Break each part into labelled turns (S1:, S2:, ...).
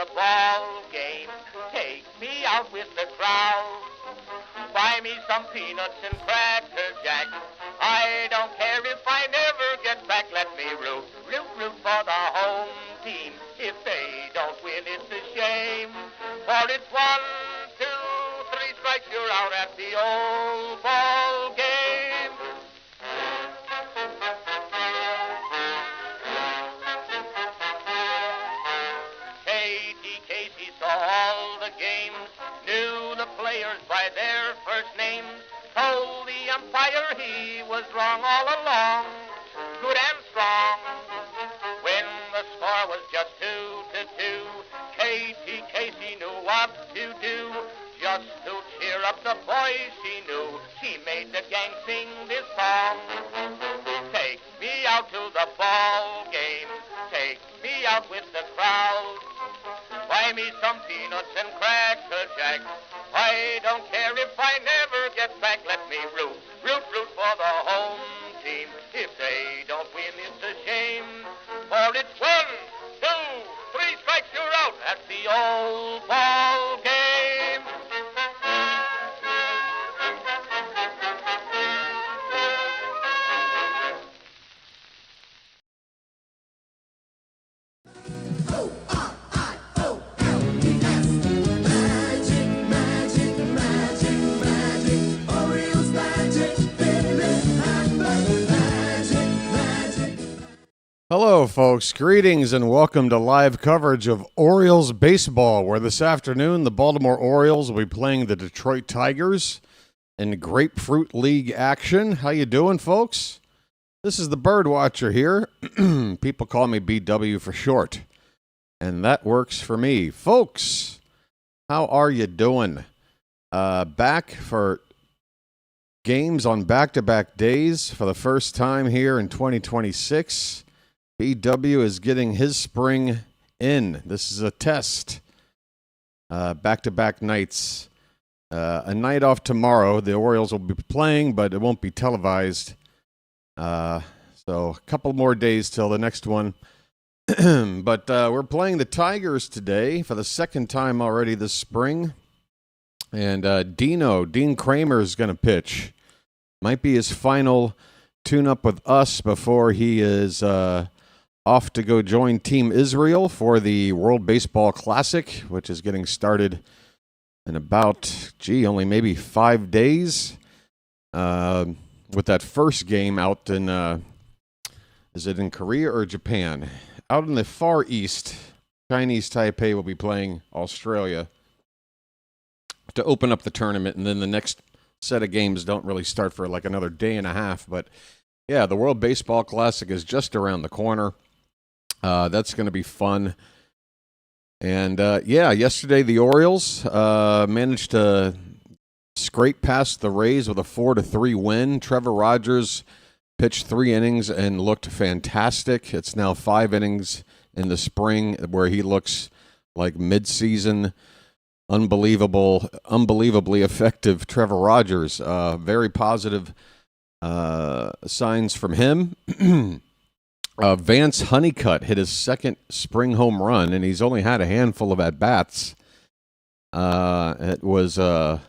S1: the ball game. Take me out with the crowd. Buy me some peanuts and cracker jack. I don't care if I never get back. Let me root for the home team. If they don't win, it's a shame. For it's 1, 2, 3 strikes, you're out at the old ball game. Casey saw all the games, knew the players by their first names, told the umpire he was wrong all along, good and strong. When the score was just 2-2, Casey knew what to do, just to cheer up the boys she knew. She made the gang sing this song. Take me out to the ball game, take me out with the crowd. Buy me some peanuts and cracker jack. I don't care if I never get back. Let me root for the home team. If they don't win, it's a shame. For it's 1, 2, 3 strikes, you're out at the old ball game.
S2: Hello, folks. Greetings and welcome to live coverage of Orioles baseball, where this afternoon the Baltimore Orioles will be playing the Detroit Tigers in Grapefruit League action. How you doing, folks? This is the BirdWatcher here. People call me BW for short, and that works for me. Folks, how are you doing? Back for games on back-to-back days for the first time here in 2026. BW is getting his spring in. This is a test. Back-to-back nights. A night off tomorrow. The Orioles will be playing, but it won't be televised. So a couple more days till the next one. But we're playing the Tigers today for the second time already this spring. And Dean Kremer is going to pitch. Might be his final tune-up with us before he is off to go join Team Israel for the World Baseball Classic, which is getting started in about, only maybe 5 days. With that first game out in, is it in Korea or Japan? Out in the Far East, Chinese Taipei will be playing Australia to open up the tournament, and then the next set of games don't really start for like another day and a half. But yeah, the World Baseball Classic is just around the corner. That's going to be fun. And yesterday the Orioles managed to scrape past the Rays with a 4-3 win. Trevor Rogers pitched 3 innings and looked fantastic. It's now 5 innings in the spring where he looks like midseason, unbelievably effective Trevor Rogers. Very positive signs from him. Vance Honeycutt hit his second spring home run, and he's only had a handful of at-bats. It was a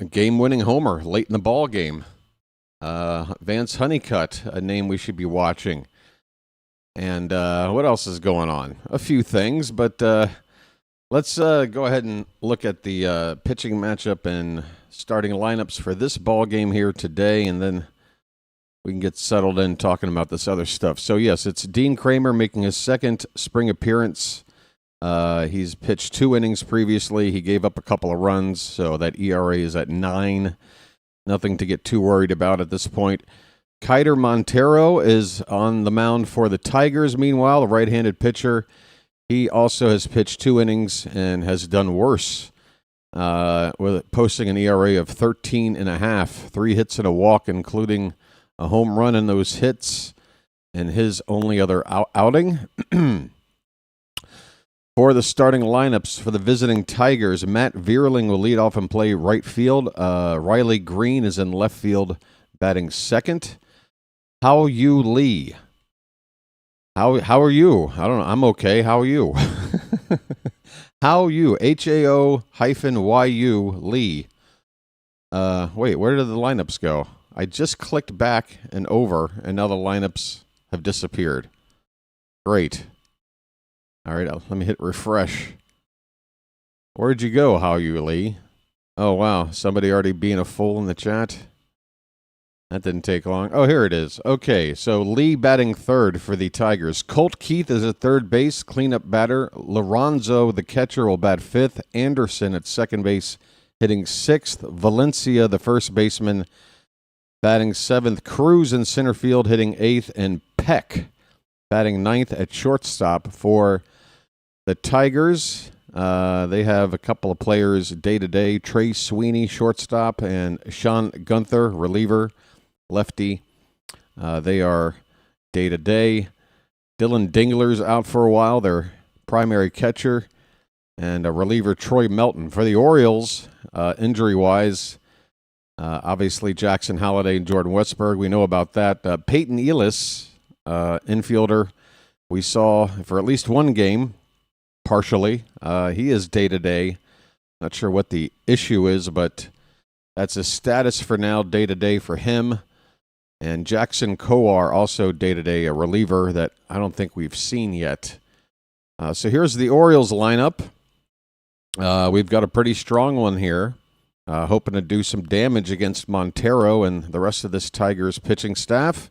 S2: game-winning homer late in the ball game. Vance Honeycutt, a name we should be watching. And what else is going on? A few things, but let's go ahead and look at the pitching matchup and starting lineups for this ball game here today, and then we can get settled in talking about this other stuff. So, yes, it's Dean Kremer making his second spring appearance. He's pitched 2 innings previously. He gave up a couple of runs, so that ERA is at 9. Nothing to get too worried about at this point. Kiter Montero is on the mound for the Tigers, meanwhile, the right-handed pitcher. He also has pitched 2 innings and has done worse, with posting an ERA of 13.5, 3 hits and a walk, including a home run in those hits, and his only other outing. For the starting lineups for the visiting Tigers, Matt Vierling will lead off and play right field. Riley Green is in left field, batting second. How you, Lee? How are you? I don't know. I'm okay. How are you? How you, HAO-YU Lee. Wait, where did the lineups go? I just clicked back and over, and now the lineups have disappeared. Great. All right, let me hit refresh. Where'd you go, How you, Lee? Oh, wow. Somebody already being a fool in the chat? That didn't take long. Oh, here it is. Okay, so Lee batting third for the Tigers. Colt Keith is at third base, cleanup batter. Lorenzo, the catcher, will bat fifth. Anderson at second base, hitting sixth. Valencia, the first baseman, batting seventh. Cruz in center field, hitting eighth. And Peck batting ninth at shortstop for the Tigers. They have a couple of players day-to-day. Trey Sweeney, shortstop, and Sean Gunther, reliever, lefty. They are day-to-day. Dylan Dingler's out for a while, their primary catcher, and a reliever, Troy Melton. For the Orioles, injury-wise, obviously Jackson Holliday and Jordan Westberg, we know about that. Peyton Ellis, infielder, we saw for at least one game, partially. He is day-to-day. Not sure what the issue is, but that's his status for now, day-to-day for him. And Jackson Kowar, also day-to-day, a reliever that I don't think we've seen yet. So here's the Orioles lineup. We've got a pretty strong one here, hoping to do some damage against Montero and the rest of this Tigers pitching staff.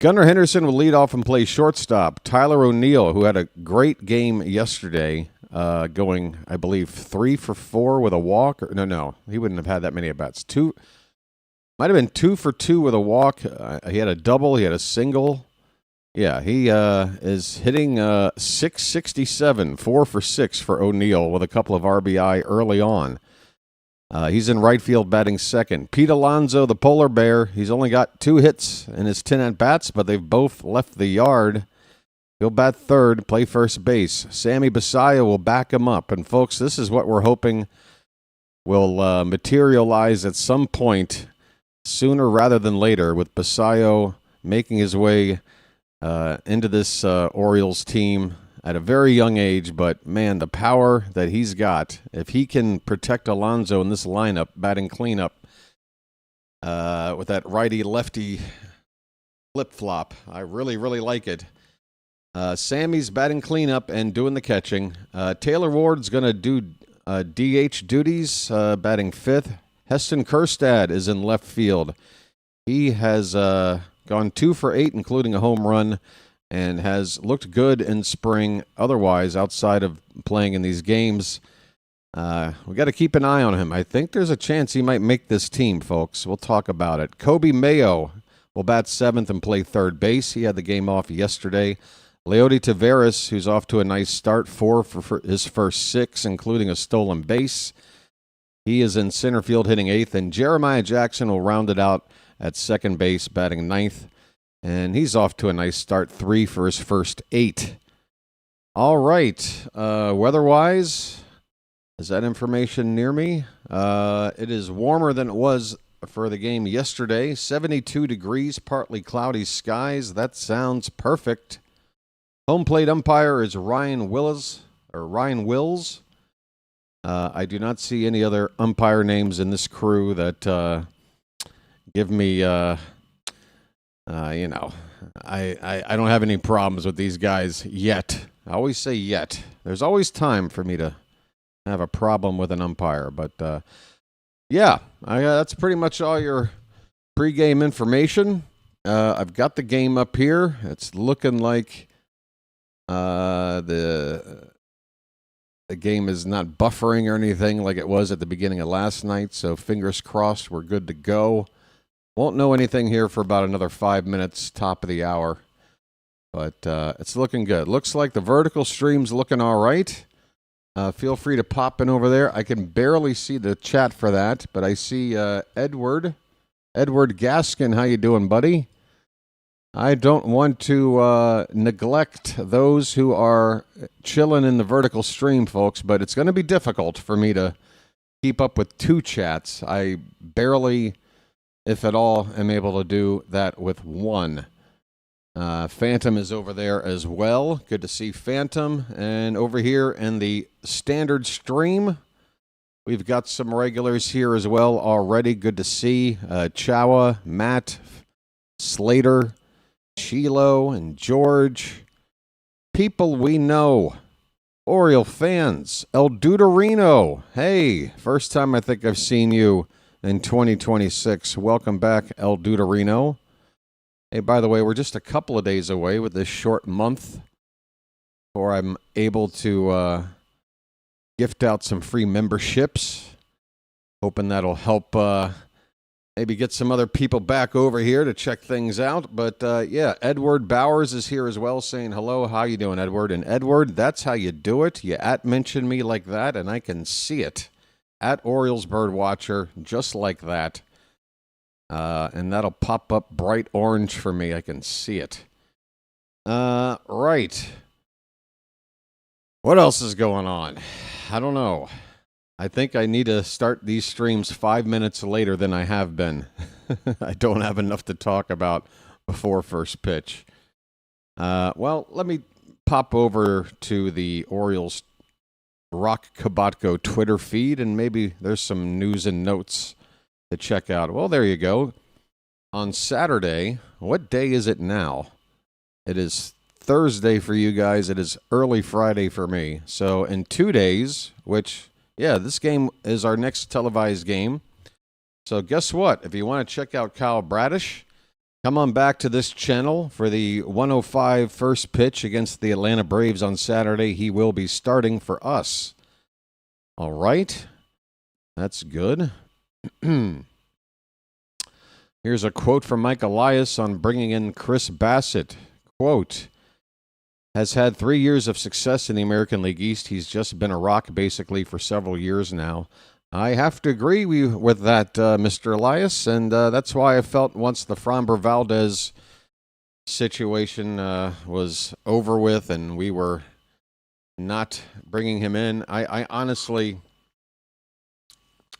S2: Gunnar Henderson will lead off and play shortstop. Tyler O'Neill, who had a great game yesterday, going, I believe, 3 for 4 with a walk. No, he wouldn't have had that many at-bats. Might have been 2 for 2 with a walk. He had a double. He had a single. Yeah, he is hitting .667, 4 for 6 for O'Neill with a couple of RBI early on. He's in right field batting second. Pete Alonso, the polar bear, he's only got 2 hits in his 10 at-bats, but they've both left the yard. He'll bat third, play first base. Sammy Basayo will back him up. And, folks, this is what we're hoping will materialize at some point sooner rather than later, with Basayo making his way into this Orioles team at a very young age. But, man, the power that he's got, if he can protect Alonso in this lineup, batting cleanup, with that righty-lefty flip-flop, I really, really like it. Sammy's batting cleanup and doing the catching. Taylor Ward's going to do DH duties, batting fifth. Heston Kjerstad is in left field. He has gone 2 for 8, including a home run, and has looked good in spring otherwise outside of playing in these games. We got to keep an eye on him. I think there's a chance he might make this team, folks. We'll talk about it. Kobe Mayo will bat seventh and play third base. He had the game off yesterday. Leody Taveras, who's off to a nice start, 4 for his first 6, including a stolen base. He is in center field hitting 8th, and Jeremiah Jackson will round it out at second base, batting 9th. And he's off to a nice start, 3 for his first 8. All right, weather-wise, is that information near me? It is warmer than it was for the game yesterday. 72 degrees, partly cloudy skies. That sounds perfect. Home plate umpire is Ryan Wills. I do not see any other umpire names in this crew that give me, I don't have any problems with these guys yet. I always say yet. There's always time for me to have a problem with an umpire. But, that's pretty much all your pregame information. I've got the game up here. It's looking like the game is not buffering or anything like it was at the beginning of last night, so fingers crossed we're good to go. Won't know anything here for about another 5 minutes, top of the hour, but it's looking good. Looks like the vertical stream's looking all right. Feel free to pop in over there. I can barely see the chat for that, but I see Edward Gaskin. How you doing, buddy? I don't want to neglect those who are chilling in the vertical stream, folks, but it's going to be difficult for me to keep up with 2 chats. I barely, if at all, am able to do that with 1. Phantom is over there as well. Good to see Phantom. And over here in the standard stream, we've got some regulars here as well already. Good to see Chawa, Matt, Slater, Chilo, and George. People we know. Oriole fans. El Duderino. Hey, first time I think I've seen you in 2026. Welcome back, El Duderino. Hey, by the way, we're just a couple of days away with this short month before I'm able to gift out some free memberships. Hoping that'll help maybe get some other people back over here to check things out. But, yeah, Edward Bowers is here as well saying hello. How you doing, Edward? And, Edward, that's how you do it. You mention me like that, and I can see it. At Orioles BirdWatcher, just like that. And that'll pop up bright orange for me. I can see it. Right. What else is going on? I don't know. I think I need to start these streams 5 minutes later than I have been. I don't have enough to talk about before first pitch. Well, let me pop over to the Orioles Rock Kabatko Twitter feed, and maybe there's some news and notes to check out. Well, there you go. On Saturday, what day is it now? It is Thursday for you guys. It is early Friday for me. So in 2 days, which... yeah, this game is our next televised game. So guess what? If you want to check out Kyle Bradish, come on back to this channel for the 105 first pitch against the Atlanta Braves on Saturday. He will be starting for us. All right. That's good. Here's a quote from Mike Elias on bringing in Chris Bassett. Quote, has had 3 years of success in the American League East. He's just been a rock basically for several years now. I have to agree with that, Mr. Elias, and that's why I felt once the Framber Valdez situation was over with and we were not bringing him in, I honestly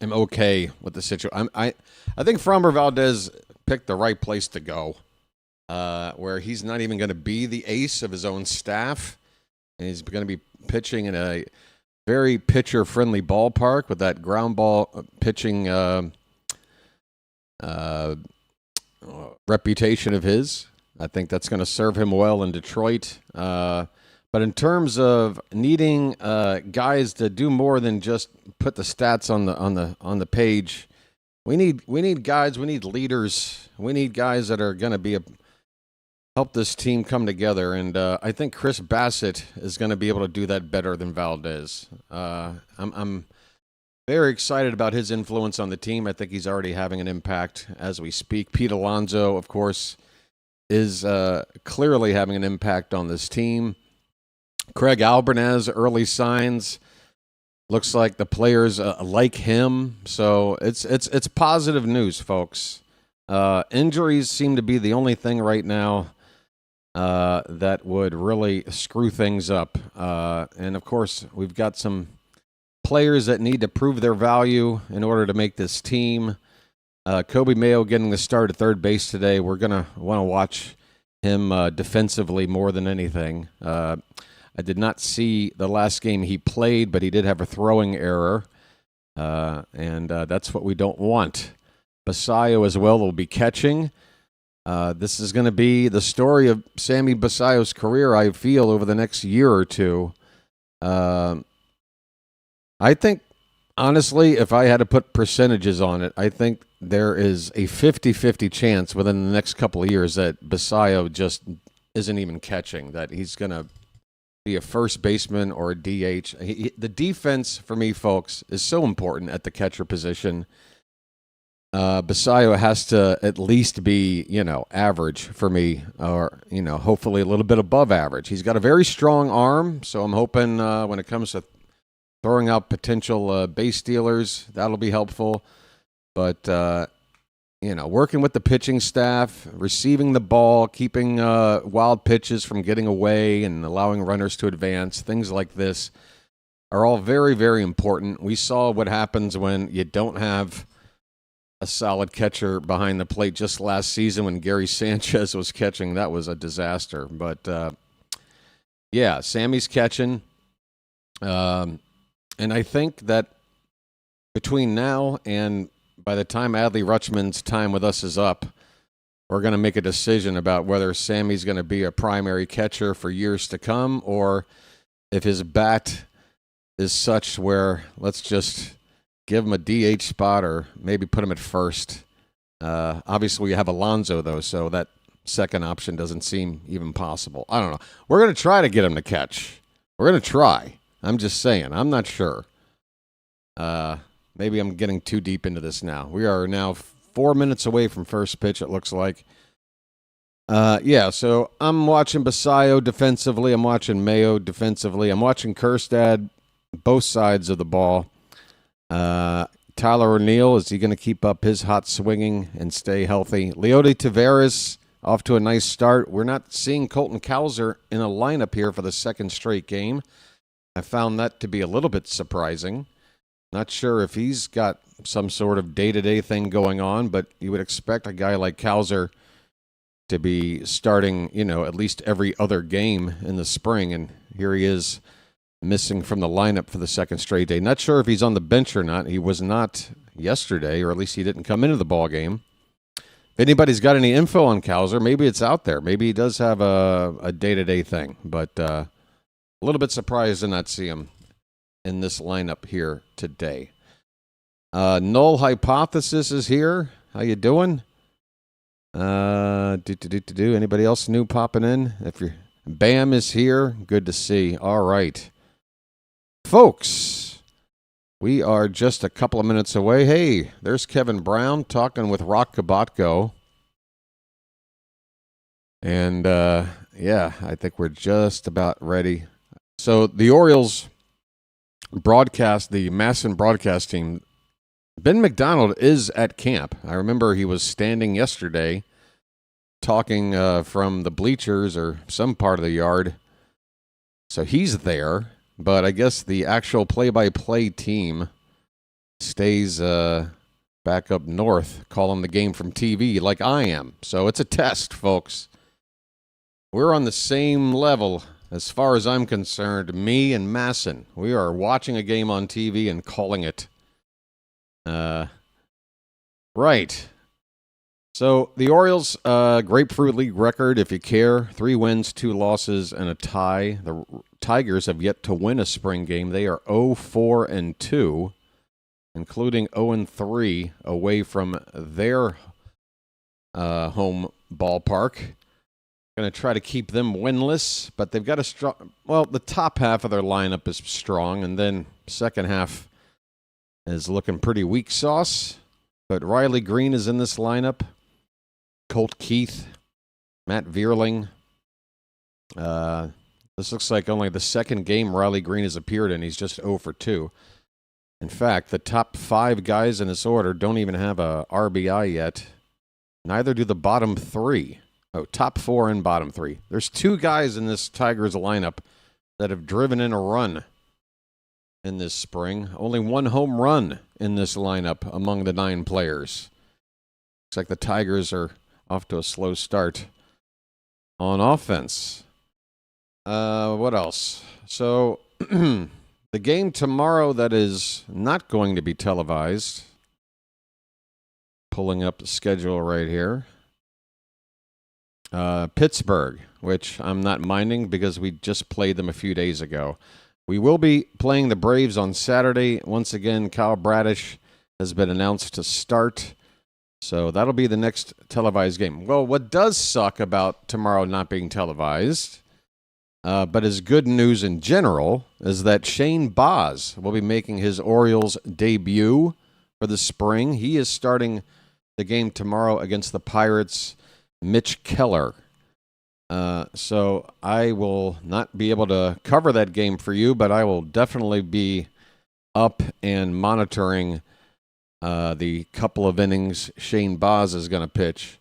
S2: am okay with the situation. I think Framber Valdez picked the right place to go. Where he's not even going to be the ace of his own staff. And he's going to be pitching in a very pitcher-friendly ballpark with that ground ball pitching reputation of his. I think that's going to serve him well in Detroit. But in terms of needing guys to do more than just put the stats on the page, we need guys. We need leaders. We need guys that are going to be help this team come together, and I think Chris Bassett is going to be able to do that better than Valdez. I'm very excited about his influence on the team. I think he's already having an impact as we speak. Pete Alonso, of course, is clearly having an impact on this team. Craig Albernaz, early signs. Looks like the players like him, so it's positive news, folks. Injuries seem to be the only thing right now that would really screw things up. And, of course, we've got some players that need to prove their value in order to make this team. Kobe Mayo getting the start at third base today. We're going to want to watch him defensively more than anything. I did not see the last game he played, but he did have a throwing error, and that's what we don't want. Basayo as well will be catching. This is going to be the story of Sammy Basayo's career, I feel, over the next year or two. I think, honestly, if I had to put percentages on it, I think there is a 50-50 chance within the next couple of years that Basayo just isn't even catching, that he's going to be a first baseman or a DH. The defense, for me, folks, is so important at the catcher position. Basayo has to at least be, average for me, or, hopefully a little bit above average. He's got a very strong arm, so I'm hoping when it comes to throwing out potential base stealers, that'll be helpful. But, working with the pitching staff, receiving the ball, keeping wild pitches from getting away and allowing runners to advance, things like this are all very, very important. We saw what happens when you don't have a solid catcher behind the plate just last season when Gary Sanchez was catching. That was a disaster. But, yeah, Sammy's catching. And I think that between now and by the time Adley Rutschman's time with us is up, we're going to make a decision about whether Sammy's going to be a primary catcher for years to come or if his bat is such where let's just give him a DH spot or maybe put him at first. Obviously, we have Alonso, though, so that second option doesn't seem even possible. I don't know. We're going to try to get him to catch. We're going to try. I'm just saying. I'm not sure. Maybe I'm getting too deep into this now. We are now 4 minutes away from first pitch, it looks like. Yeah, so I'm watching Basayo defensively. I'm watching Mayo defensively. I'm watching Kjerstad, both sides of the ball. Tyler O'Neill, is he going to keep up his hot swinging and stay healthy? Leody Taveras off to a nice start. We're not seeing Colton Cowser in a lineup here for the second straight game. I found that to be a little bit surprising. Not sure if he's got some sort of day-to-day thing going on, but you would expect a guy like Cowser to be starting, at least every other game in the spring, and here he is missing from the lineup for the second straight day. Not sure if he's on the bench or not. He was not yesterday, or at least he didn't come into the ball game. If anybody's got any info on Cowser, maybe it's out there. Maybe he does have a day-to-day thing, but a little bit surprised to not see him in this lineup here today. Null Hypothesis is here. How you doing? Anybody else new popping in? Bam is here. Good to see. All right. Folks, we are just a couple of minutes away. Hey, there's Kevin Brown talking with Rock Kabatko. And, yeah, I think we're just about ready. So the Orioles broadcast, the Masson broadcast team, Ben McDonald is at camp. I remember he was standing yesterday talking from the bleachers or some part of the yard. So he's there, but I guess the actual play-by-play team stays back up north, calling the game from TV like I am. So it's a test, folks. We're on the same level as far as I'm concerned, me and Masson. We are watching a game on TV and calling it. Right. So the Orioles Grapefruit League record, if you care, 3 wins, 2 losses, and a tie. The Tigers have yet to win a spring game. They are 0-4-2, including 0-3 away from their home ballpark. Going to try to keep them winless, but they've got a strong... Well, the top half of their lineup is strong, and then second half is looking pretty weak sauce. But Riley Green is in this lineup. Colt Keith, Matt Vierling. This looks like only the second game Riley Green has appeared in. He's just 0-2. In fact, the top 5 guys in this order don't even have a RBI yet. Neither do the bottom 3. Oh, top 4 and bottom 3. There's 2 guys in this Tigers lineup that have driven in a run in this spring. Only 1 home run in this lineup among the 9 players. Looks like the Tigers are off to a slow start on offense. What else? So, the game tomorrow that is not going to be televised. Pulling up the schedule right here. Pittsburgh, which I'm not minding because we just played them a few days ago. We will be playing the Braves on Saturday. Once again, Kyle Bradish has been announced to start. So that'll be the next televised game. Well, what does suck about tomorrow not being televised, but is good news in general, is that Shane Baz will be making his Orioles debut for the spring. He is starting the game tomorrow against the Pirates' Mitch Keller. So I will not be able to cover that game for you, but I will definitely be up and monitoring the couple of innings Shane Baz is going to pitch.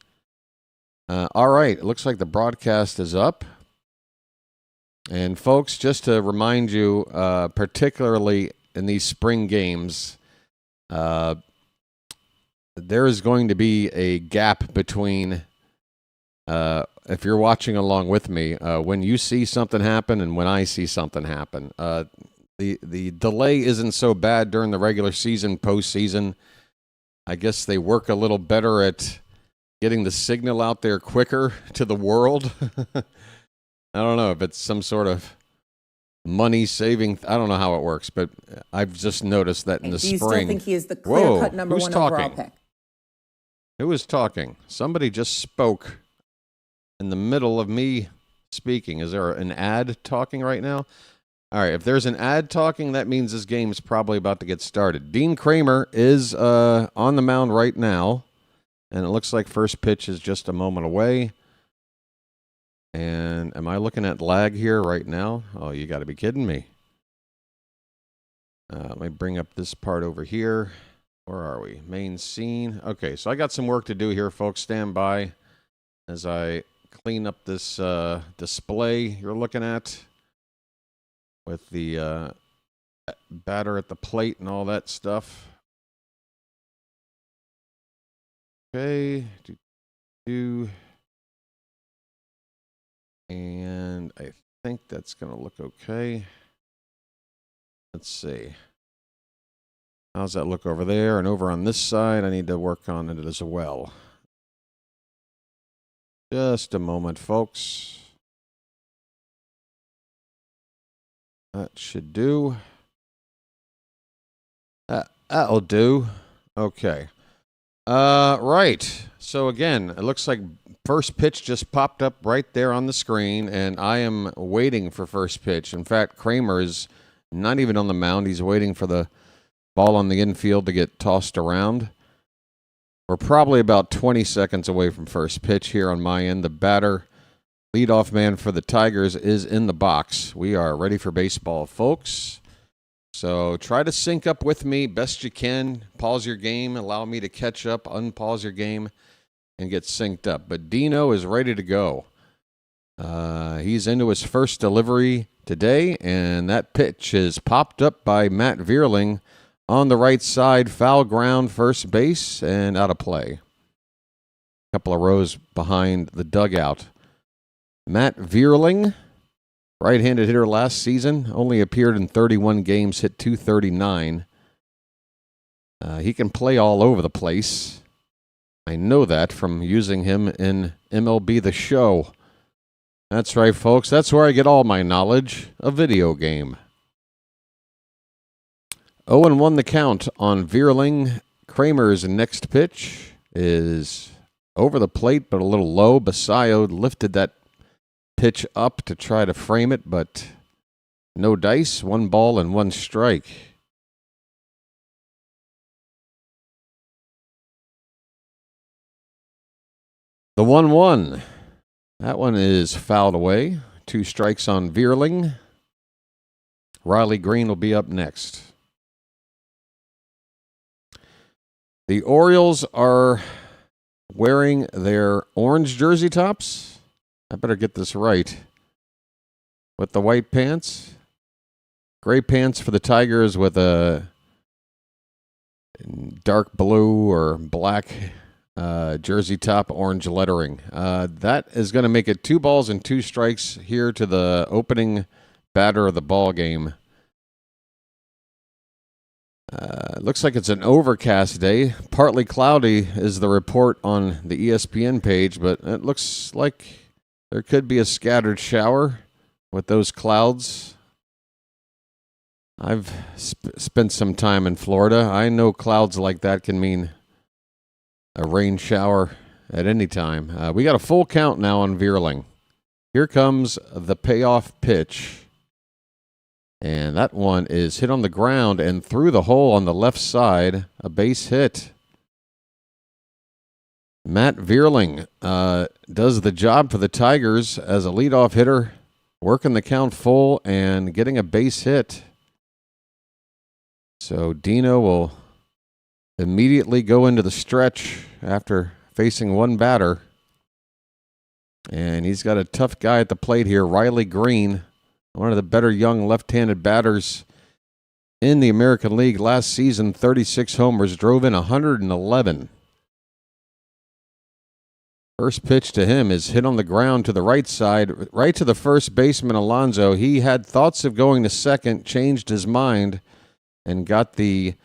S2: All right, it looks like the broadcast is up. And folks, just to remind you, particularly in these spring games, there is going to be a gap between, if you're watching along with me, when you see something happen and when I see something happen. The delay isn't so bad during the regular season, postseason. I guess they work a little better at getting the signal out there quicker to the world. I don't know if it's some sort of money saving. I don't know how it works, but I've just noticed that in the spring.
S3: Do you still think he is the clear-cut number one overall pick?
S2: Who is talking? Somebody just spoke in the middle of me speaking. Is there an ad talking right now? All right, if there's an ad talking, that means this game is probably about to get started. Dean Kremer is on the mound right now, and it looks like first pitch is just a moment away. And am I looking at lag here right now? Oh, you got to be kidding me. Let me bring up this part over here. Where are we? Main scene. Okay, so I got some work to do here, folks. Stand by as I clean up this display you're looking at with the batter at the plate and all that stuff. Okay. And I think that's going to look okay. Let's see. How's that look over there? And over on this side, I need to work on it as well. Just a moment, folks. That should do. That'll do. Okay. Right. So again, it looks like first pitch just popped up right there on the screen, and I am waiting for first pitch. In fact, Kremer is not even on the mound. He's waiting for the ball on the infield to get tossed around. We're probably about 20 seconds away from first pitch here on my end. The batter, leadoff man for the Tigers, is in the box. We are ready for baseball, folks. So try to sync up with me best you can. Pause your game. Allow me to catch up. Unpause your game and get synced up. But Dino is ready to go. He's into his first delivery today, and that pitch is popped up by Matt Vierling on the right side, foul ground, first base, and out of play. A couple of rows behind the dugout. Matt Vierling, right-handed hitter last season, only appeared in 31 games, hit .239. He can play all over the place. I know that from using him in MLB The Show. That's right, folks. That's where I get all my knowledge, a video game. 0-1 the count on Vierling. Kremer's next pitch is over the plate, but a little low. Basayo lifted that pitch up to try to frame it, but no dice. 1 ball and 1 strike. The 1-1. That one is fouled away. 2 strikes on Vierling. Riley Green will be up next. The Orioles are wearing their orange jersey tops. I better get this right. With the white pants. Gray pants for the Tigers with a dark blue or black jersey top, orange lettering. That is going to make it 2 balls and 2 strikes here to the opening batter of the ball game. Looks like it's an overcast day. Partly cloudy is the report on the ESPN page, but it looks like there could be a scattered shower with those clouds. I've spent some time in Florida. I know clouds like that can mean a rain shower at any time. We got a full count now on Vierling. Here comes the payoff pitch. And that one is hit on the ground and through the hole on the left side. A base hit. Matt Vierling does the job for the Tigers as a leadoff hitter, working the count full and getting a base hit. So Dino will immediately go into the stretch after facing 1 batter. And he's got a tough guy at the plate here, Riley Green, one of the better young left-handed batters in the American League last season. 36 homers, drove in 111. First pitch to him is hit on the ground to the right side, right to the first baseman, Alonso. He had thoughts of going to second, changed his mind, and got the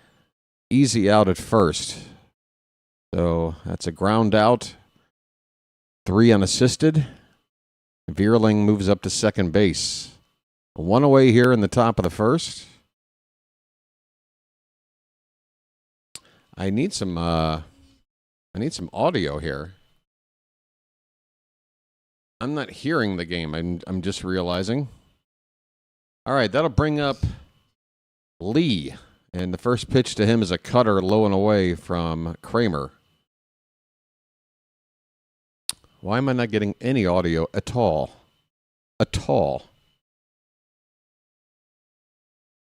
S2: easy out at first. So that's a ground out. 3 unassisted. Vierling moves up to second base. 1 away here in the top of the first. I need some audio here. I'm not hearing the game. I'm just realizing. All right, that'll bring up Lee. And the first pitch to him is a cutter low and away from Kremer. Why am I not getting any audio at all?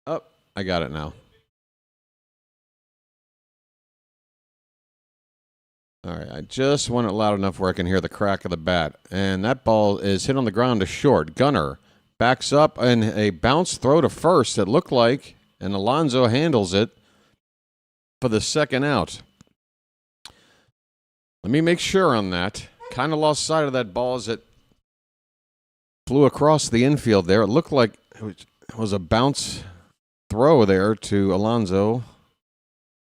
S2: Oh, I got it now. All right, I just want it loud enough where I can hear the crack of the bat. And that ball is hit on the ground to short. Gunnar backs up and a bounce throw to first, it looked like, and Alonso handles it for the second out. Let me make sure on that. Kind of lost sight of that ball as it flew across the infield there. It looked like it was a bounce throw there to Alonso.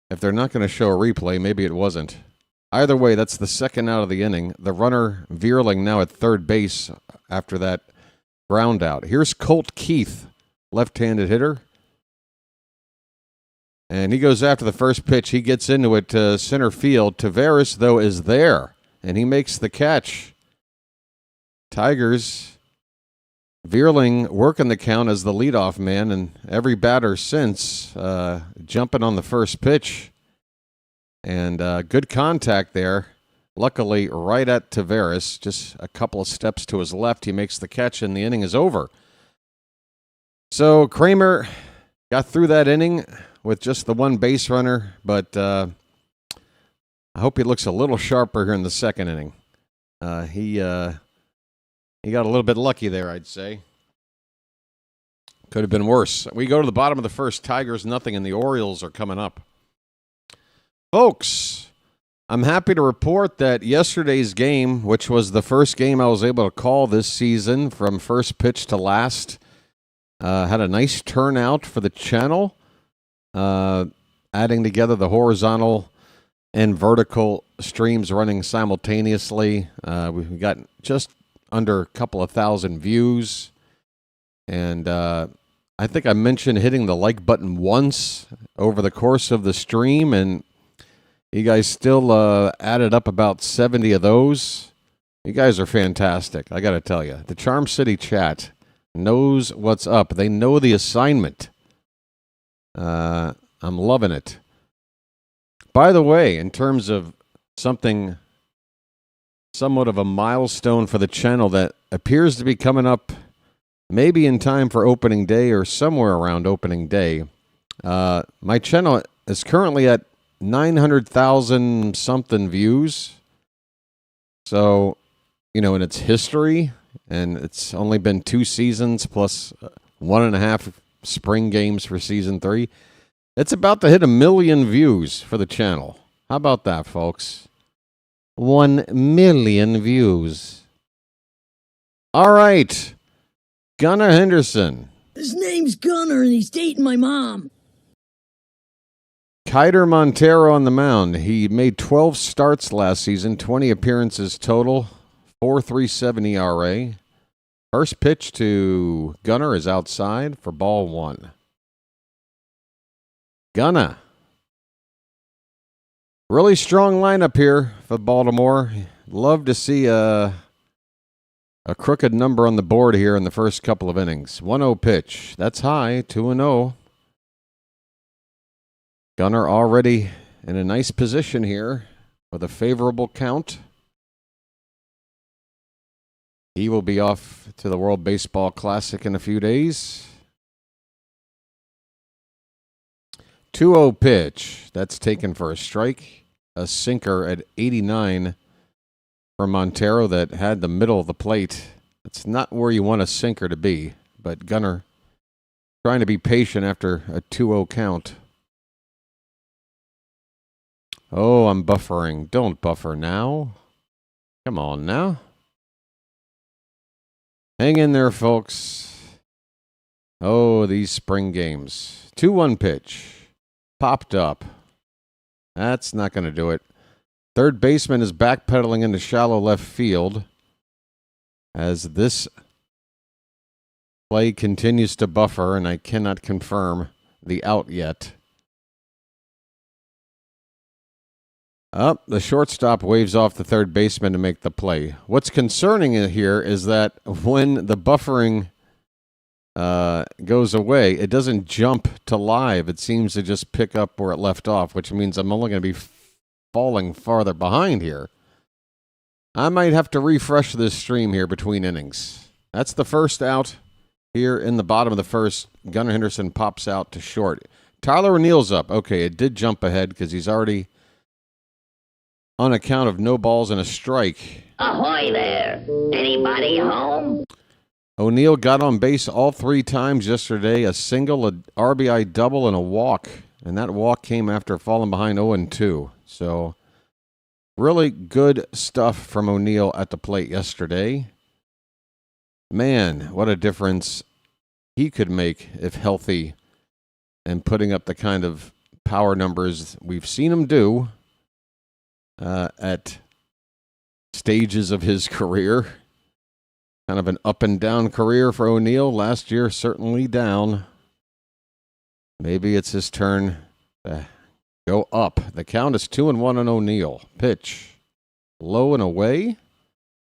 S2: If they're not going to show a replay, maybe it wasn't. Either way, that's the second out of the inning. The runner, Vierling, now at third base after that ground out. Here's Colt Keith, left-handed hitter. And he goes after the first pitch. He gets into it to center field. Taveras, though, is there, and he makes the catch. Tigers, Vierling working the count as the leadoff man, and every batter since jumping on the first pitch. And good contact there. Luckily, right at Taveras, just a couple of steps to his left. He makes the catch, and the inning is over. So Kremer got through that inning with just the one base runner, but I hope he looks a little sharper here in the second inning. He got a little bit lucky there, I'd say. Could have been worse. We go to the bottom of the first. Tigers nothing, and the Orioles are coming up. Folks, I'm happy to report that yesterday's game, which was the first game I was able to call this season from first pitch to last, had a nice turnout for the channel, adding together the horizontal and vertical streams running simultaneously. We got just under a couple of thousand views, and I think I mentioned hitting the like button once over the course of the stream, and you guys still added up about 70 of those. You guys are fantastic, I got to tell you. The Charm City chat knows what's up. They know the assignment. I'm loving it. By the way, in terms of something somewhat of a milestone for the channel that appears to be coming up maybe in time for opening day or somewhere around opening day, my channel is currently at 900,000 something views. So, in its history, and it's only been 2 seasons plus 1.5 spring games for season 3. It's about to hit 1 million views for the channel. How about that, folks? 1 million views. All right. Gunnar Henderson.
S4: His name's Gunnar, and he's dating my mom.
S2: Kiter Montero on the mound. He made 12 starts last season, 20 appearances total, 4.37 ERA. First pitch to Gunnar is outside for ball 1. Gunnar. Really strong lineup here for Baltimore. Love to see a crooked number on the board here in the first couple of innings. 1-0 pitch. That's high, 2-0. Gunnar already in a nice position here with a favorable count. He will be off to the World Baseball Classic in a few days. 2-0 pitch. That's taken for a strike. A sinker at 89 for Montero that had the middle of the plate. It's not where you want a sinker to be, but Gunnar trying to be patient after a 2-0 count. Oh, I'm buffering. Don't buffer now. Come on now. Hang in there, folks. Oh, these spring games. 2-1 pitch. Popped up. That's not going to do it. Third baseman is backpedaling into shallow left field as this play continues to buffer, and I cannot confirm the out yet. Up, the shortstop waves off the third baseman to make the play. What's concerning here is that when the buffering goes away, it doesn't jump to live. It seems to just pick up where it left off, which means I'm only going to be falling farther behind here. I might have to refresh this stream here between innings. That's the first out here in the bottom of the first. Gunnar Henderson pops out to short. Tyler O'Neill's up. Okay, it did jump ahead because he's already on account of no balls and a strike.
S5: Ahoy there! Anybody home?
S2: O'Neill got on base all 3 times yesterday, a single, a RBI double, and a walk. And that walk came after falling behind 0-2. So, really good stuff from O'Neill at the plate yesterday. Man, what a difference he could make if healthy and putting up the kind of power numbers we've seen him do at stages of his career. Kind of an up and down career for O'Neill. Last year, certainly down. Maybe it's his turn to go up. The count is 2-1 on O'Neill. Pitch. Low and away.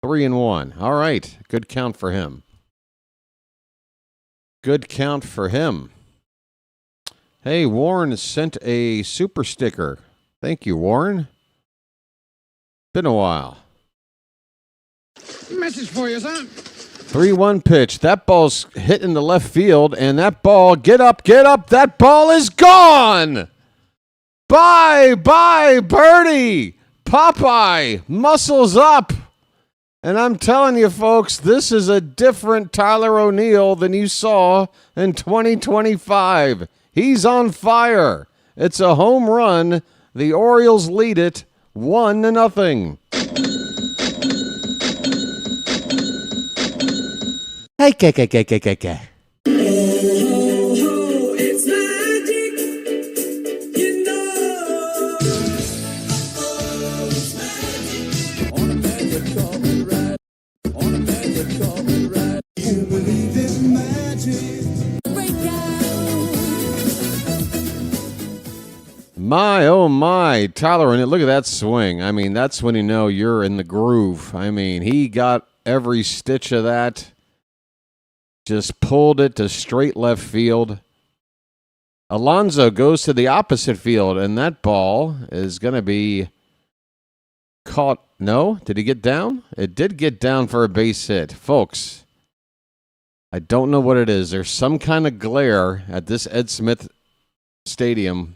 S2: 3-1. All right. Good count for him. Good count for him. Hey, Warren sent a super sticker. Thank you, Warren. Been a while.
S6: Message for you, son.
S2: 3-1 pitch. That ball's hit in the left field, and that ball, get up. That ball is gone. Bye, birdie. Popeye, muscles up. And I'm telling you, folks, this is a different Tyler O'Neill than you saw in 2025. He's on fire. It's a home run. The Orioles lead it 1-0. Hey,
S4: It's magic, you know. On a magic carpet ride. On a magic carpet ride. You believe in magic.
S2: My, oh my, Tyler, and look at that swing. I mean, that's when you know you're in the groove. I mean, he got every stitch of that. Just pulled it to straight left field. Alonso goes to the opposite field, and that ball is going to be caught. No? Did he get down? It did get down for a base hit. Folks, I don't know what it is. There's some kind of glare at this Ed Smith Stadium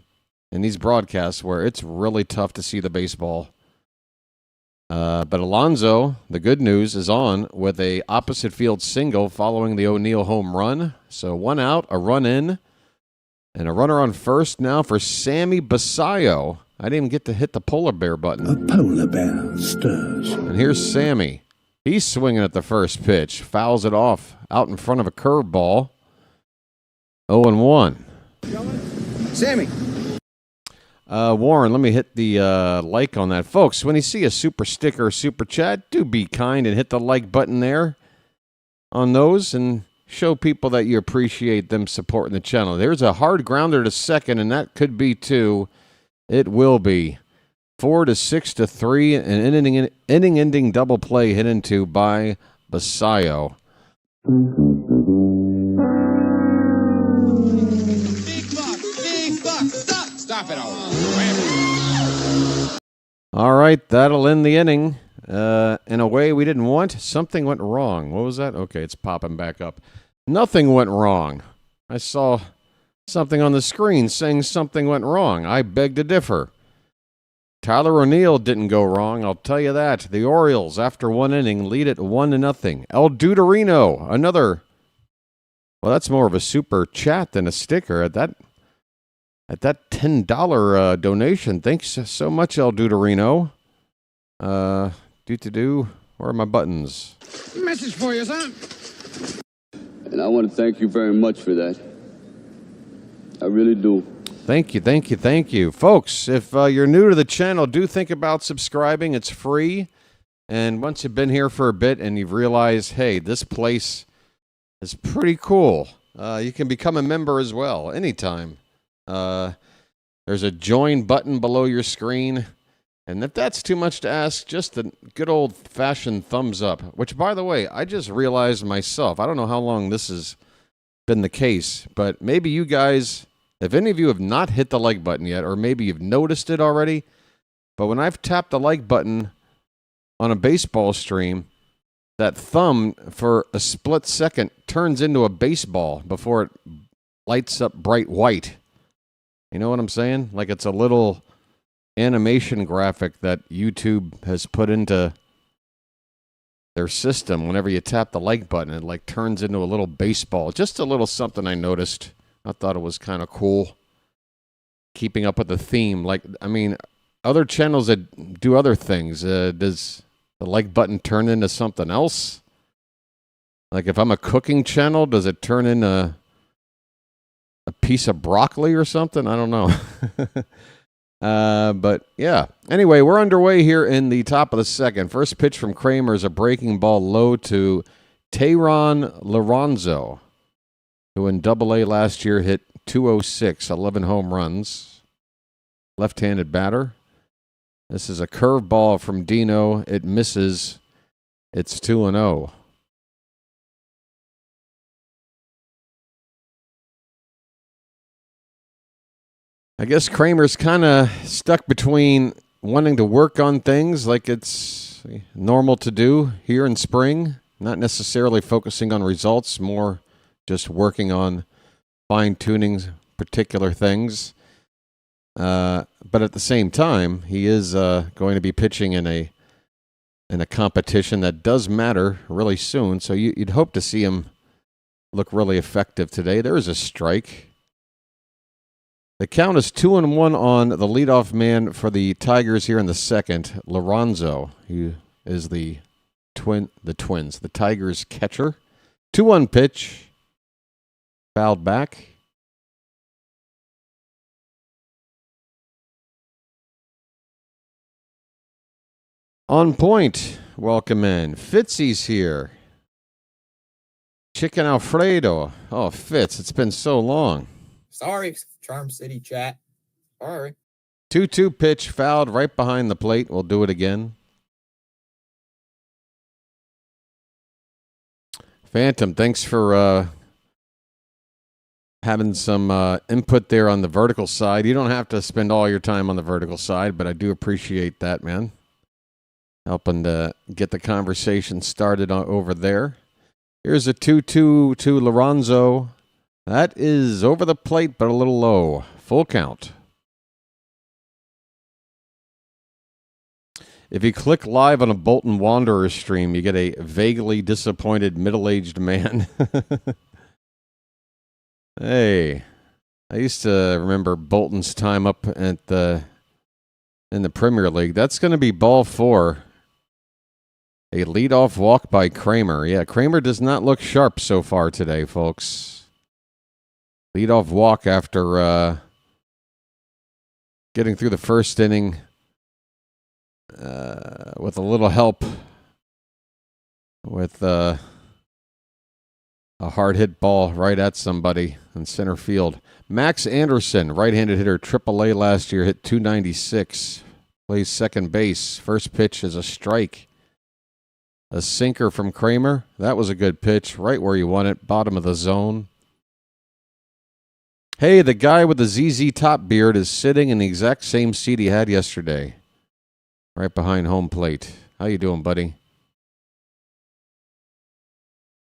S2: in these broadcasts where it's really tough to see the baseball. But Alonso, the good news, is on with a opposite field single following the O'Neill home run. So 1 out, a run in, and a runner on first now for Sammy Basayo. I didn't even get to hit the polar bear button.
S4: A polar bear stirs.
S2: And here's Sammy. He's swinging at the first pitch, fouls it off out in front of a curveball. 0-1.
S6: Sammy.
S2: Warren, let me hit the like on that. Folks, when you see a super sticker or super chat, do be kind and hit the like button there on those and show people that you appreciate them supporting the channel. There's a hard grounder to second, and that could be 2. It will be 4-6-3, an inning-ending double play hit into by Basayo.
S6: Big buck. Stop it all.
S2: All right, that'll end the inning. In a way we didn't want. Something went wrong. What was that? Okay, it's popping back up. Nothing went wrong. I saw something on the screen saying something went wrong. I beg to differ. Tyler O'Neill didn't go wrong, I'll tell you that. The Orioles, after 1 inning, lead it 1-0. El Duderino, another. Well, that's more of a super chat than a sticker at that $10 donation. Thanks so much, El Duderino. Do. Where are my buttons?
S6: Message for you, son.
S7: And I want to thank you very much for that. I really do.
S2: Thank you. Folks, if you're new to the channel, do think about subscribing. It's free. And once you've been here for a bit and you've realized, hey, this place is pretty cool, you can become a member as well anytime. There's a join button below your screen. And if that's too much to ask, just a good old-fashioned thumbs up. Which, by the way, I just realized myself. I don't know how long this has been the case, but maybe you guys, if any of you have not hit the like button yet, or maybe you've noticed it already, but when I've tapped the like button on a baseball stream, that thumb for a split second turns into a baseball before it lights up bright white. You know what I'm saying? Like it's a little animation graphic that YouTube has put into their system. Whenever you tap the like button, it like turns into a little baseball. Just a little something I noticed. I thought it was kind of cool. Keeping up with the theme. Like, I mean, other channels that do other things, does the like button turn into something else? Like if I'm a cooking channel, does it turn into a piece of broccoli or something? I don't know. But yeah, anyway, we're underway here in the top of the second. First pitch from Kremer is a breaking ball low to Tehran Lorenzo, who in Double-A last year hit .206, 11 home runs. Left-handed batter. This is a curveball from Dino. It misses. It's 2-0. I guess Kramer's kind of stuck between wanting to work on things like it's normal to do here in spring, not necessarily focusing on results, more just working on fine-tuning particular things. But at the same time, he is going to be pitching in a competition that does matter really soon, so you'd hope to see him look really effective today. There is a strike. The count is 2-1 on the leadoff man for the Tigers here in the second. Lorenzo, he is the Tigers catcher. 2-1 pitch. Fouled back. On point. Welcome in. Fitzy's here. Chicken Alfredo. Oh, Fitz, it's been so long.
S8: Sorry, Charm City chat. Sorry.
S2: 2-2 pitch, fouled right behind the plate. We'll do it again. Phantom, thanks for having some input there on the vertical side. You don't have to spend all your time on the vertical side, but I do appreciate that, man. Helping to get the conversation started over there. Here's a 2-2 to Lorenzo. That is over the plate, but a little low. Full count. If you click live on a Bolton Wanderers stream, you get a vaguely disappointed middle-aged man. Hey, I used to remember Bolton's time up at in the Premier League. That's going to be ball 4. A leadoff walk by Kremer. Yeah, Kremer does not look sharp so far today, folks. Leadoff walk after getting through the first inning with a little help with a hard hit ball right at somebody in center field. Max Anderson, right-handed hitter, AAA last year, hit .296. Plays second base. First pitch is a strike. A sinker from Kremer. That was a good pitch, right where you want it, bottom of the zone. Hey, the guy with the ZZ Top beard is sitting in the exact same seat he had yesterday. Right behind home plate. How you doing, buddy?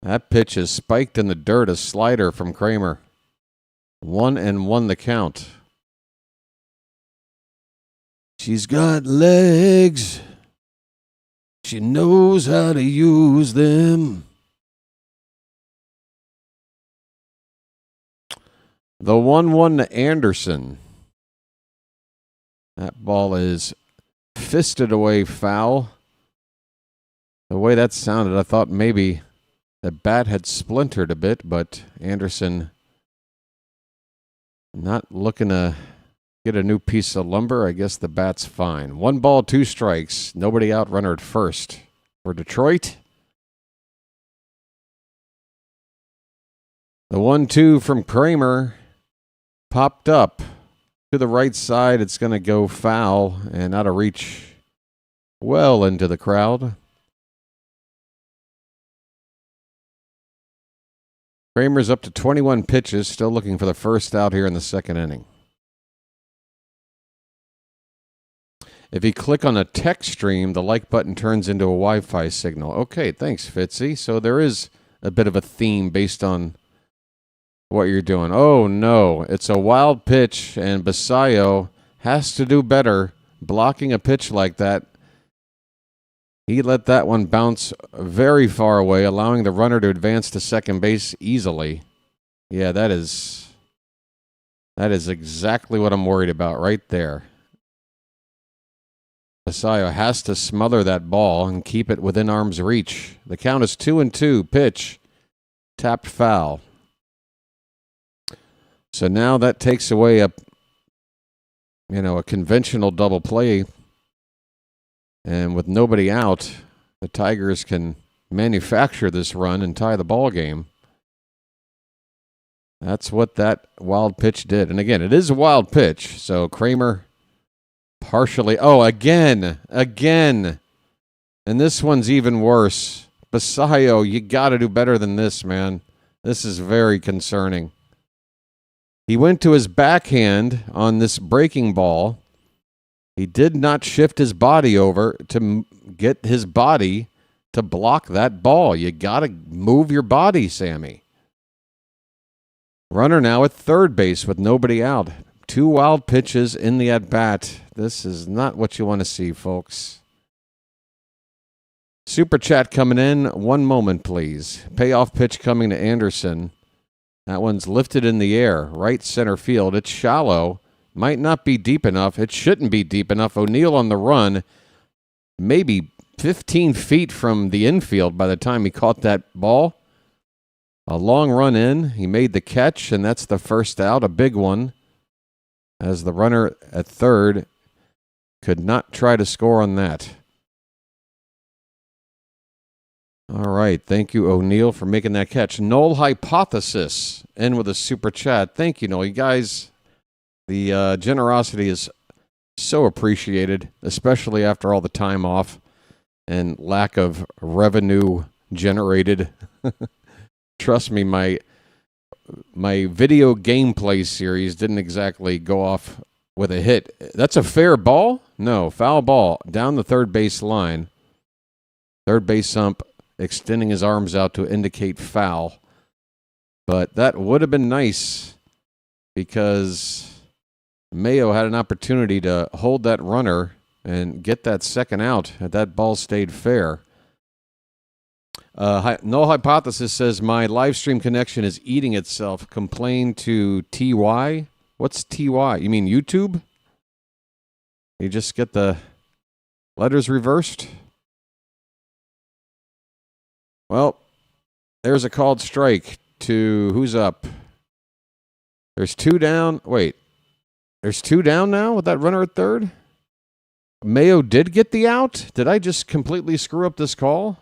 S2: That pitch is spiked in the dirt. A slider from Kremer. 1-1 the count. She's got legs. She knows how to use them. The 1-1 to Anderson. That ball is fisted away foul. The way that sounded, I thought maybe the bat had splintered a bit, but Anderson not looking to get a new piece of lumber. I guess the bat's fine. 1 ball, 2 strikes. Nobody out, runner at first for Detroit. The 1-2 from Kremer popped up to the right side. It's going to go foul and out of reach well into the crowd. Kremer's up to 21 pitches, still looking for the first out here in the second inning. If you click on a text stream, the like button turns into a Wi-Fi signal. Okay, thanks, Fitzy. So there is a bit of a theme based on what you're doing. Oh, no. It's a wild pitch, and Basayo has to do better blocking a pitch like that. He let that one bounce very far away, allowing the runner to advance to second base easily. Yeah, that is exactly what I'm worried about right there. Basayo has to smother that ball and keep it within arm's reach. The count is 2-2. Pitch. Tapped foul. So now that takes away a conventional double play. And with nobody out, the Tigers can manufacture this run and tie the ball game. That's what that wild pitch did. And again, it is a wild pitch. So Kremer partially. Oh, again. And this one's even worse. Basayo, you got to do better than this, man. This is very concerning. He went to his backhand on this breaking ball. He did not shift his body over to get his body to block that ball. You got to move your body, Sammy. Runner now at third base with nobody out. 2 wild pitches in the at-bat. This is not what you want to see, folks. Super chat coming in. 1 moment, please. Payoff pitch coming to Anderson. That one's lifted in the air, right center field. It's shallow. Might not be deep enough. It shouldn't be deep enough. O'Neill on the run, maybe 15 feet from the infield by the time he caught that ball. A long run in. He made the catch, and that's the first out, a big one, as the runner at third could not try to score on that. All right. Thank you, O'Neill, for making that catch. Null Hypothesis in with a super chat. Thank you, Null. You guys, the generosity is so appreciated, especially after all the time off and lack of revenue generated. Trust me, my video gameplay series didn't exactly go off with a hit. That's a fair ball? No, foul ball down the third base line. Third base ump extending his arms out to indicate foul. But that would have been nice because Mayo had an opportunity to hold that runner and get that second out had that ball stayed fair. Null Hypothesis says, my live stream connection is eating itself. Complain to TY. What's TY? You mean YouTube? You just get the letters reversed? Well, there's a called strike to who's up? There's 2 down. Wait. There's 2 down now with that runner at third? Mayo did get the out? Did I just completely screw up this call?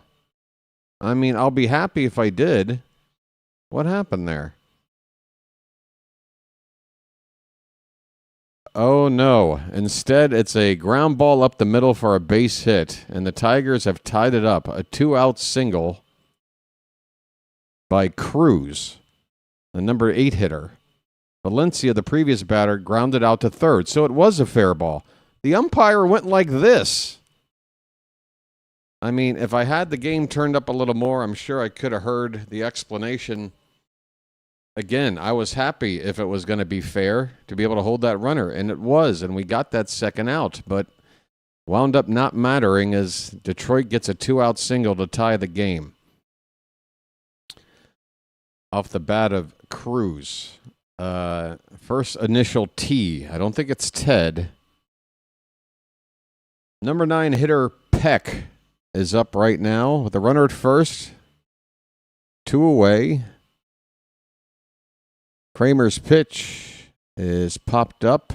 S2: I mean, I'll be happy if I did. What happened there? Oh, no. Instead, it's a ground ball up the middle for a base hit, and the Tigers have tied it up. A 2-out single by Cruz, the number 8 hitter. Valencia, the previous batter, grounded out to third, so it was a fair ball. The umpire went like this. I mean, if I had the game turned up a little more, I'm sure I could have heard the explanation. Again, I was happy if it was going to be fair to be able to hold that runner, and it was, and we got that second out, but wound up not mattering as Detroit gets a 2-out single to tie the game. Off the bat of Cruz. First initial T. I don't think it's Ted. Number 9 hitter Peck is up right now with the runner at first. 2 away. Kremer's pitch is popped up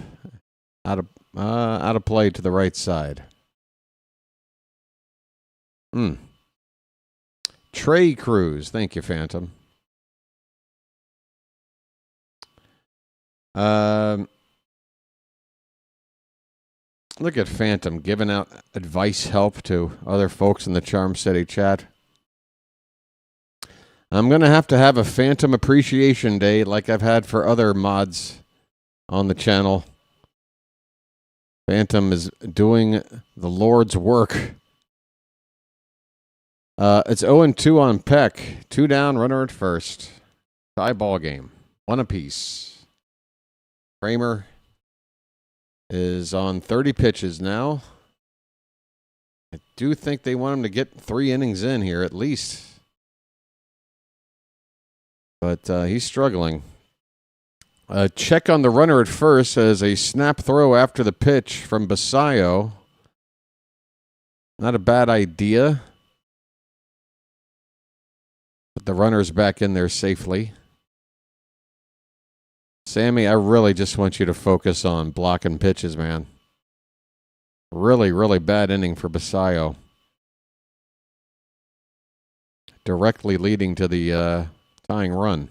S2: out of play to the right side. Trey Cruz. Thank you, Phantom. Look at Phantom giving out advice help to other folks in the Charm City chat. I'm going to have a Phantom Appreciation Day like I've had for other mods on the channel. Phantom is doing the Lord's work. It's 0-2 on Peck. 2 down, runner at first. Tie ball game. 1 apiece. Kremer is on 30 pitches now. I do think they want him to get 3 innings in here at least. But he's struggling. Check on the runner at first as a snap throw after the pitch from Basayo. Not a bad idea. Put the runners back in there safely. Sammy, I really just want you to focus on blocking pitches, man. Really, really bad inning for Basayo. Directly leading to the tying run.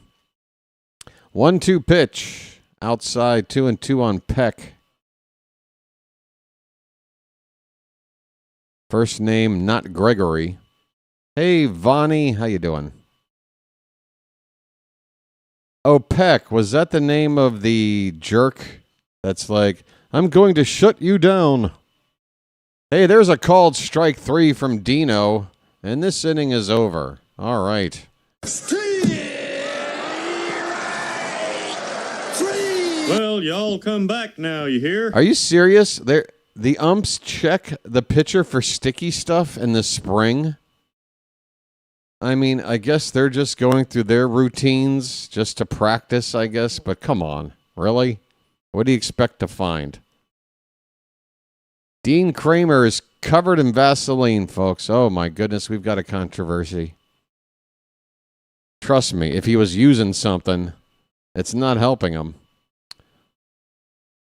S2: 1-2 pitch. Outside, 2-2 on Peck. First name, not Gregory. Hey, Vonnie, how you doing? Oh, Peck, was that the name of the jerk that's like, I'm going to shut you down? Hey, there's a called strike 3 from Dino, and this inning is over. All right.
S9: Well, y'all come back now, you hear?
S2: Are you serious? The umps check the pitcher for sticky stuff in the spring? I mean, I guess they're just going through their routines just to practice, I guess. But come on, really? What do you expect to find? Dean Kremer is covered in Vaseline, folks. Oh, my goodness, we've got a controversy. Trust me, if he was using something, it's not helping him.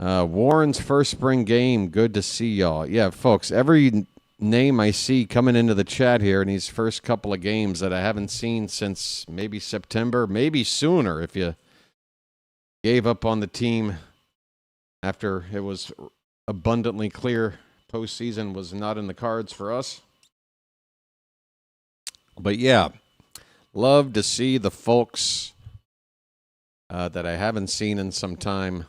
S2: Warren's first spring game. Good to see y'all. Yeah, folks, every name I see coming into the chat here in these first couple of games that I haven't seen since maybe September, maybe sooner if you gave up on the team after it was abundantly clear postseason was not in the cards for us. But yeah, love to see the folks that I haven't seen in some time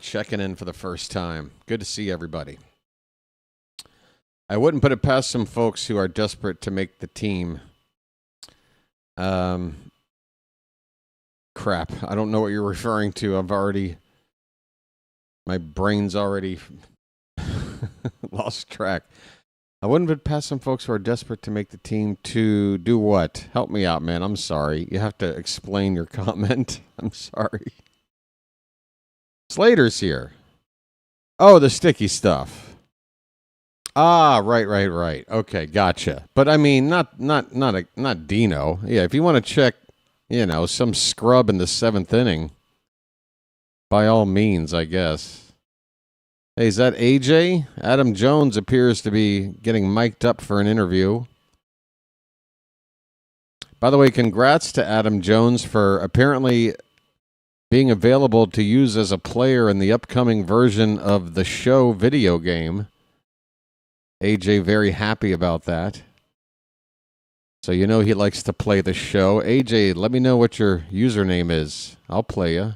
S2: checking in for the first time. Good to see everybody. I wouldn't put it past some folks who are desperate to make the team. Crap. I don't know what you're referring to. My brain's already lost track. I wouldn't put past some folks who are desperate to make the team to do what? Help me out, man. I'm sorry. You have to explain your comment. I'm sorry. Slater's here. Oh, the sticky stuff. Ah, right. Okay, gotcha. But I mean, not Dino. Yeah, if you want to check, some scrub in the 7th inning, by all means, I guess. Hey, is that AJ? Adam Jones appears to be getting mic'd up for an interview. By the way, congrats to Adam Jones for apparently being available to use as a player in the upcoming version of the show video game. AJ very happy about that. So he likes to play the show. AJ, let me know what your username is. I'll play you.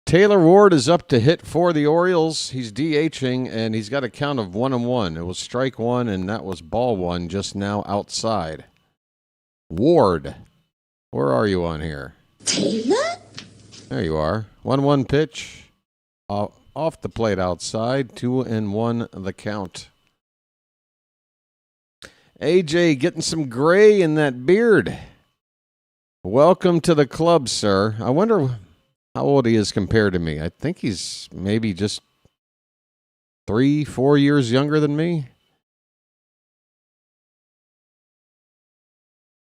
S2: Taylor Ward is up to hit for the Orioles. He's DHing, and he's got a count of 1-1. It was strike 1, and that was ball 1 just now outside. Ward, where are you on here?
S5: Taylor?
S2: There you are. 1-1 pitch. Off the plate outside. 2-1 the count. AJ getting some gray in that beard. Welcome to the club, sir. I wonder how old he is compared to me. I think he's maybe just 3-4 years younger than me.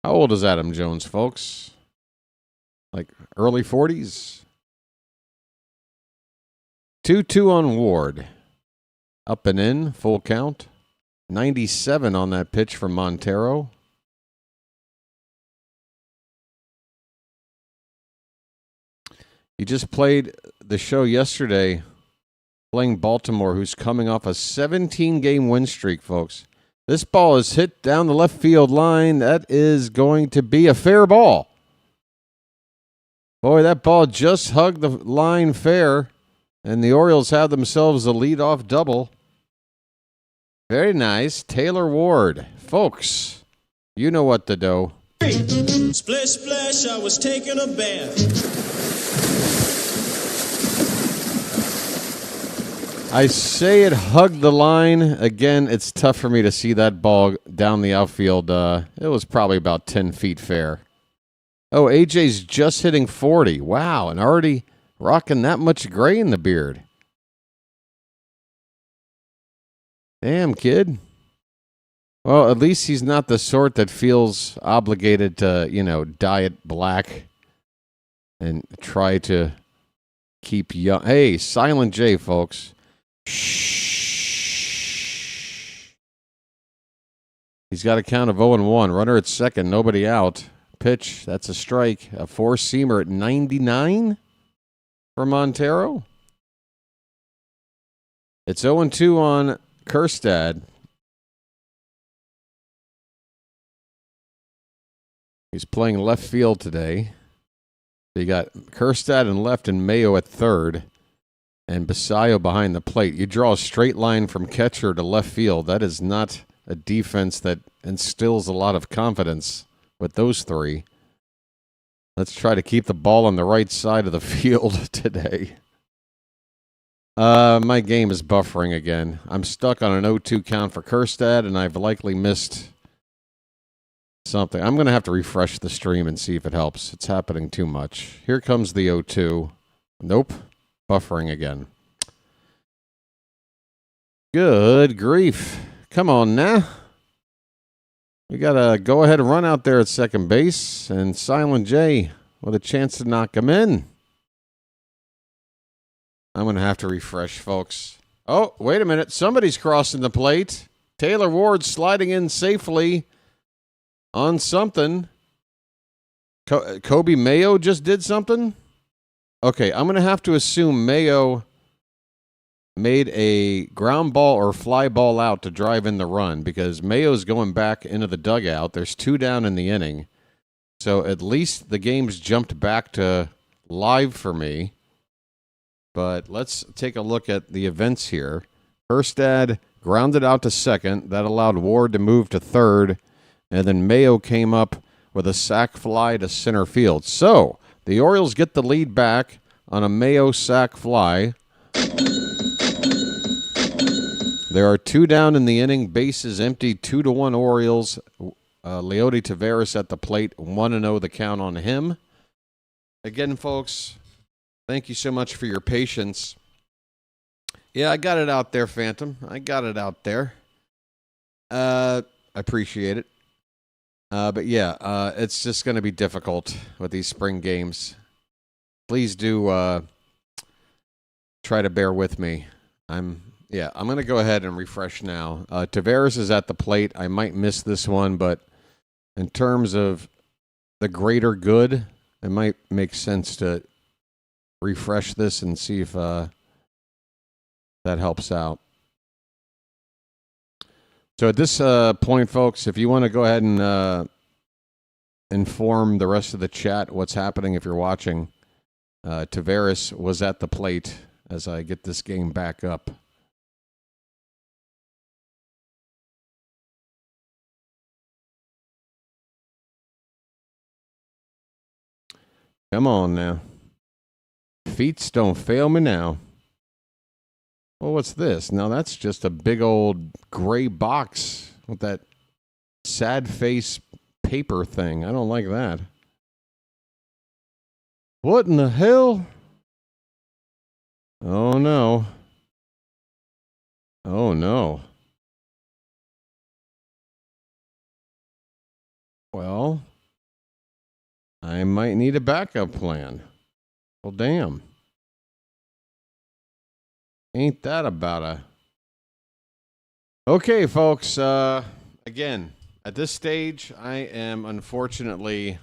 S2: How old is Adam Jones, folks? Like early 40s? 2-2 on Ward. Up and in, full count. 97 on that pitch from Montero. He just played the show yesterday, playing Baltimore, who's coming off a 17-game win streak, folks. This ball is hit down the left field line. That is going to be a fair ball. Boy, that ball just hugged the line fair, and the Orioles have themselves a leadoff double. Very nice. Taylor Ward. Folks, you know what to do.
S10: Splish, splash, I was taking a bath.
S2: I say it hugged the line. Again, it's tough for me to see that ball down the outfield. It was probably about 10 feet fair. Oh, AJ's just hitting 40. Wow, and already rocking that much gray in the beard. Damn, kid. Well, at least he's not the sort that feels obligated to, dye it black and try to keep young. Hey, Silent J, folks. Shh. He's got a count of 0-1. Runner at second, nobody out. Pitch, that's a strike. A four-seamer at 99 for Montero. It's 0-2 on Kjerstad. He's playing left field today. So you got Kjerstad in left and Mayo at third. And Basayo behind the plate. You draw a straight line from catcher to left field. That is not a defense that instills a lot of confidence with those three. Let's try to keep the ball on the right side of the field today. My game is buffering again. I'm stuck on an 0-2 count for Kjerstad, and I've likely missed something. I'm going to have to refresh the stream and see if it helps. It's happening too much. Here comes the 0-2. Nope. Buffering again. Good grief. Come on now. We got a go-ahead run out there at second base, and Silent J with a chance to knock him in. I'm going to have to refresh, folks. Oh, wait a minute. Somebody's crossing the plate. Taylor Ward sliding in safely on something. Kobe Mayo just did something? Okay, I'm going to have to assume Mayo made a ground ball or fly ball out to drive in the run because Mayo's going back into the dugout. There's 2 down in the inning. So at least the game's jumped back to live for me. But let's take a look at the events here. Kjerstad grounded out to second. That allowed Ward to move to third. And then Mayo came up with a sac fly to center field. So the Orioles get the lead back on a Mayo sac fly. There are 2 down in the inning. Bases empty. 2-1 Orioles. Leody Taveras at the plate. 1-0 the count on him. Again, folks, thank you so much for your patience. Yeah, I got it out there, Phantom. I got it out there. I appreciate it. But yeah, it's just going to be difficult with these spring games. Please do try to bear with me. I'm going to go ahead and refresh now. Taveras is at the plate. I might miss this one, but in terms of the greater good, it might make sense to refresh this and see if that helps out. So at this point, folks, if you want to go ahead and inform the rest of the chat what's happening if you're watching, Taveras was at the plate as I get this game back up. Come on now. Feats don't fail me now. Well, what's this? Now that's just a big old gray box with that sad face paper thing. I don't like that. What in the hell? Oh, no. Oh, no. Well, I might need a backup plan. Well, damn. Ain't that about a... Okay, folks. Again, at this stage, I am unfortunately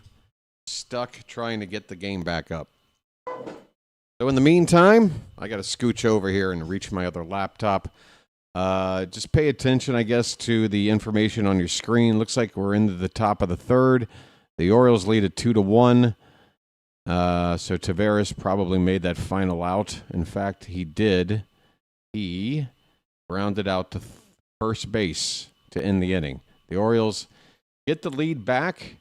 S2: stuck trying to get the game back up. So in the meantime, I got to scooch over here and reach my other laptop. Just pay attention, I guess, to the information on your screen. Looks like we're into the top of the third. The Orioles lead at 2-1. So Taveras probably made that final out. In fact, he did. He rounded out to first base to end the inning. The Orioles get the lead back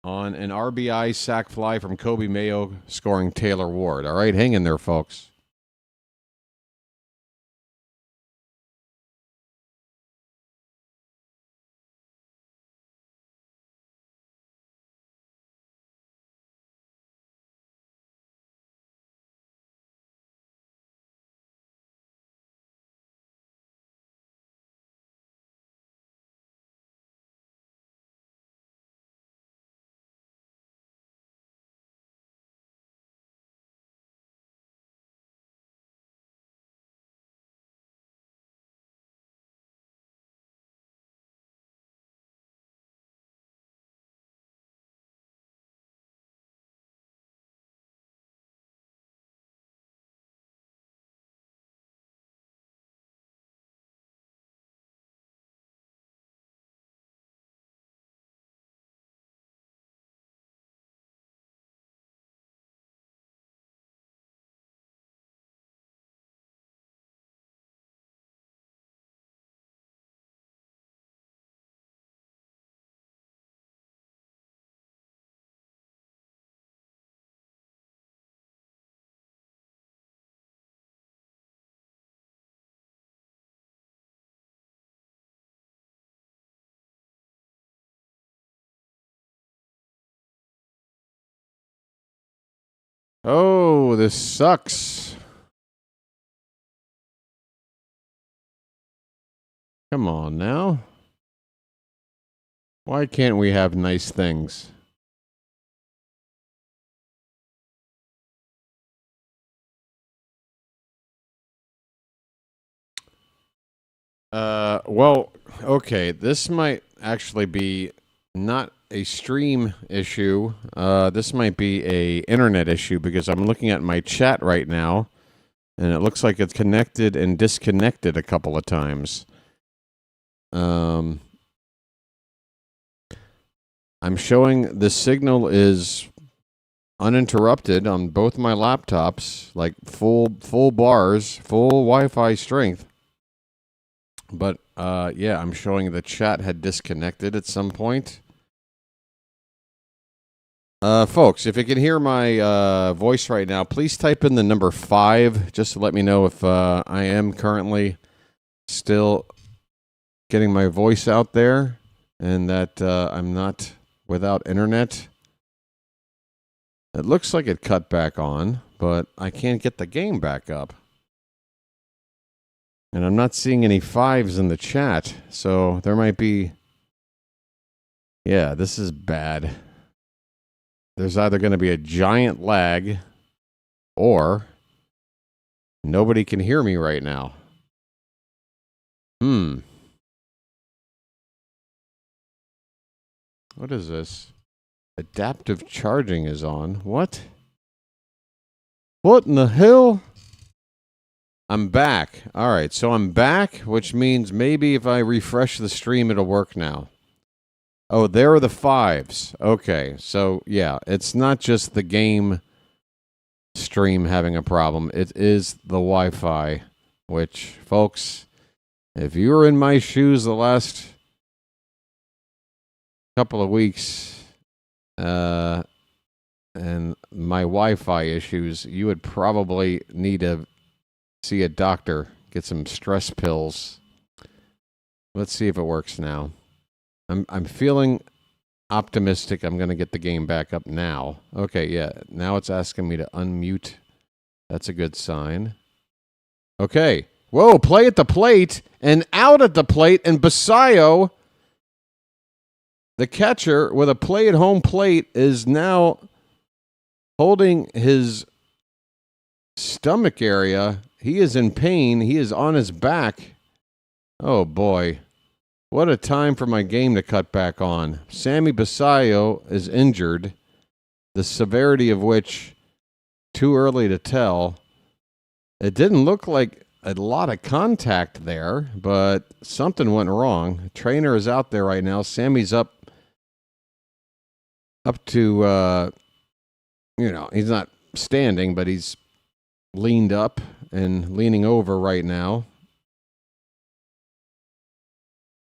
S2: on an RBI sac fly from Kobe Mayo, scoring Taylor Ward. All right, hang in there, folks. Oh, this sucks. Come on now. Why can't we have nice things? Well, okay, this might actually be not a stream issue. This might be a internet issue because I'm looking at my chat right now, and it looks like it's connected and disconnected a couple of times. I'm showing the signal is uninterrupted on both my laptops, like full bars, full Wi-Fi strength. But yeah, I'm showing the chat had disconnected at some point. Folks, if you can hear my voice right now, please type in the number 5 just to let me know if I am currently still getting my voice out there and that I'm not without internet. It looks like it cut back on, but I can't get the game back up. And I'm not seeing any 5s in the chat, so there might be... Yeah, this is bad. There's either going to be a giant lag or nobody can hear me right now. What is this? Adaptive charging is on. What? What in the hell? I'm back. All right, so I'm back, which means maybe if I refresh the stream, it'll work now. Oh, there are the 5s. Okay, so yeah, it's not just the game stream having a problem. It is the Wi-Fi, which, folks, if you were in my shoes the last couple of weeks and my Wi-Fi issues, you would probably need to see a doctor, get some stress pills. Let's see if it works now. I'm feeling optimistic I'm going to get the game back up now. Okay, yeah. Now it's asking me to unmute. That's a good sign. Okay. Whoa, play at the plate and out at the plate, and Basayo, the catcher with a play at home plate is now holding his stomach area. He is in pain. He is on his back. Oh, boy. What a time for my game to cut back on. Sammy Basallo is injured, the severity of which too early to tell. It didn't look like a lot of contact there, but something went wrong. Trainer is out there right now. Sammy's up to, he's not standing, but he's leaned up and leaning over right now.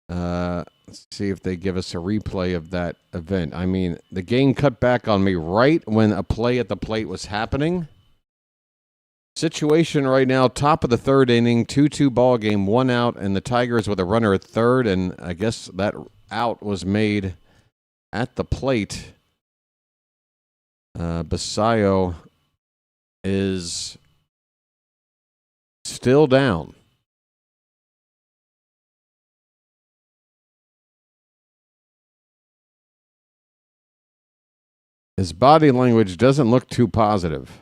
S2: Let's see if they give us a replay of that event. I mean, the game cut back on me right when a play at the plate was happening. Situation right now, top of the third inning, 2-2 ball game, 1 out, and the Tigers with a runner at third, and I guess that out was made at the plate. Basallo is still down. His body language doesn't look too positive.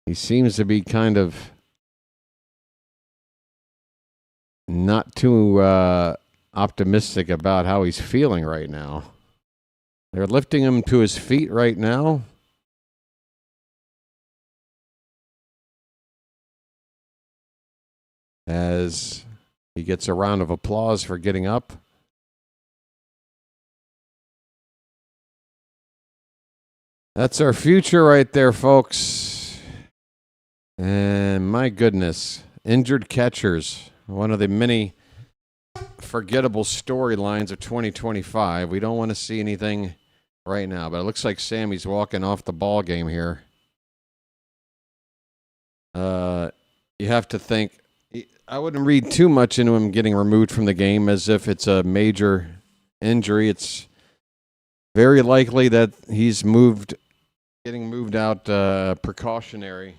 S2: He seems to be kind of not too optimistic about how he's feeling right now. They're lifting him to his feet right now. As he gets a round of applause for getting up. That's our future right there, folks. And my goodness, injured catchers, one of the many forgettable storylines of 2025. We don't want to see anything right now, but it looks like Sammy's walking off the ball game here. You have to think, I wouldn't read too much into him getting removed from the game as if it's a major injury. It's very likely that he's getting moved out precautionary.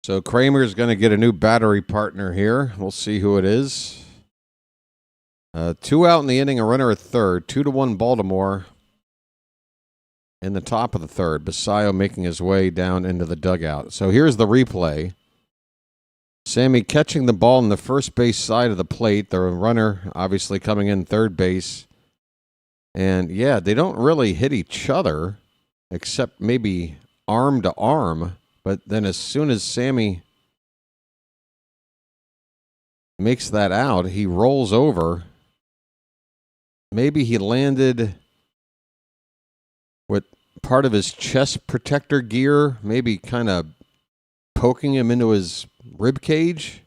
S2: So Kremer is going to get a new battery partner here. We'll see who it is. 2 out in the inning, a runner at third. 2-1 Baltimore in the top of the third. Basallo making his way down into the dugout. So here's the replay. Sammy catching the ball in the first base side of the plate. The runner obviously coming in third base. And, yeah, they don't really hit each other except maybe arm to arm. But then as soon as Sammy makes that out, he rolls over. Maybe he landed with part of his chest protector gear, maybe kind of poking him into his rib cage.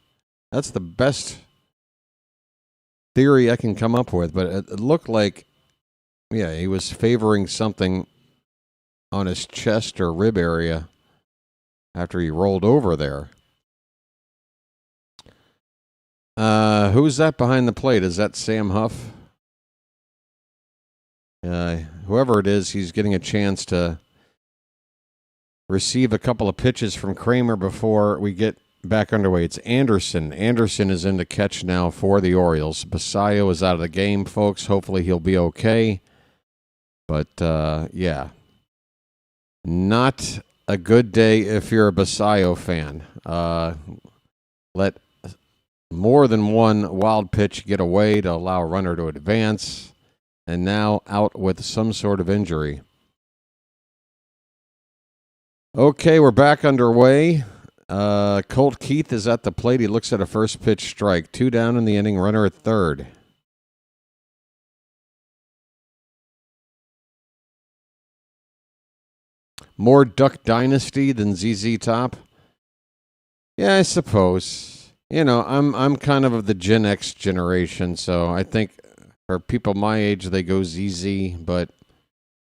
S2: That's the best theory I can come up with. But it looked like, yeah, he was favoring something on his chest or rib area after he rolled over there. Who's that behind the plate? Is that Sam Huff? Whoever it is, he's getting a chance to receive a couple of pitches from Kremer before we get back underway. It's Anderson. Anderson is in to catch now for the Orioles. Basallo is out of the game, folks. Hopefully he'll be okay. But, yeah, not a good day if you're a Basallo fan. Let more than one wild pitch get away to allow a runner to advance, and now out with some sort of injury. Okay, we're back underway. Colt Keith is at the plate. He looks at a first pitch strike. 2 down in the inning, runner at third. More Duck Dynasty than ZZ Top? Yeah, I suppose. You know, I'm kind of the Gen X generation, so I think for people my age, they go ZZ. But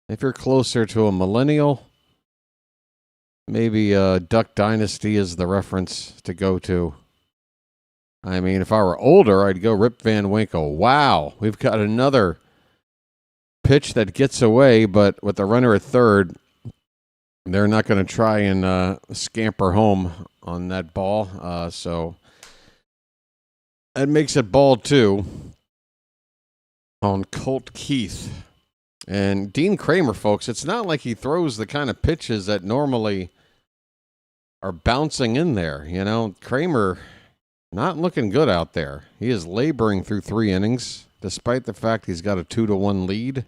S2: if you're closer to a millennial, maybe Duck Dynasty is the reference to go to. I mean, if I were older, I'd go Rip Van Winkle. Wow, we've got another pitch that gets away, but with the runner at third, they're not going to try and scamper home on that ball. So That makes it ball 2 on Colt Keith. And Dean Kremer, folks, it's not like he throws the kind of pitches that normally are bouncing in there. You know, Kremer not looking good out there. He is laboring through 3 innings, despite the fact he's got a 2-1 lead.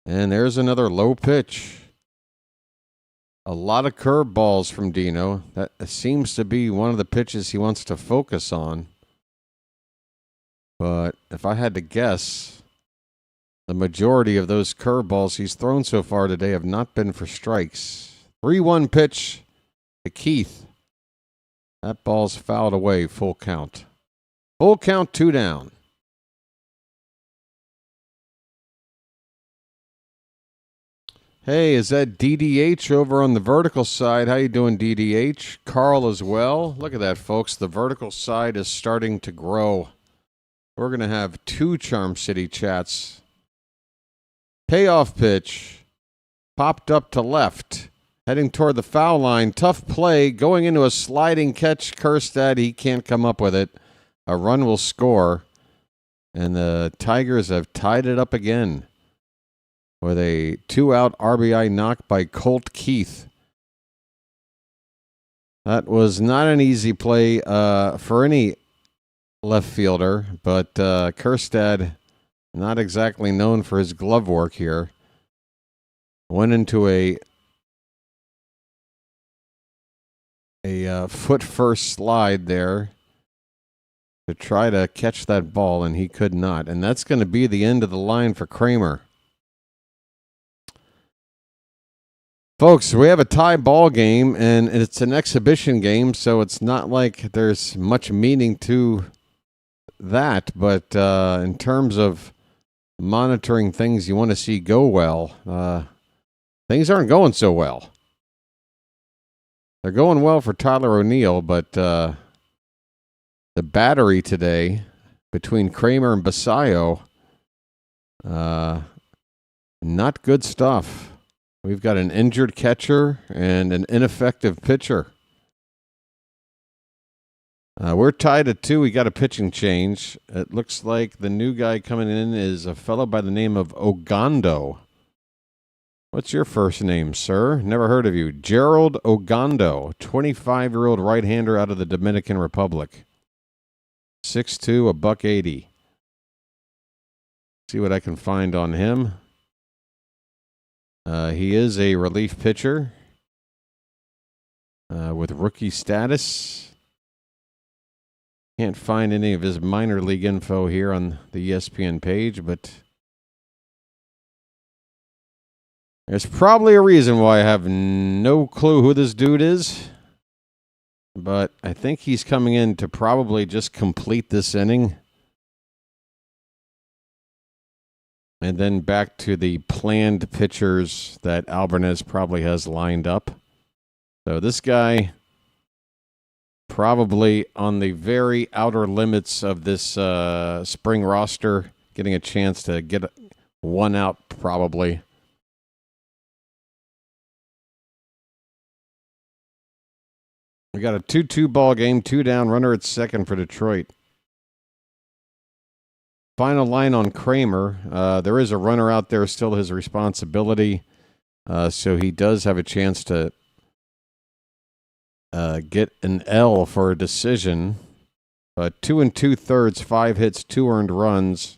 S2: And there's another low pitch. A lot of curveballs from Dino. That seems to be one of the pitches he wants to focus on. But if I had to guess, the majority of those curveballs he's thrown so far today have not been for strikes. 3-1 pitch to Keith. That ball's fouled away, full count. Full count, 2 down. Hey, is that DDH over on the vertical side? How you doing, DDH? Carl as well. Look at that, folks. The vertical side is starting to grow. We're going to have 2 Charm City chats. Payoff pitch. Popped up to left. Heading toward the foul line. Tough play. Going into a sliding catch. Kerstad, he can't come up with it. A run will score. And the Tigers have tied it up again with a 2-out RBI knock by Colt Keith. That was not an easy play for any left fielder, but Kerstad, not exactly known for his glove work here, went into a foot-first slide there to try to catch that ball, and he could not. And that's going to be the end of the line for Kremer. Folks, we have a tie ball game, and it's an exhibition game, so it's not like there's much meaning to that. But in terms of monitoring things you want to see go well, things aren't going so well. They're going well for Tyler O'Neill, but the battery today between Kremer and Basayo, not good stuff. We've got an injured catcher and an ineffective pitcher. We're tied at 2. We got a pitching change. It looks like the new guy coming in is a fellow by the name of Ogando. What's your first name, sir? Never heard of you. Gerald Ogando, 25-year-old right-hander out of the Dominican Republic. 6'2", $180. See what I can find on him. He is a relief pitcher with rookie status. Can't find any of his minor league info here on the ESPN page, but there's probably a reason why I have no clue who this dude is. But I think he's coming in to probably just complete this inning. And then back to the planned pitchers that Alvarez probably has lined up. So this guy probably on the very outer limits of this spring roster, getting a chance to get 1 out probably. We got a 2-2 ball game, 2 down, runner at second for Detroit. Final line on Kremer. There is a runner out there, still his responsibility. So he does have a chance to get an L for a decision. 2 2/3, 5 hits, 2 earned runs,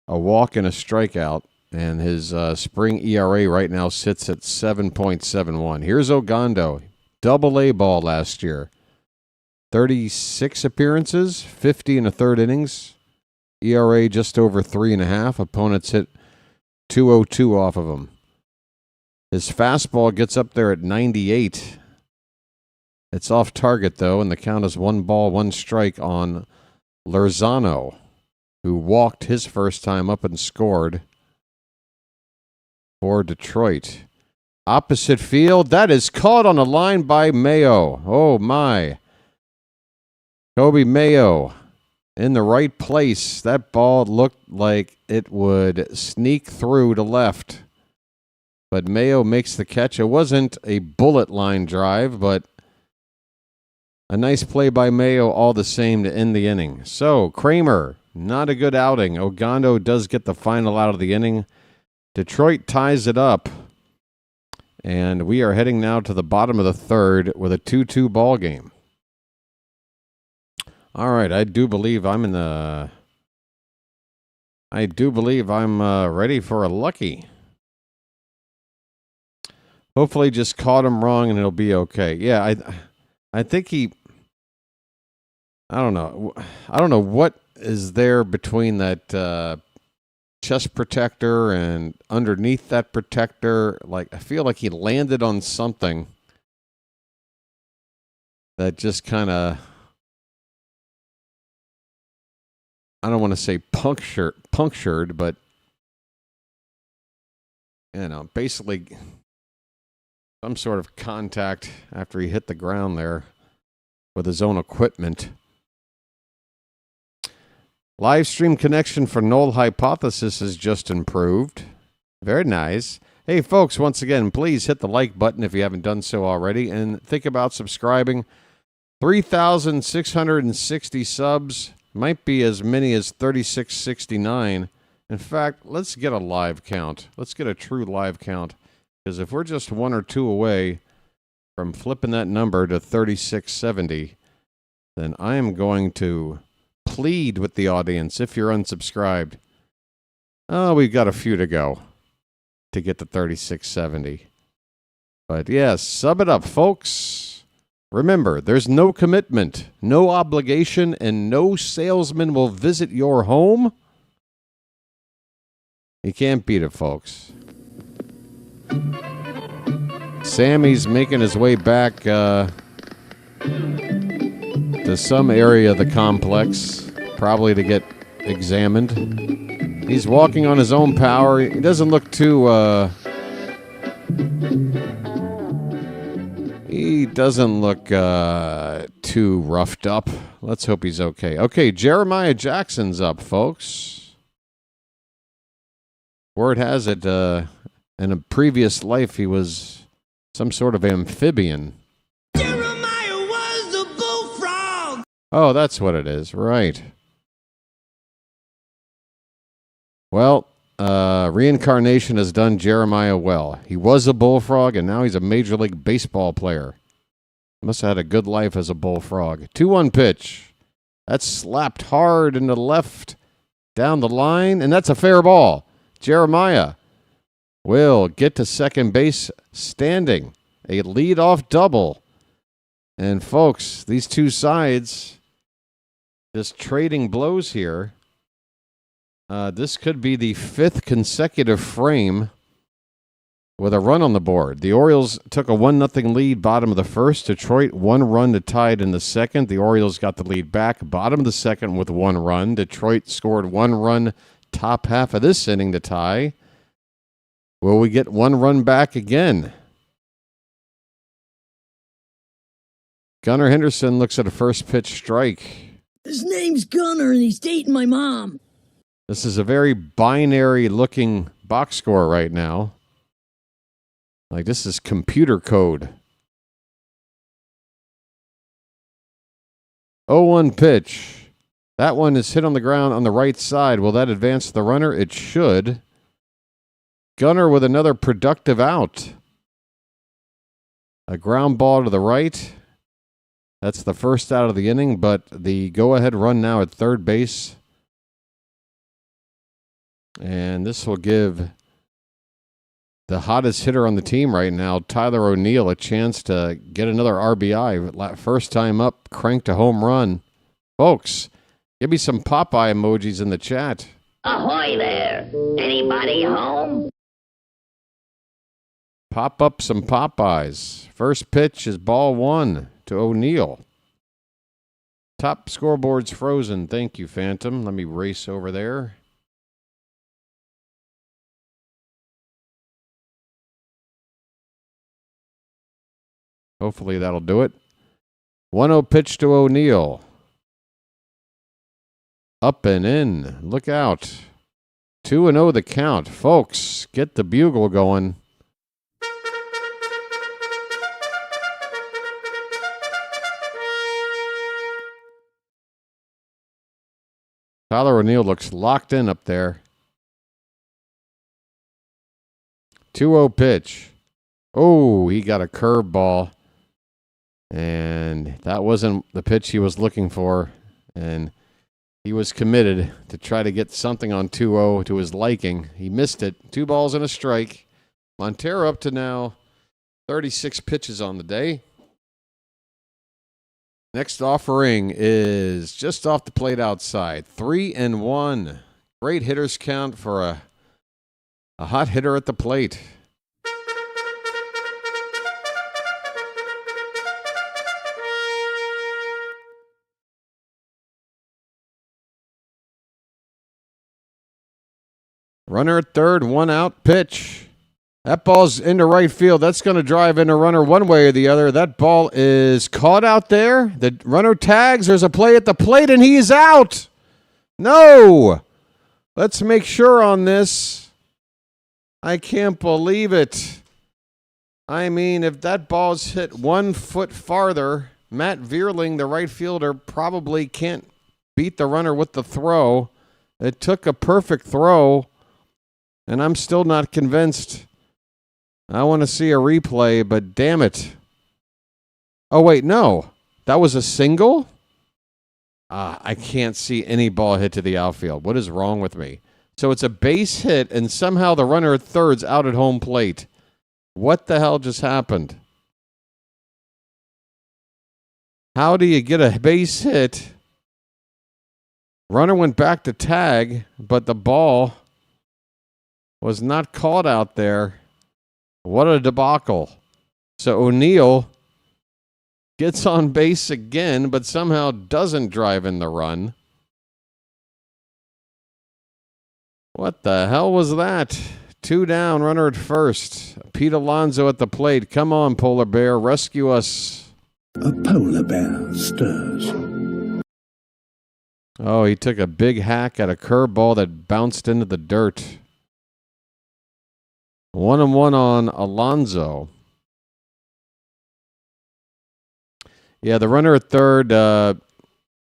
S2: a walk and a strikeout. And his spring ERA right now sits at 7.71. Here's Ogando. Double-A ball last year. 36 appearances, 50 in the 3rd innings. ERA just over 3.5. Opponents hit 202 off of him. His fastball gets up there at 98. It's off target, though, and the count is 1 ball, 1 strike on Lozano, who walked his first time up and scored for Detroit. Opposite field, that is caught on the line by Mayo. Oh, my. Kobe Mayo. In the right place. That ball looked like it would sneak through to left. But Mayo makes the catch. It wasn't a bullet line drive, but A nice play by Mayo, all the same, to end the inning. So, Kremer, not a good outing. Ogando does get the final out of the inning. Detroit ties it up. And we are heading now to the bottom of the third with a 2-2 ball game. All right, I do believe I'm ready for a lucky. Hopefully just caught him wrong and it'll be okay. Yeah, I think I don't know. I don't know what is there between that chest protector and underneath that protector. Like, I feel like he landed on something that just kind of, I don't want to say punctured, but, basically some sort of contact after he hit the ground there with his own equipment. Live stream connection for Null Hypothesis has just improved. Very nice. Hey, folks, once again, please hit the like button if you haven't done so already, and think about subscribing. 3,660 subs. Might be as many as 3,669. In fact, let's get a live count. Let's get a true live count. Because if we're just one or two away from flipping that number to 3,670, then I am going to plead with the audience, if you're unsubscribed. Oh, we've got a few to go to get to 3,670. But yes, sub it up, folks. Remember, there's no commitment, no obligation, and no salesman will visit your home. You can't beat it, folks. Sammy's making his way back to some area of the complex, probably to get examined. He's walking on his own power. He doesn't look too too roughed up. Let's hope he's okay. Okay, Jeremiah Jackson's up, folks. Word has it, in a previous life, he was some sort of amphibian.
S10: Jeremiah was a bullfrog.
S2: Oh, that's what it is. Right. Well, reincarnation has done Jeremiah well. He was a bullfrog, and now he's a Major League Baseball player. Must have had a good life as a bullfrog. 2-1 pitch. That's slapped hard into the left down the line, and that's a fair ball. Jeremiah will get to second base standing. A leadoff double. And folks, these two sides just trading blows here. This could be the fifth consecutive frame with a run on the board. The Orioles took a 1-0 lead bottom of the first. Detroit 1 run to tie it in the second. The Orioles got the lead back bottom of the second with 1 run. Detroit scored 1 run top half of this inning to tie. Will we get 1 run back again? Gunnar Henderson looks at a first pitch strike.
S11: His name's Gunnar and he's dating my mom.
S2: This is a very binary looking box score right now. Like, this is computer code. 0-1 pitch. That one is hit on the ground on the right side. Will that advance the runner? It should. Gunnar with another productive out. A ground ball to the right. That's the first out of the inning, but the go-ahead run now at third base. And this will give the hottest hitter on the team right now, Tyler O'Neill, a chance to get another RBI. First time up, cranked a home run. Folks, give me some Popeye emojis in the chat.
S5: Ahoy there! Anybody home?
S2: Pop up some Popeyes. First pitch is ball 1 to O'Neill. Top scoreboard's frozen. Thank you, Phantom. Let me race over there. Hopefully that'll do it. 1-0 pitch to O'Neill. Up and in. Look out. 2-0 the count. Folks, get the bugle going. Tyler O'Neill looks locked in up there. 2-0 pitch. Oh, he got a curveball. And that wasn't the pitch he was looking for. And he was committed to try to get something on 2-0 to his liking. He missed it. 2 balls and a strike. Montero up to now 36 pitches on the day. Next offering is just off the plate outside. 3-1. Great hitters count for a hot hitter at the plate. Runner at third, 1 out, pitch. That ball's into right field. That's going to drive in a runner one way or the other. That ball is caught out there. The runner tags. There's a play at the plate, and he's out. No. Let's make sure on this. I can't believe it. I mean, if that ball's hit 1 foot farther, Matt Vierling, the right fielder, probably can't beat the runner with the throw. It took a perfect throw, and I'm still not convinced. I want to see a replay, but damn it. Oh, wait, no. That was a single? I can't see any ball hit to the outfield. What is wrong with me? So it's a base hit, and somehow the runner at third's out at home plate. What the hell just happened? How do you get a base hit? Runner went back to tag, but the ball was not caught out there. What a debacle. So O'Neill gets on base again, but somehow doesn't drive in the run. What the hell was that? 2 down, runner at first. Pete Alonso at the plate. Come on, Polar Bear, rescue us.
S4: A polar bear stirs.
S2: Oh, he took a big hack at a curveball that bounced into the dirt. 1-1 on Alonso. Yeah, the runner at third,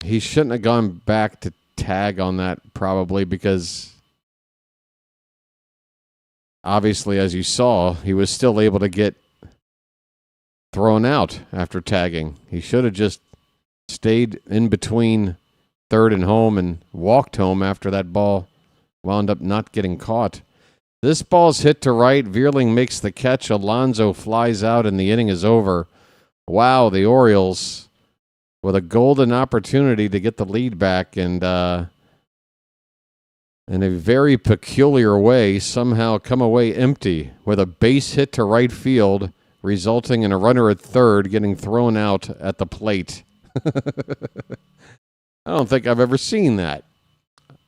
S2: he shouldn't have gone back to tag on that probably because obviously, as you saw, he was still able to get thrown out after tagging. He should have just stayed in between third and home and walked home after that ball wound up not getting caught. This ball's hit to right. Vierling makes the catch. Alonso flies out, and the inning is over. Wow, the Orioles with a golden opportunity to get the lead back, and in a very peculiar way, somehow come away empty with a base hit to right field, resulting in a runner at third getting thrown out at the plate. I don't think I've ever seen that.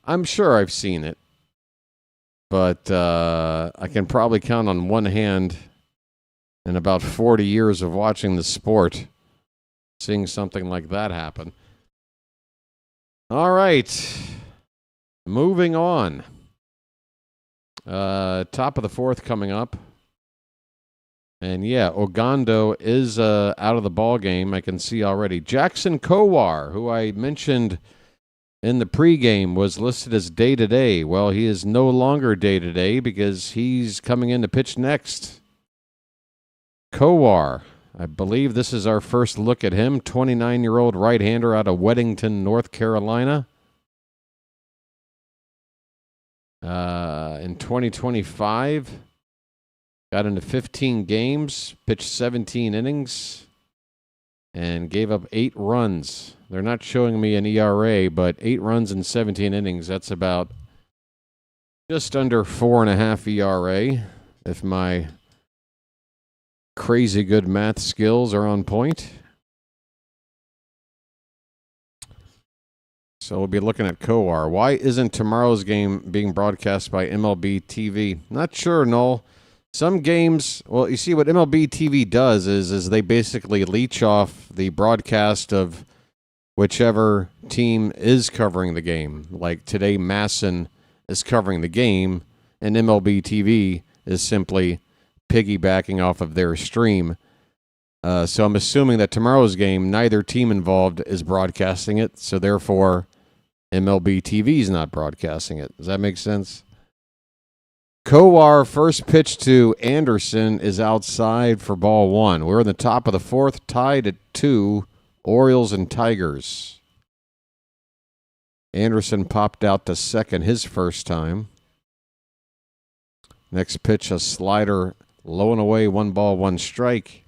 S2: I'm sure I've seen it. But I can probably count on one hand in about 40 years of watching the sport, seeing something like that happen. All right. Moving on. Top of the fourth coming up. And yeah, Ogando is out of the ball game. I can see already. Jackson Kowar, who I mentioned in the pregame, was listed as day-to-day. Well, he is no longer day-to-day because he's coming in to pitch next. Kowar, I believe this is our first look at him. 29-year-old right-hander out of Weddington, North Carolina. In 2025, got into 15 games, pitched 17 innings, and gave up 8 runs. They're not showing me an ERA, but 8 runs in 17 innings, that's about just under 4.5 ERA, if my crazy good math skills are on point. So we'll be looking at Kowar. Why isn't tomorrow's game being broadcast by MLB TV? Not sure, Noel. Some games, well, you see what MLB TV does is they basically leech off the broadcast of whichever team is covering the game. Like today, Masson is covering the game, and MLB TV is simply piggybacking off of their stream. So I'm assuming that tomorrow's game, neither team involved is broadcasting it, so therefore MLB TV's not broadcasting it. Does that make sense? Kowar, first pitch to Anderson is outside for ball one. We're in the top of the fourth, tied at 2, Orioles and Tigers. Anderson popped out to second his first time. Next pitch, a slider, low and away, 1 ball, 1 strike.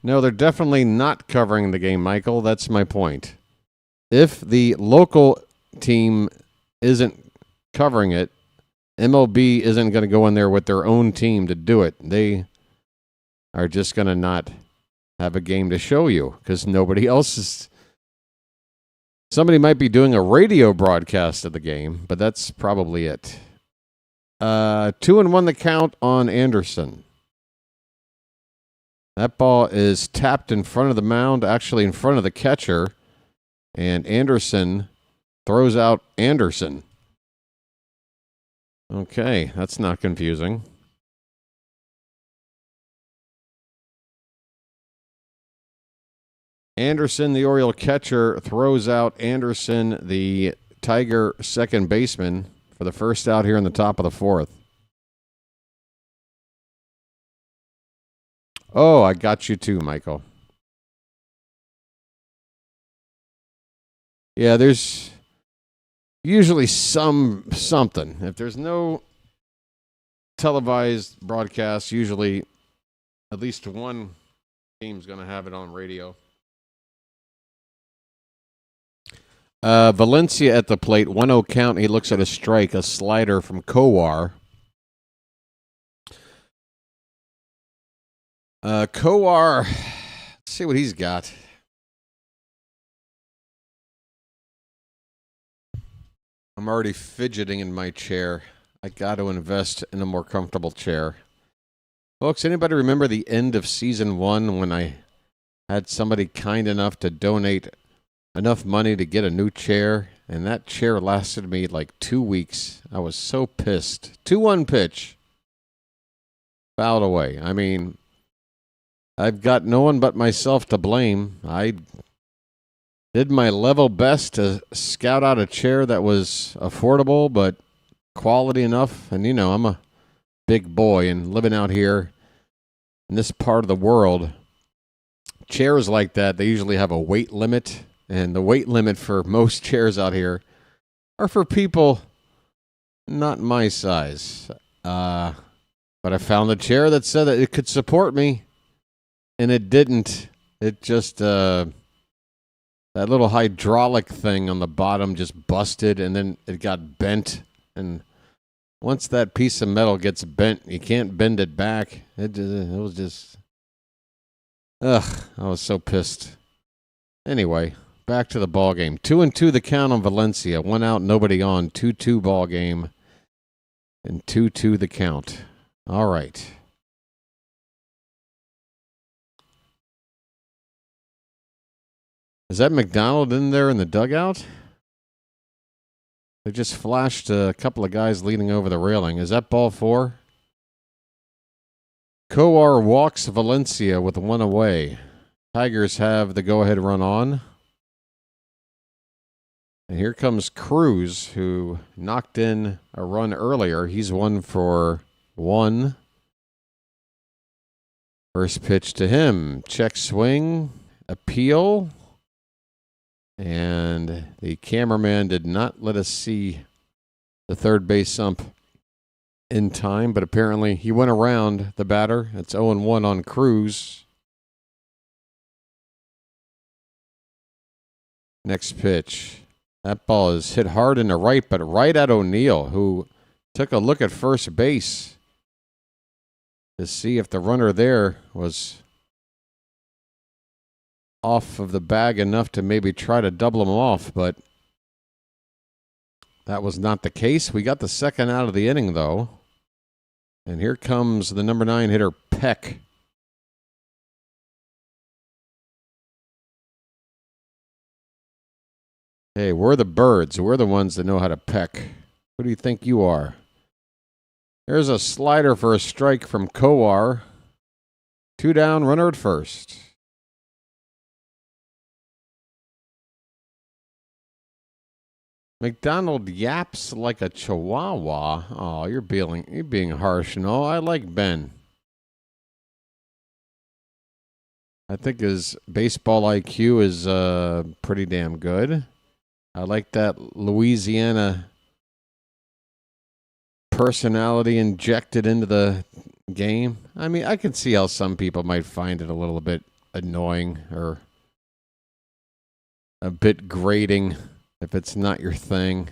S2: No, they're definitely not covering the game, Michael. That's my point. If the local team isn't covering it, MLB isn't going to go in there with their own team to do it. They are just going to not have a game to show you because nobody else is. Somebody might be doing a radio broadcast of the game, but that's probably it. 2-1 the count on Anderson. That ball is tapped in front of the mound, actually in front of the catcher, and Anderson throws out Anderson. Okay, that's not confusing. Anderson, the Oriole catcher, throws out Anderson, the Tiger second baseman, for the first out here in the top of the fourth. Oh, I got you too, Michael. Yeah, there's usually something. If there's no televised broadcast, usually at least one team's going to have it on radio. Valencia at the plate, 1-0 count. He looks at a strike, a slider from Kowar. Kowar, let's see what he's got. I'm already fidgeting in my chair. I got to invest in a more comfortable chair. Folks, anybody remember the end of season 1 when I had somebody kind enough to donate enough money to get a new chair? And that chair lasted me like 2 weeks. I was so pissed. 2-1 pitch. Fouled away. I mean, I've got no one but myself to blame. I did my level best to scout out a chair that was affordable but quality enough. And, you know, I'm a big boy and living out here in this part of the world. Chairs like that, they usually have a weight limit. And the weight limit for most chairs out here are for people not my size. But I found a chair that said that it could support me. And it didn't. It just... that little hydraulic thing on the bottom just busted, and then it got bent. And once that piece of metal gets bent, you can't bend it back. It was just... Ugh, I was so pissed. Anyway, back to the ball game. 2-2 the count on Valencia. 1 out, nobody on. 2-2 ball game. And 2-2 the count. All right. Is that McDonald in there in the dugout? They just flashed a couple of guys leaning over the railing. Is that ball 4? Kowar walks Valencia with 1 away. Tigers have the go-ahead run on. And here comes Cruz, who knocked in a run earlier. He's 1 for 1. First pitch to him. Check swing. Appeal. And the cameraman did not let us see the third base ump in time, but apparently he went around the batter. It's 0-1 on Cruz. Next pitch. That ball is hit hard in the right, but right at O'Neill, who took a look at first base to see if the runner there was off of the bag enough to maybe try to double him off, but that was not the case. We got the second out of the inning, though. And here comes the number 9 hitter, Peck. Hey, we're the birds. We're the ones that know how to peck. Who do you think you are? There's a slider for a strike from Kowar. 2 down, runner at first. McDonald yaps like a chihuahua. Oh, you're being harsh. No, I like Ben. I think his baseball IQ is pretty damn good. I like that Louisiana personality injected into the game. I mean, I can see how some people might find it a little bit annoying or a bit grating if it's not your thing.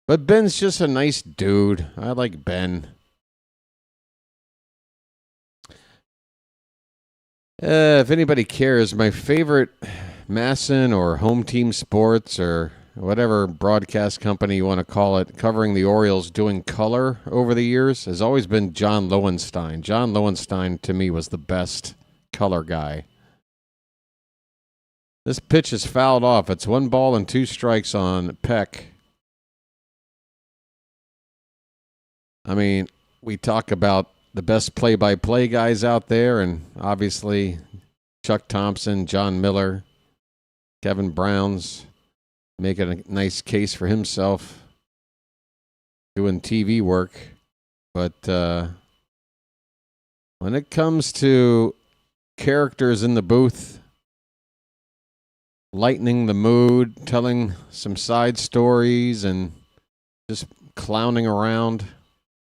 S2: But Ben's just a nice dude. I like Ben. If anybody cares, my favorite Masson or Home Team Sports or whatever broadcast company you want to call it, covering the Orioles doing color over the years, has always been John Lowenstein. John Lowenstein, to me, was the best color guy. This pitch is fouled off. It's 1 ball and 2 strikes on Peck. I mean, we talk about the best play-by-play guys out there, and obviously Chuck Thompson, John Miller, Kevin Brown's making a nice case for himself doing TV work. But when it comes to characters in the booth, lightening the mood, telling some side stories, and just clowning around,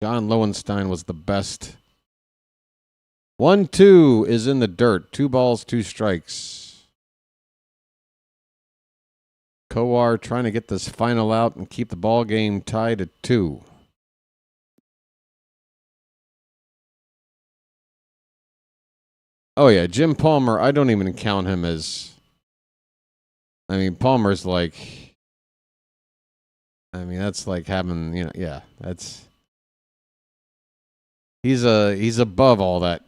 S2: John Lowenstein was the best. 1-2 is in the dirt. 2 balls, 2 strikes. Kowar trying to get this final out and keep the ball game tied at 2. Oh, yeah, Jim Palmer, I don't even count him as... I mean, Palmer's like... I mean, that's like having, you know, yeah, that's... He's above all that.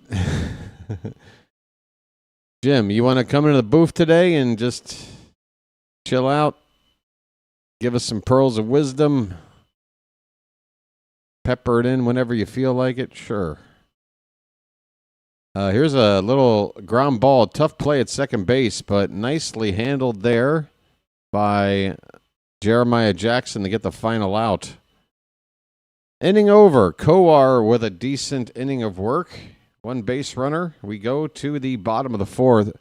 S2: Jim, you want to come into the booth today and just chill out? Give us some pearls of wisdom? Pepper it in whenever you feel like it? Sure. Here's a little ground ball. Tough play at second base, but nicely handled there by Jeremiah Jackson to get the final out. Inning over. Kowar with a decent inning of work. 1 base runner. We go to the bottom of the 4th.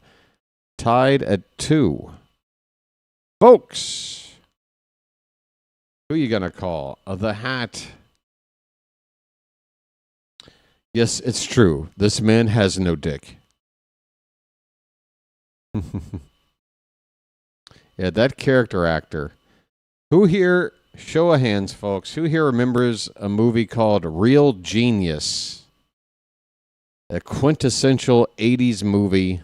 S2: Tied at 2. Folks, who you going to call? The Hat. Yes, it's true. This man has no dick. Yeah, that character actor. Who here... Show of hands, folks. Who here remembers a movie called Real Genius? A quintessential 80s movie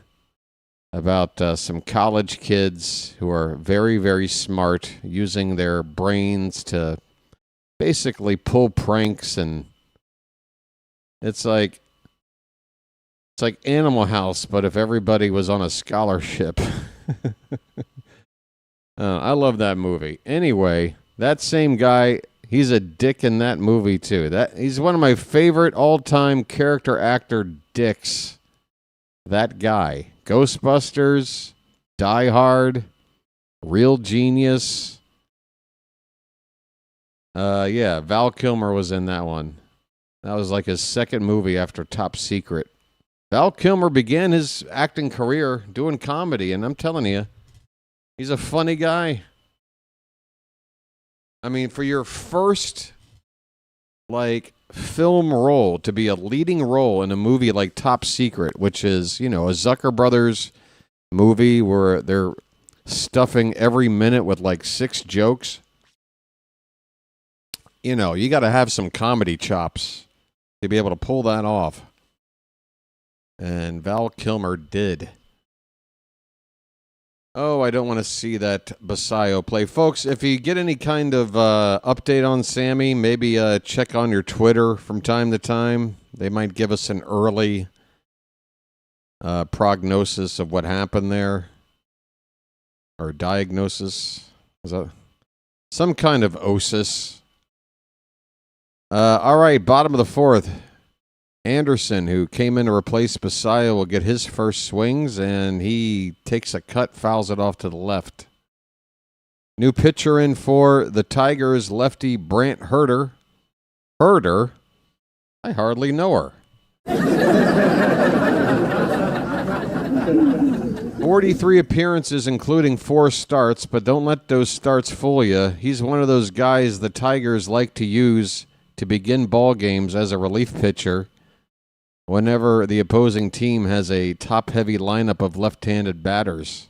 S2: about some college kids who are very, very smart, using their brains to basically pull pranks, and it's like Animal House, but if everybody was on a scholarship. I love that movie. Anyway... That same guy, he's a dick in that movie, too. He's one of my favorite all-time character actor dicks. That guy. Ghostbusters, Die Hard, Real Genius. Yeah, Val Kilmer was in that one. That was like his second movie after Top Secret. Val Kilmer began his acting career doing comedy, and I'm telling you, he's a funny guy. I mean, for your first, like, film role to be a leading role in a movie like Top Secret, which is, you know, a Zucker Brothers movie where they're stuffing every minute with, like, 6 jokes. You know, you got to have some comedy chops to be able to pull that off. And Val Kilmer did. Oh, I don't want to see that Basayo play. Folks, if you get any kind of update on Sammy, maybe check on your Twitter from time to time. They might give us an early prognosis of what happened there. Or diagnosis. Is that some kind of osis? All right, bottom of the 4th. Anderson, who came in to replace Basayo, will get his first swings, and he takes a cut, fouls it off to the left. New pitcher in for the Tigers, lefty Brant Herter. Herter? I hardly know her. 43 appearances, including 4 starts, but don't let those starts fool you. He's one of those guys the Tigers like to use to begin ball games as a relief pitcher whenever the opposing team has a top-heavy lineup of left-handed batters.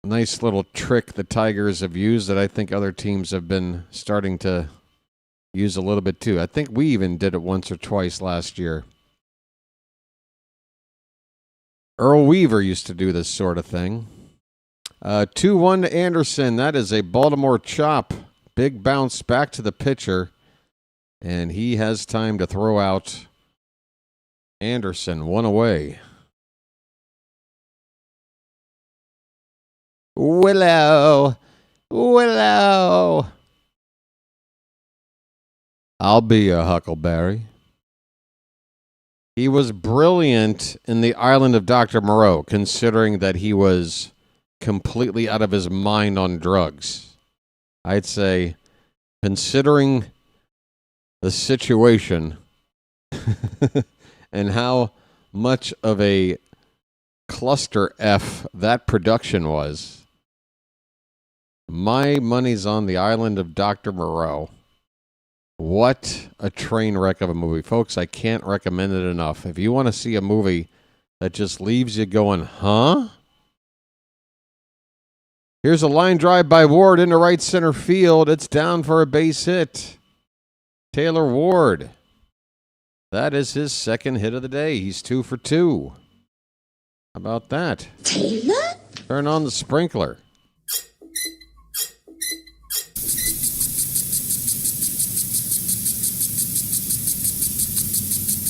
S2: Nice little trick the Tigers have used that I think other teams have been starting to use a little bit too. I think we even did it once or twice last year. Earl Weaver used to do this sort of thing. 2-1 to Anderson. That is a Baltimore chop. Big bounce back to the pitcher. And he has time to throw out Anderson. 1 away. Willow. I'll be a Huckleberry. He was brilliant in the Island of Dr. Moreau, considering that he was completely out of his mind on drugs. I'd say, considering the situation and how much of a cluster F that production was, my money's on the Island of Dr. Moreau. What a train wreck of a movie. Folks, I can't recommend it enough. If you want to see a movie that just leaves you going, huh? Here's a line drive by Ward into right center field. It's down for a base hit. Taylor Ward. That is his second hit of the day. He's 2 for 2. How about that?
S11: Taylor?
S2: Turn on the sprinkler.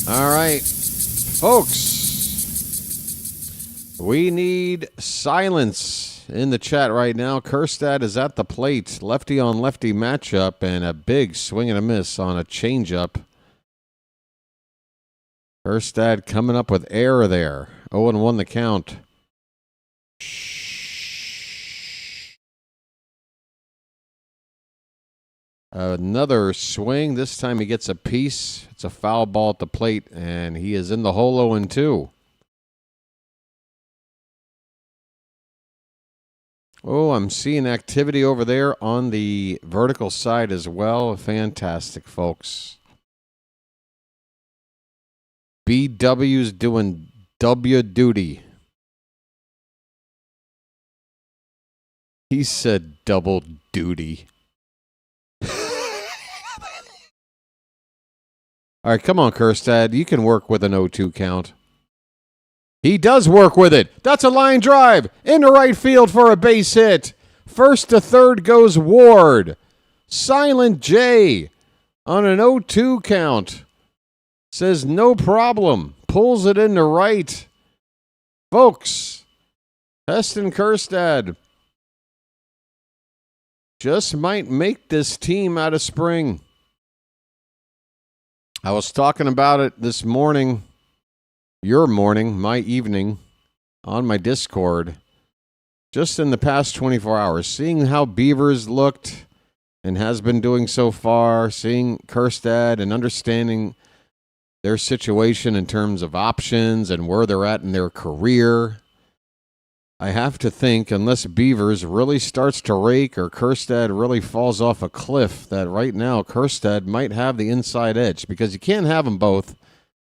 S2: All right, folks, we need silence in the chat right now. Kjerstad is at the plate, lefty on lefty matchup, and a big swing and a miss on a changeup. Kjerstad coming up with error there. 0-1 the count. Another swing. This time he gets a piece. It's a foul ball at the plate, and he is in the hole 0-2. Oh, I'm seeing activity over there on the vertical side as well. Fantastic, folks. BW's doing W duty. He said double duty. All right, come on, Kjerstad. You can work with an 0-2 count. He does work with it. That's a line drive into right field for a base hit. First to third goes Ward. Silent J on an 0-2 count. Says no problem. Pulls it into right. Folks, Heston Kjerstad just might make this team out of spring. I was talking about it this morning, your morning, my evening, on my Discord, just in the past 24 hours, seeing how Beavers looked and has been doing so far, seeing Kjerstad and understanding their situation in terms of options and where they're at in their career. I have to think, unless Beavers really starts to rake or Kjerstad really falls off a cliff, that right now Kjerstad might have the inside edge, because you can't have them both.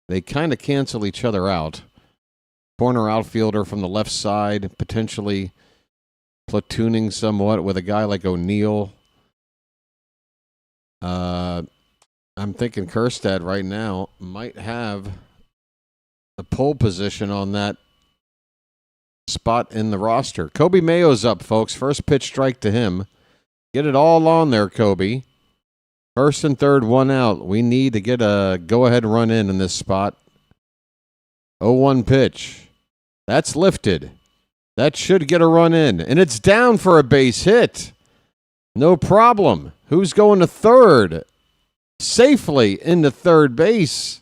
S2: They kind of cancel each other out. Corner outfielder from the left side, potentially platooning somewhat with a guy like O'Neill. I'm thinking Kjerstad right now might have the pole position on that spot in the roster. Kobe Mayo's up, folks. First pitch strike to him. Get it all on there, Kobe. First and third, 1 out. We need to get a go-ahead run in this spot. 0-1 pitch. That's lifted. That should get a run in. And it's down for a base hit. No problem. Who's going to third? Safely into third base.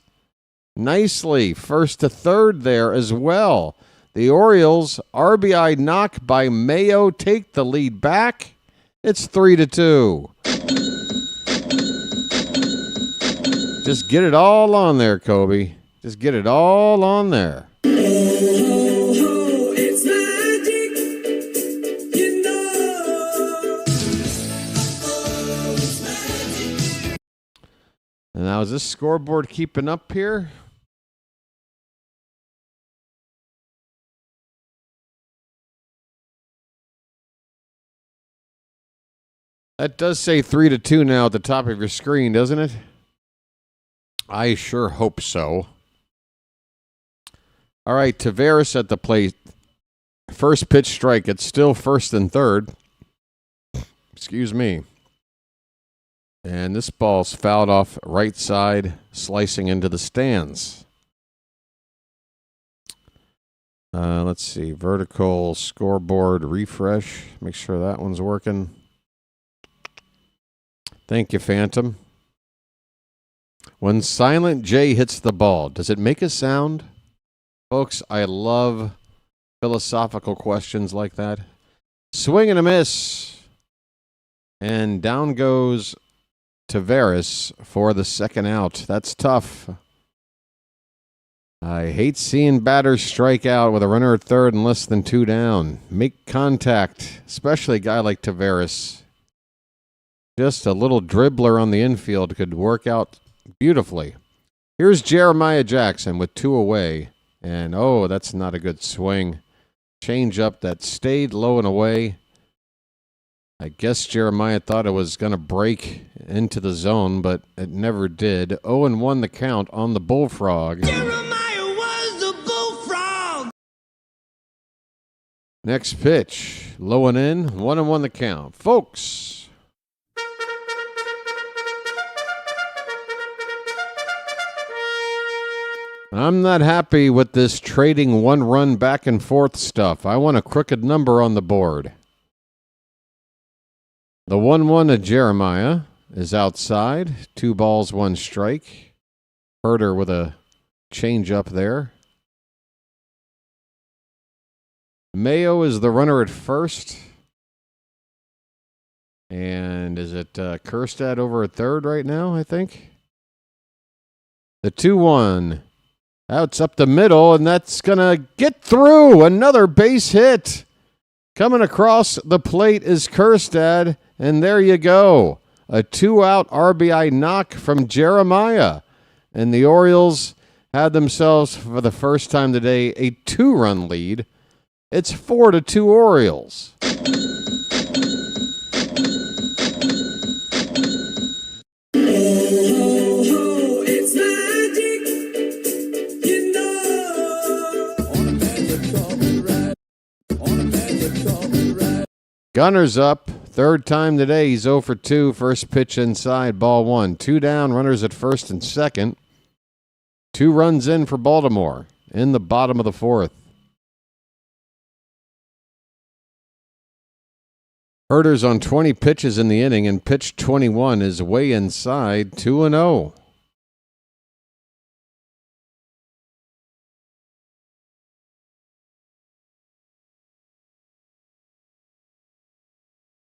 S2: Nicely. First to third there as well. The Orioles, RBI knock by Mayo, take the lead back. It's 3-2. Just get it all on there, Kobe. Just get it all on there.
S4: It's magic, you know. It's magic.
S2: And now is this scoreboard keeping up here? That does say 3-2 now at the top of your screen, doesn't it? I sure hope so. All right, Taveras at the plate. First pitch strike. It's still first and third. Excuse me. And this ball's fouled off right side, slicing into the stands. Let's see. Vertical scoreboard refresh. Make sure that one's working. Thank you, Phantom. When Silent J hits the ball, does it make a sound? Folks, I love philosophical questions like that. Swing and a miss. And down goes Taveras for the second out. That's tough. I hate seeing batters strike out with a runner at third and less than 2 down. Make contact, especially a guy like Taveras. Just a little dribbler on the infield could work out beautifully. Here's Jeremiah Jackson with 2 away. And, oh, that's not a good swing. Change up that stayed low and away. I guess Jeremiah thought it was going to break into the zone, but it never did. 0-1 the count on the Bullfrog.
S11: Jeremiah was the bullfrog.
S2: Next pitch. Low and in. 1-1 the count. Folks. I'm not happy with this trading 1 run back and forth stuff. I want a crooked number on the board. The 1-1 to Jeremiah is outside. 2 balls, 1 strike. Herder with a change up there. Mayo is the runner at first. And is it Kerstad over at third right now, I think? The 2-1. Outs up the middle, and that's going to get through. Another base hit. Coming across the plate is Kerstad, and there you go. A 2-out RBI knock from Jeremiah. And the Orioles had themselves, for the first time today, a 2-run lead. It's 4-2 Orioles. Gunner's up. Third time today. He's 0 for 2. First pitch inside. Ball 1. 2 down. Runners at first and second. 2 runs in for Baltimore in the bottom of the 4th. Herder's on 20 pitches in the inning, and pitch 21 is way inside. 2-0.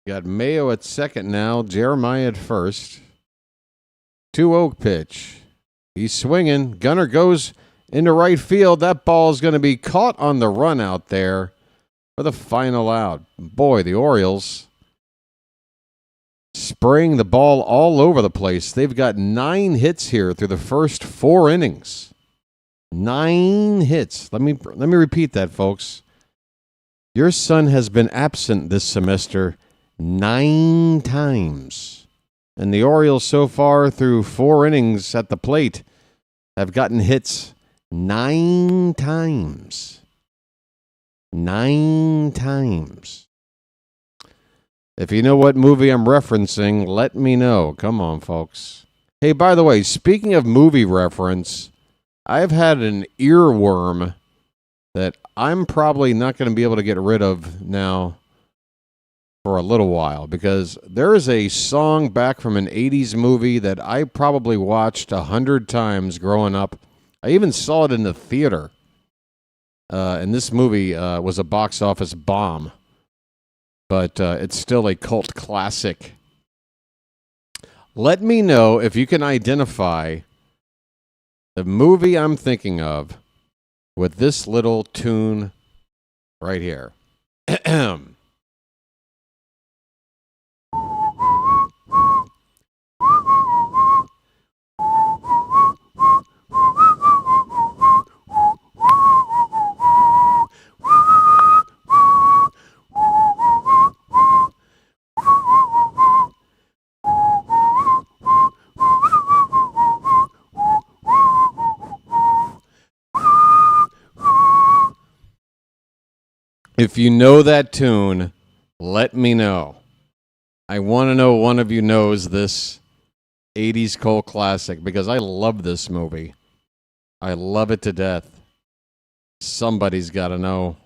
S2: Got Mayo at second now. Jeremiah at first. 2-0 pitch. He's swinging. Gunner goes into right field. That ball is going to be caught on the run out there for the final out. Boy, the Orioles spraying the ball all over the place. They've got 9 hits here through the first 4 innings. 9 hits. Let me repeat that, folks. Your son has been absent this semester 9 times. And the Orioles so far through 4 innings at the plate have gotten hits 9 times. 9 times. If you know what movie I'm referencing, let me know. Come on, folks. Hey, by the way, speaking of movie reference, I've had an earworm that I'm probably not going to be able to get rid of now for a little while, because there is a song back from an 80s movie that I probably watched 100 times growing up. I even saw it in the theater. and this movie was a box office bomb, but it's still a cult classic. Let me know if you can identify the movie I'm thinking of with this little tune right here. If you know that tune, let me know. I want to know one of you knows this 80s cult classic because I love this movie. I love it to death. Somebody's got to know.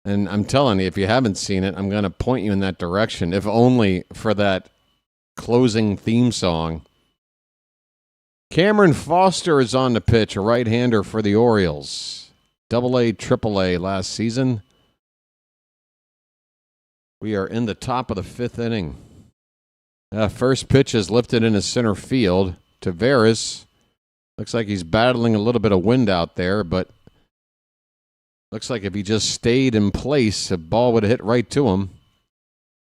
S2: And I'm telling you, if you haven't seen it, I'm going to point you in that direction, if only for that closing theme song. Cameron Foster is on the pitch, a right-hander for the Orioles. AA, AAA last season. We are in the top of the fifth inning. First pitch is lifted into center field. Tavares looks like he's battling a little bit of wind out there, but looks like if he just stayed in place, a ball would have hit right to him.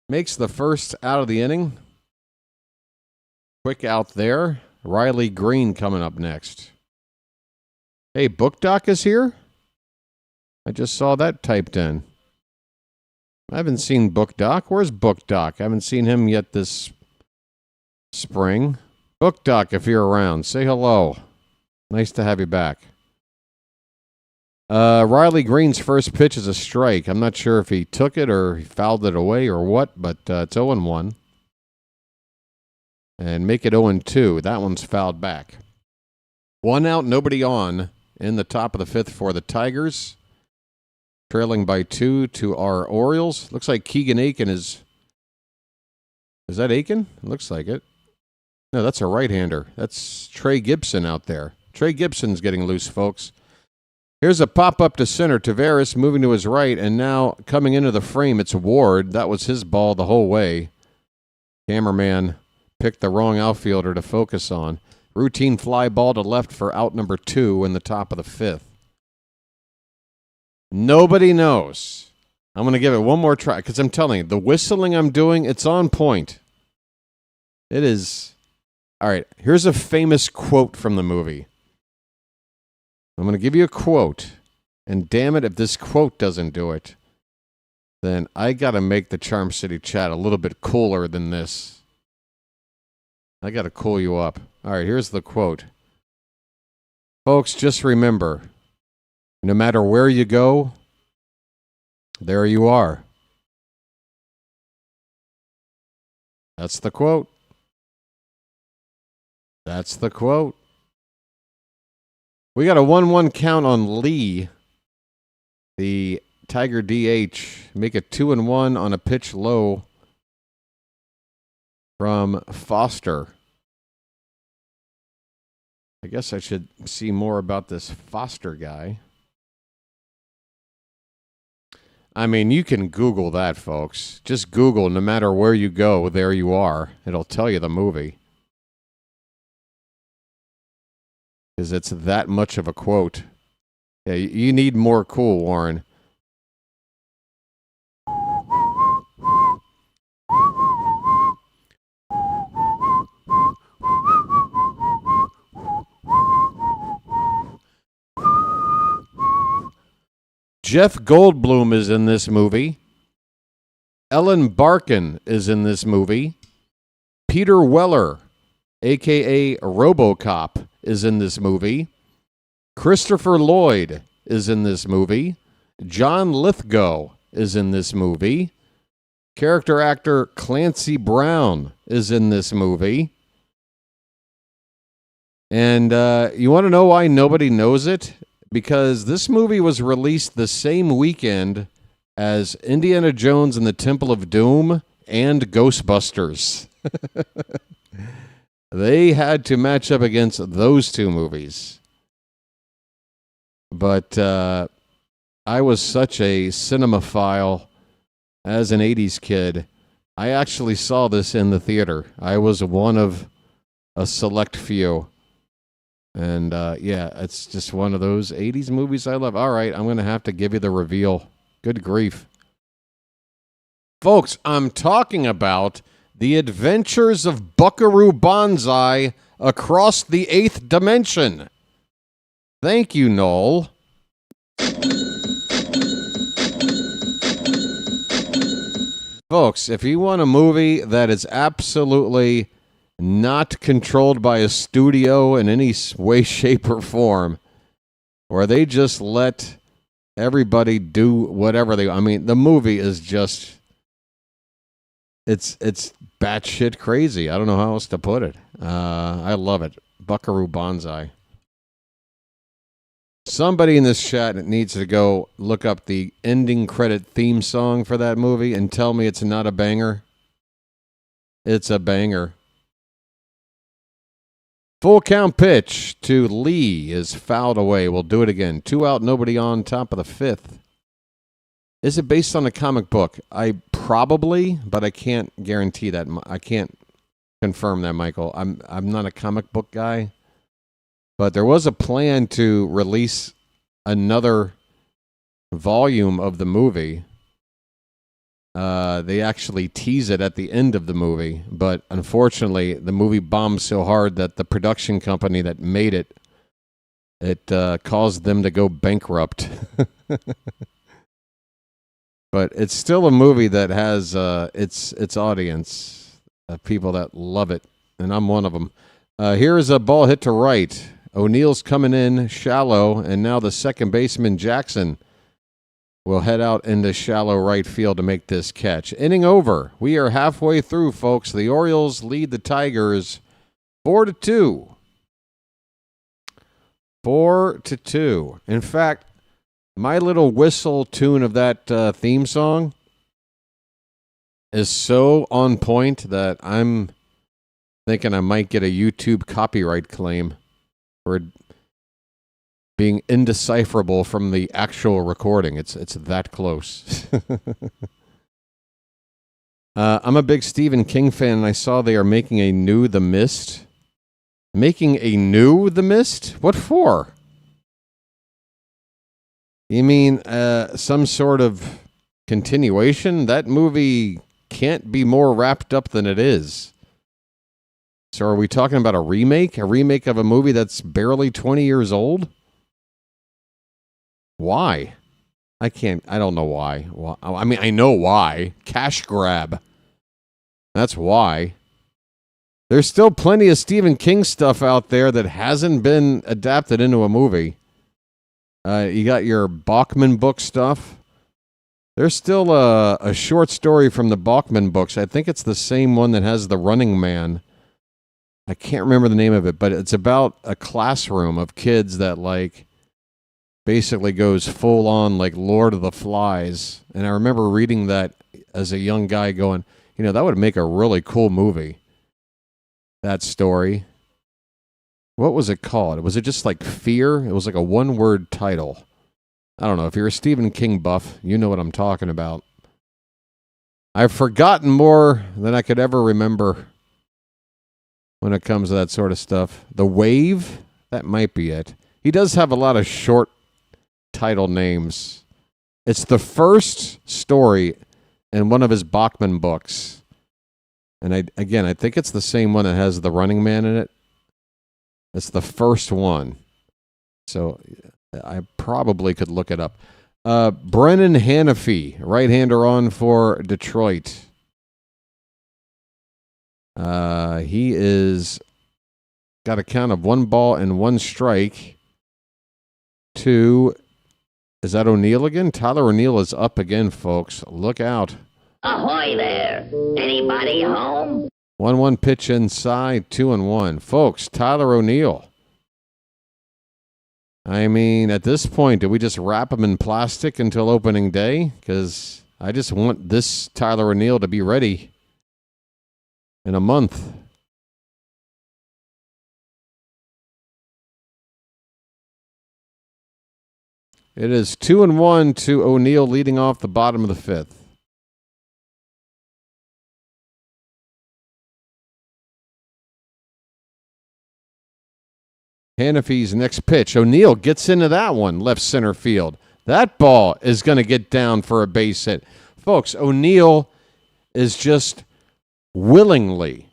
S2: Makes the first out of the inning. Quick out there. Riley Green coming up next. Hey, Book Doc is here? I just saw that typed in. I haven't seen Book Doc. Where's Book Doc? I haven't seen him yet this spring. Book Doc, if you're around, say hello. Nice to have you back. Riley Green's first pitch is a strike. I'm not sure if he took it or he fouled it away or what, but it's 0-1. And make it 0-2. That one's fouled back. 1 out, nobody on in the top of the fifth for the Tigers. Trailing by 2 to our Orioles. Looks like Keegan Aiken is... Is that Aiken? It looks like it. No, that's a right-hander. That's Trey Gibson out there. Trey Gibson's getting loose, folks. Here's a pop-up to center. Tavares moving to his right, and now coming into the frame, it's Ward. That was his ball the whole way. Cameraman picked the wrong outfielder to focus on. Routine fly ball to left for out number 2 in the top of the fifth. Nobody knows. I'm going to give it one more try because I'm telling you, the whistling I'm doing, it's on point. It is. All right, here's a famous quote from the movie. I'm going to give you a quote, and damn it, if this quote doesn't do it, then I got to make the Charm City chat a little bit cooler than this. I got to cool you up. All right, here's the quote. Folks, just remember, no matter where you go, there you are. That's the quote. That's the quote. We got a 1-1 count on Lee, the Tiger DH. Make it 2-1 on a pitch low from Foster. I guess I should see more about this Foster guy. I mean, you can Google that, folks. Just Google, no matter where you go, there you are. It'll tell you the movie. Because it's that much of a quote. Yeah, you need more cool, Warren. Jeff Goldblum is in this movie. Ellen Barkin is in this movie. Peter Weller, a.k.a. RoboCop, is in this movie. Christopher Lloyd is in this movie. John Lithgow is in this movie. Character actor Clancy Brown is in this movie. And you want to know why nobody knows it? Because this movie was released the same weekend as Indiana Jones and the Temple of Doom and Ghostbusters. They had to match up against those two movies. but I was such a cinemaphile as an 80s kid. I actually saw this in the theater. I was one of a select few. And, it's just one of those 80s movies I love. All right, I'm going to have to give you the reveal. Good grief. Folks, I'm talking about The Adventures of Buckaroo Banzai Across the Eighth Dimension. Thank you, Noel. Folks, if you want a movie that is absolutely not controlled by a studio in any way, shape, or form, where they just let everybody do whatever they... I mean, the movie is just... It's batshit crazy. I don't know how else to put it. I love it. Buckaroo Banzai. Somebody in this chat needs to go look up the ending credit theme song for that movie and tell me it's not a banger. It's a banger. Full count pitch to Lee is fouled away. We'll do it again. 2 out, nobody on, top of the 5th. Is it based on a comic book? I probably, but I can't guarantee that. I can't confirm that, Michael. I'm not a comic book guy. But there was a plan to release another volume of the movie. They actually tease it at the end of the movie, but unfortunately, the movie bombed so hard that the production company that made it caused them to go bankrupt. But it's still a movie that has its audience, people that love it, and I'm one of them. Here is a ball hit to right. O'Neill's coming in shallow, and now the second baseman, Jackson, will head out into shallow right field to make this catch. Inning over. We are halfway through, folks. The Orioles lead the Tigers 4-2. 4-2. In fact, my little whistle tune of that theme song is so on point that I'm thinking I might get a YouTube copyright claim for it being indecipherable from the actual recording. It's that close. I'm a big Stephen King fan, and I saw they are making a new The Mist. Making a new The Mist? What for? You mean some sort of continuation? That movie can't be more wrapped up than it is. So are we talking about a remake? A remake of a movie that's barely 20 years old? Why? I don't know why. I mean, I know why. Cash grab. That's why. There's still plenty of Stephen King stuff out there that hasn't been adapted into a movie. You got your Bachman book stuff. There's still a short story from the Bachman books. I think it's the same one that has the Running Man. I can't remember the name of it, but it's about a classroom of kids that, like, basically goes full on, like, Lord of the Flies. And I remember reading that as a young guy going, that would make a really cool movie. That story. What was it called? Was it just like Fear? It was like a one-word title. I don't know. If you're a Stephen King buff, you know what I'm talking about. I've forgotten more than I could ever remember when it comes to that sort of stuff. The Wave? That might be it. He does have a lot of short title names. It's the first story in one of his Bachman books. And I think it's the same one that has the Running Man in it. It's the first one. So I probably could look it up. Brennan Hanafy, right-hander on for Detroit. He is got a count of 1 ball and 1 strike to, is that O'Neill again? Tyler O'Neill is up again, folks. Look out.
S5: Ahoy there. Anybody home?
S2: 1-1 pitch inside, 2-1. Folks, Tyler O'Neill. I mean, at this point, do we just wrap him in plastic until opening day? Because I just want this Tyler O'Neill to be ready in a month. It is 2-1 to O'Neill leading off the bottom of the fifth. Hanafy's next pitch. O'Neill gets into that one, left center field. That ball is going to get down for a base hit. Folks, O'Neill is just willingly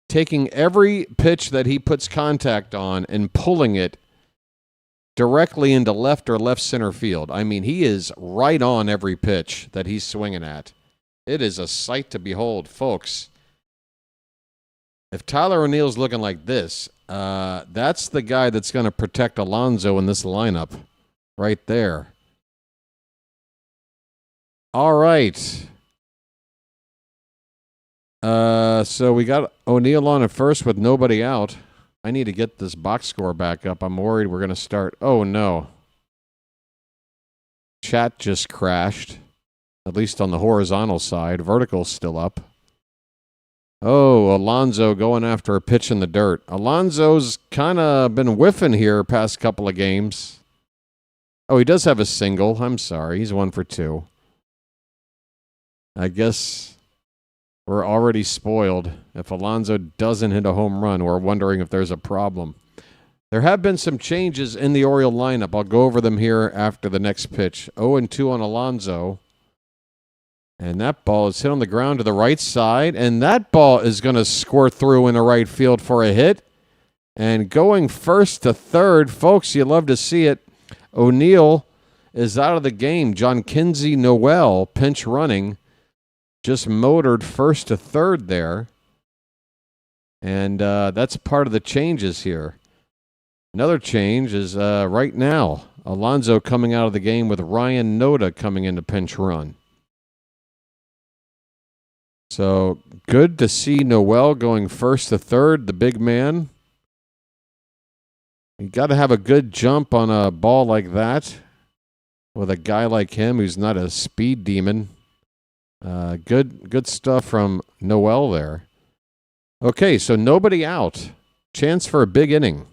S2: taking every pitch that he puts contact on and pulling it directly into left or left center field. I mean, he is right on every pitch that he's swinging at. It is a sight to behold, folks. If Tyler O'Neill's looking like this, that's the guy that's going to protect Alonso in this lineup right there. All right. So we got O'Neill on at first with nobody out. I need to get this box score back up. I'm worried we're going to start. Oh, no. Chat just crashed, at least on the horizontal side. Vertical's still up. Oh, Alonso going after a pitch in the dirt. Alonso's kind of been whiffing here past couple of games. Oh, he does have a single. I'm sorry. He's 1 for 2. I guess we're already spoiled. If Alonso doesn't hit a home run, we're wondering if there's a problem. There have been some changes in the Oriole lineup. I'll go over them here after the next pitch. 0-2 on Alonso. And that ball is hit on the ground to the right side. And that ball is going to squirt through in the right field for a hit. And going first to third, folks, you love to see it. O'Neill is out of the game. John Kinsey Noel, pinch running, just motored first to third there. And that's part of the changes here. Another change is right now, Alonso coming out of the game with Ryan Noda coming into pinch run. So good to see Noel going first to third, the big man. You got to have a good jump on a ball like that with a guy like him who's not a speed demon. Good stuff from Noel there. Okay, so nobody out. Chance for a big inning.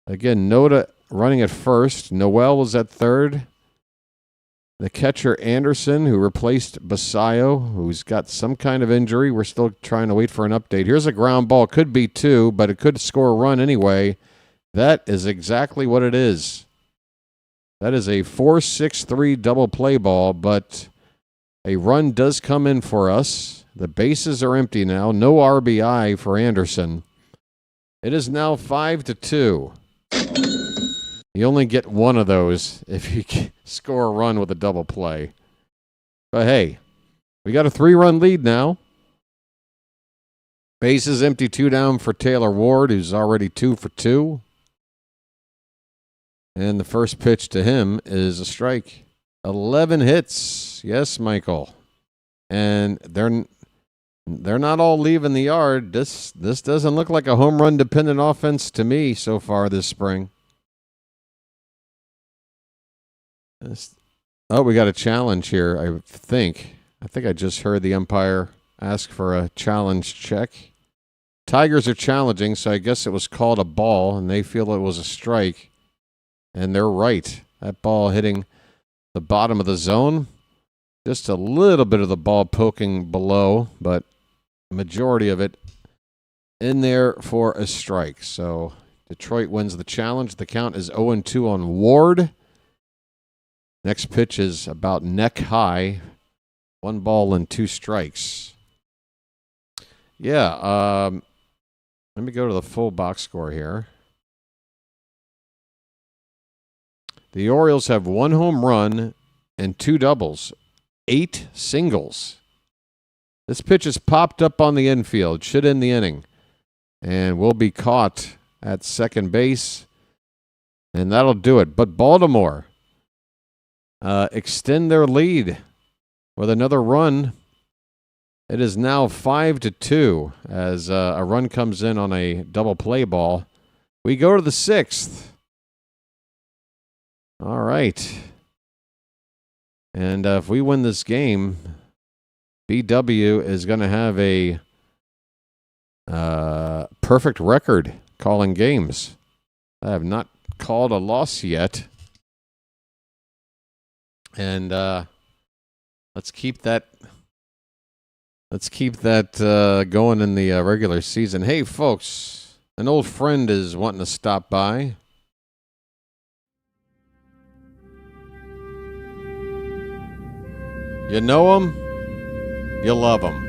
S2: Again, Noda running at first. Noel is at third. The catcher, Anderson, who replaced Basayo, who's got some kind of injury. We're still trying to wait for an update. Here's a ground ball. Could be 2, but it could score a run anyway. That is exactly what it is. That is a 4-6-3 double play ball, but a run does come in for us. The bases are empty now. No RBI for Anderson. It is now 5-2. You only get one of those if you score a run with a double play. But hey, we got a 3-run lead now. Bases empty, 2 down for Taylor Ward, who's already 2 for 2. And the first pitch to him is a strike. 11 hits. Yes, Michael. And they're not all leaving the yard. This doesn't look like a home run dependent offense to me so far this spring. Oh, we got a challenge here, I think. I think I just heard the umpire ask for a challenge check. Tigers are challenging, so I guess it was called a ball, and they feel it was a strike. And they're right. That ball hitting the bottom of the zone. Just a little bit of the ball poking below, but the majority of it in there for a strike. So Detroit wins the challenge. The count is 0-2 on Ward. Next pitch is about neck high. 1 ball and 2 strikes. Yeah, let me go to the full box score here. The Orioles have 1 home run and 2 doubles, 8 singles. This pitch is popped up on the infield, should end the inning, and will be caught at second base, and that'll do it. But Baltimore extend their lead with another run. It is now 5-2 as a run comes in on a double play ball. We go to the 6th. All right. And if we win this game, BW is going to have a perfect record calling games. I have not called a loss yet. And let's keep that going in the regular season. Hey, folks, an old friend is wanting to stop by. You know him, you love him.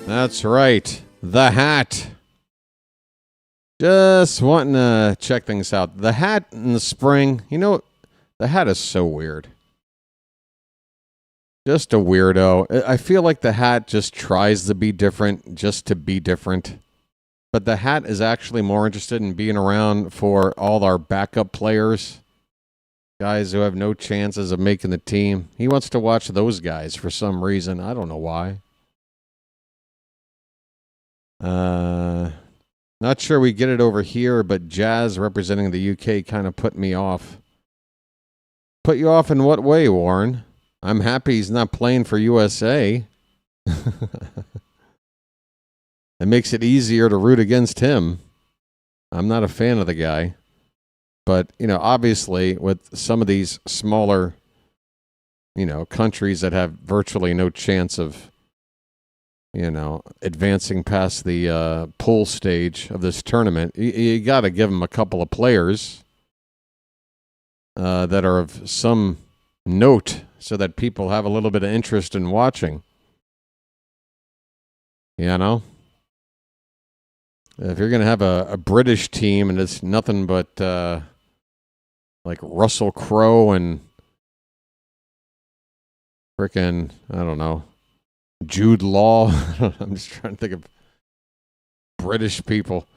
S2: That's right, the Hat. Just wanting to check things out. The Hat in the spring, you know, the Hat is so weird. Just a weirdo. I feel like the Hat just tries to be different just to be different. But the Hat is actually more interested in being around for all our backup players, guys who have no chances of making the team. He wants to watch those guys for some reason. I don't know why. Not sure we get it over here, but Jazz representing the UK kind of put me off. Put you off in what way, Warren? I'm happy he's not playing for USA. It makes it easier to root against him. I'm not a fan of the guy. But, you know, obviously with some of these smaller, you know, countries that have virtually no chance of, you know, advancing past the pool stage of this tournament, you got to give them a couple of players that are of some note so that people have a little bit of interest in watching. You know? If you're going to have a British team and it's nothing but like Russell Crowe and frickin', I don't know, Jude Law. I'm just trying to think of British people.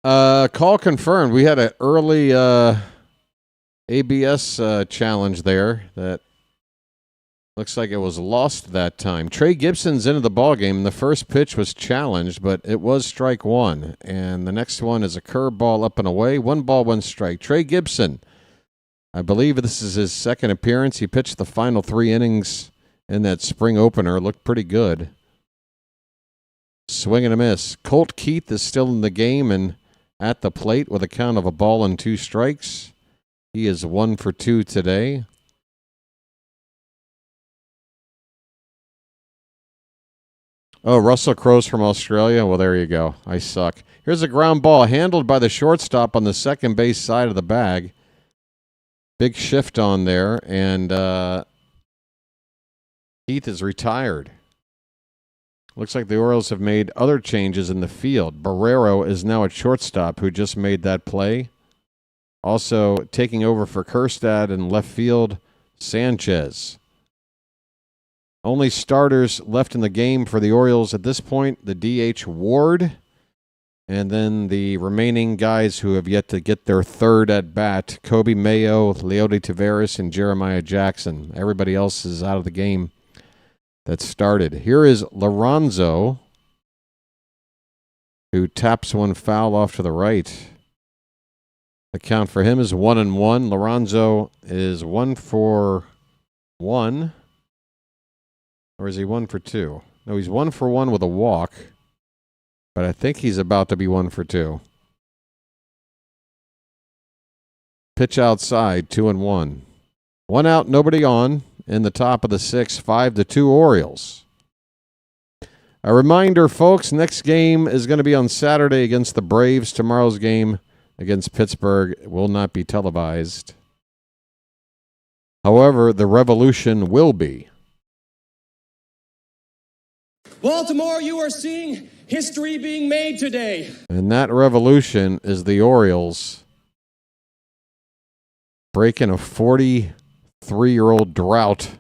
S2: Call confirmed. We had an early ABS challenge there that looks like it was lost that time. Trey Gibson's into the ballgame. The first pitch was challenged, but it was strike one. And the next one is a curveball up and away. 1 ball, 1 strike. Trey Gibson, I believe this is his second appearance. He pitched the final 3 innings in that spring opener. Looked pretty good. Swing and a miss. Colt Keith is still in the game and at the plate with a count of 1 ball and 2 strikes. He is 1 for 2 today. Oh, Russell Crowe's from Australia? Well, there you go. I suck. Here's a ground ball handled by the shortstop on the second base side of the bag. Big shift on there, and Keith is retired. Looks like the Orioles have made other changes in the field. Barrero is now a shortstop who just made that play. Also taking over for Kerstad in left field, Sanchez. Only starters left in the game for the Orioles at this point, the DH Ward, and then the remaining guys who have yet to get their third at bat, Kobe Mayo, Leody Taveras, and Jeremiah Jackson. Everybody else is out of the game that started. Here is Lorenzo, who taps one foul off to the right. The count for him is 1-1. Lorenzo is 1 for 1. Or is he 1 for 2? No, he's 1 for 1 with a walk. But I think he's about to be 1 for 2. Pitch outside, 2-1. 1 out, nobody on. In the top of the 6th, 5-2 Orioles. A reminder, folks, next game is going to be on Saturday against the Braves. Tomorrow's game against Pittsburgh will not be televised. However, the Revolution will be.
S10: Baltimore, you are seeing history being made today.
S2: And that revolution is the Orioles breaking a 43-year-old drought.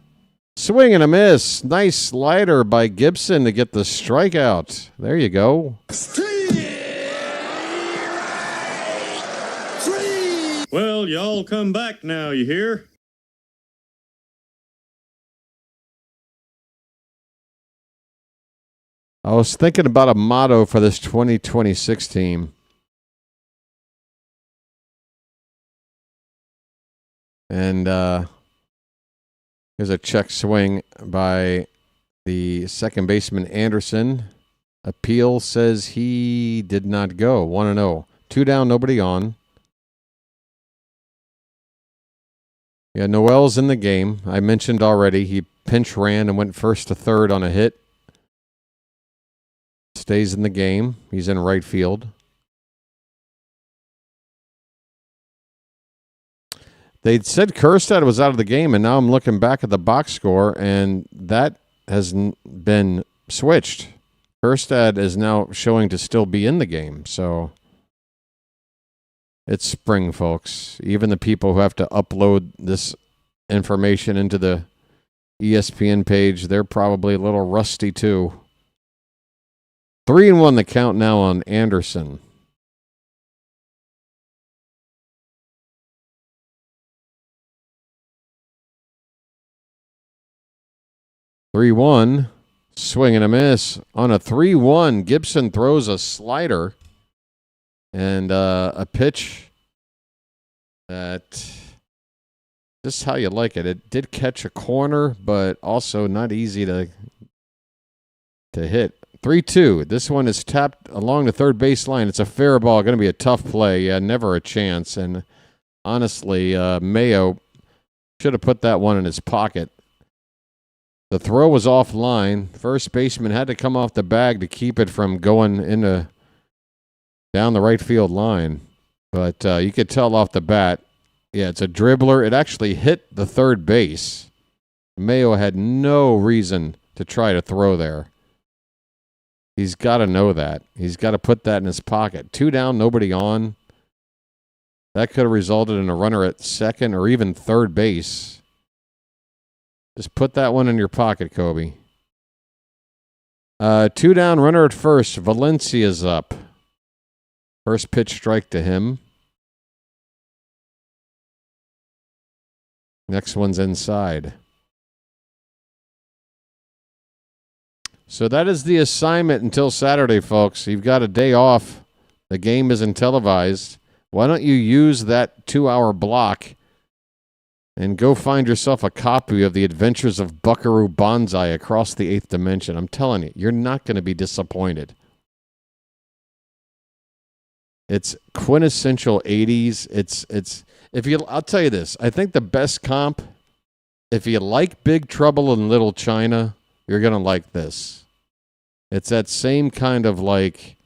S2: Swing and a miss. Nice slider by Gibson to get the strikeout. There you go.
S9: Well, y'all come back now, you hear?
S2: I was thinking about a motto for this 2026 team. And here's a check swing by the second baseman, Anderson. Appeal says he did not go. 1-0. 2 down, nobody on. Yeah, Noel's in the game. I mentioned already he pinch ran and went first to third on a hit. Stays in the game. He's in right field. They'd said Kjerstad was out of the game, and now I'm looking back at the box score, and that has been switched. Kjerstad is now showing to still be in the game, so it's spring, folks. Even the people who have to upload this information into the ESPN page, they're probably a little rusty too. 3-1 the count now on Anderson. Three-one, swing and a miss. On a 3-1, Gibson throws a slider and a pitch that just how you like it. It did catch a corner, but also not easy to hit. 3-2. This one is tapped along the third base line. It's a fair ball. Going to be a tough play. Yeah, never a chance. And honestly, Mayo should have put that one in his pocket. The throw was offline. First baseman had to come off the bag to keep it from going down the right field line. But you could tell off the bat, yeah, it's a dribbler. It actually hit the third base. Mayo had no reason to try to throw there. He's got to know that. He's got to put that in his pocket. 2 down, nobody on. That could have resulted in a runner at second or even third base. Just put that one in your pocket, Kobe. 2 down, runner at first. Valencia's up. First pitch strike to him. Next one's inside. So that is the assignment until Saturday, folks. You've got a day off. The game isn't televised. Why don't you use that 2-hour block and go find yourself a copy of The Adventures of Buckaroo Banzai Across the Eighth Dimension? I'm telling you, you're not going to be disappointed. It's quintessential 80s. I'll tell you this. I think the best comp, if you like Big Trouble in Little China, you're going to like this. It's that same kind of like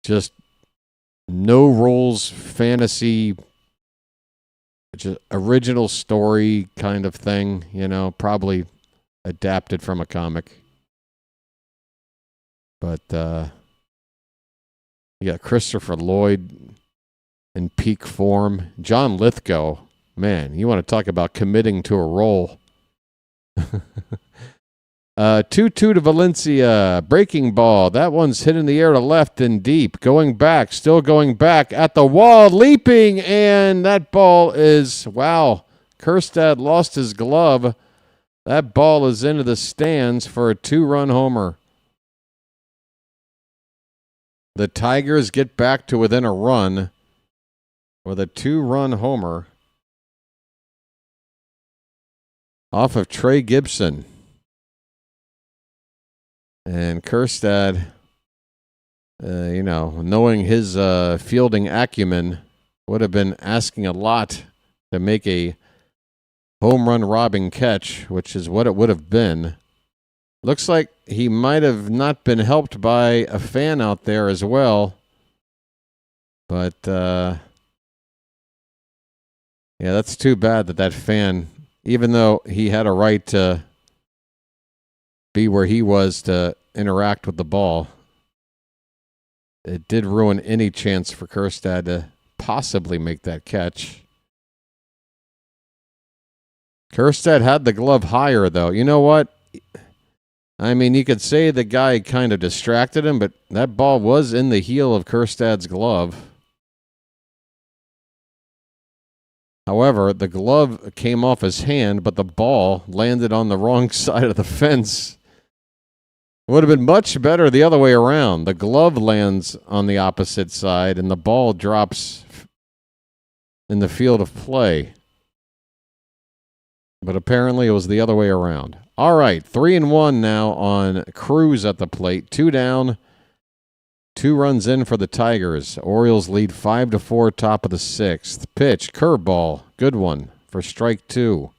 S2: just no rules fantasy, just original story kind of thing, probably adapted from a comic. But you got Christopher Lloyd in peak form. John Lithgow, man, you want to talk about committing to a role. 2-2 to Valencia. Breaking ball. That one's hit in the air to left and deep. Going back. Still going back. At the wall. Leaping. And that ball is, wow. Kjerstad lost his glove. That ball is into the stands for a 2-run homer. The Tigers get back to within a run with a 2-run homer off of Trey Gibson. And Kjerstad, knowing his fielding acumen, would have been asking a lot to make a home run robbing catch, which is what it would have been. Looks like he might have not been helped by a fan out there as well. But, yeah, that's too bad that fan, even though he had a right to be where he was to interact with the ball, it did ruin any chance for Kjerstad to possibly make that catch. Kjerstad had the glove higher, though. You know what? I mean, you could say the guy kind of distracted him, but that ball was in the heel of Kjerstad's glove. However, the glove came off his hand, but the ball landed on the wrong side of the fence. It would have been much better the other way around. The glove lands on the opposite side, and the ball drops in the field of play. But apparently it was the other way around. All right, 3-1 now on Cruz at the plate. 2 down, 2 runs in for the Tigers. Orioles lead 5-4, top of the 6th. Pitch, curveball, good one for strike 2.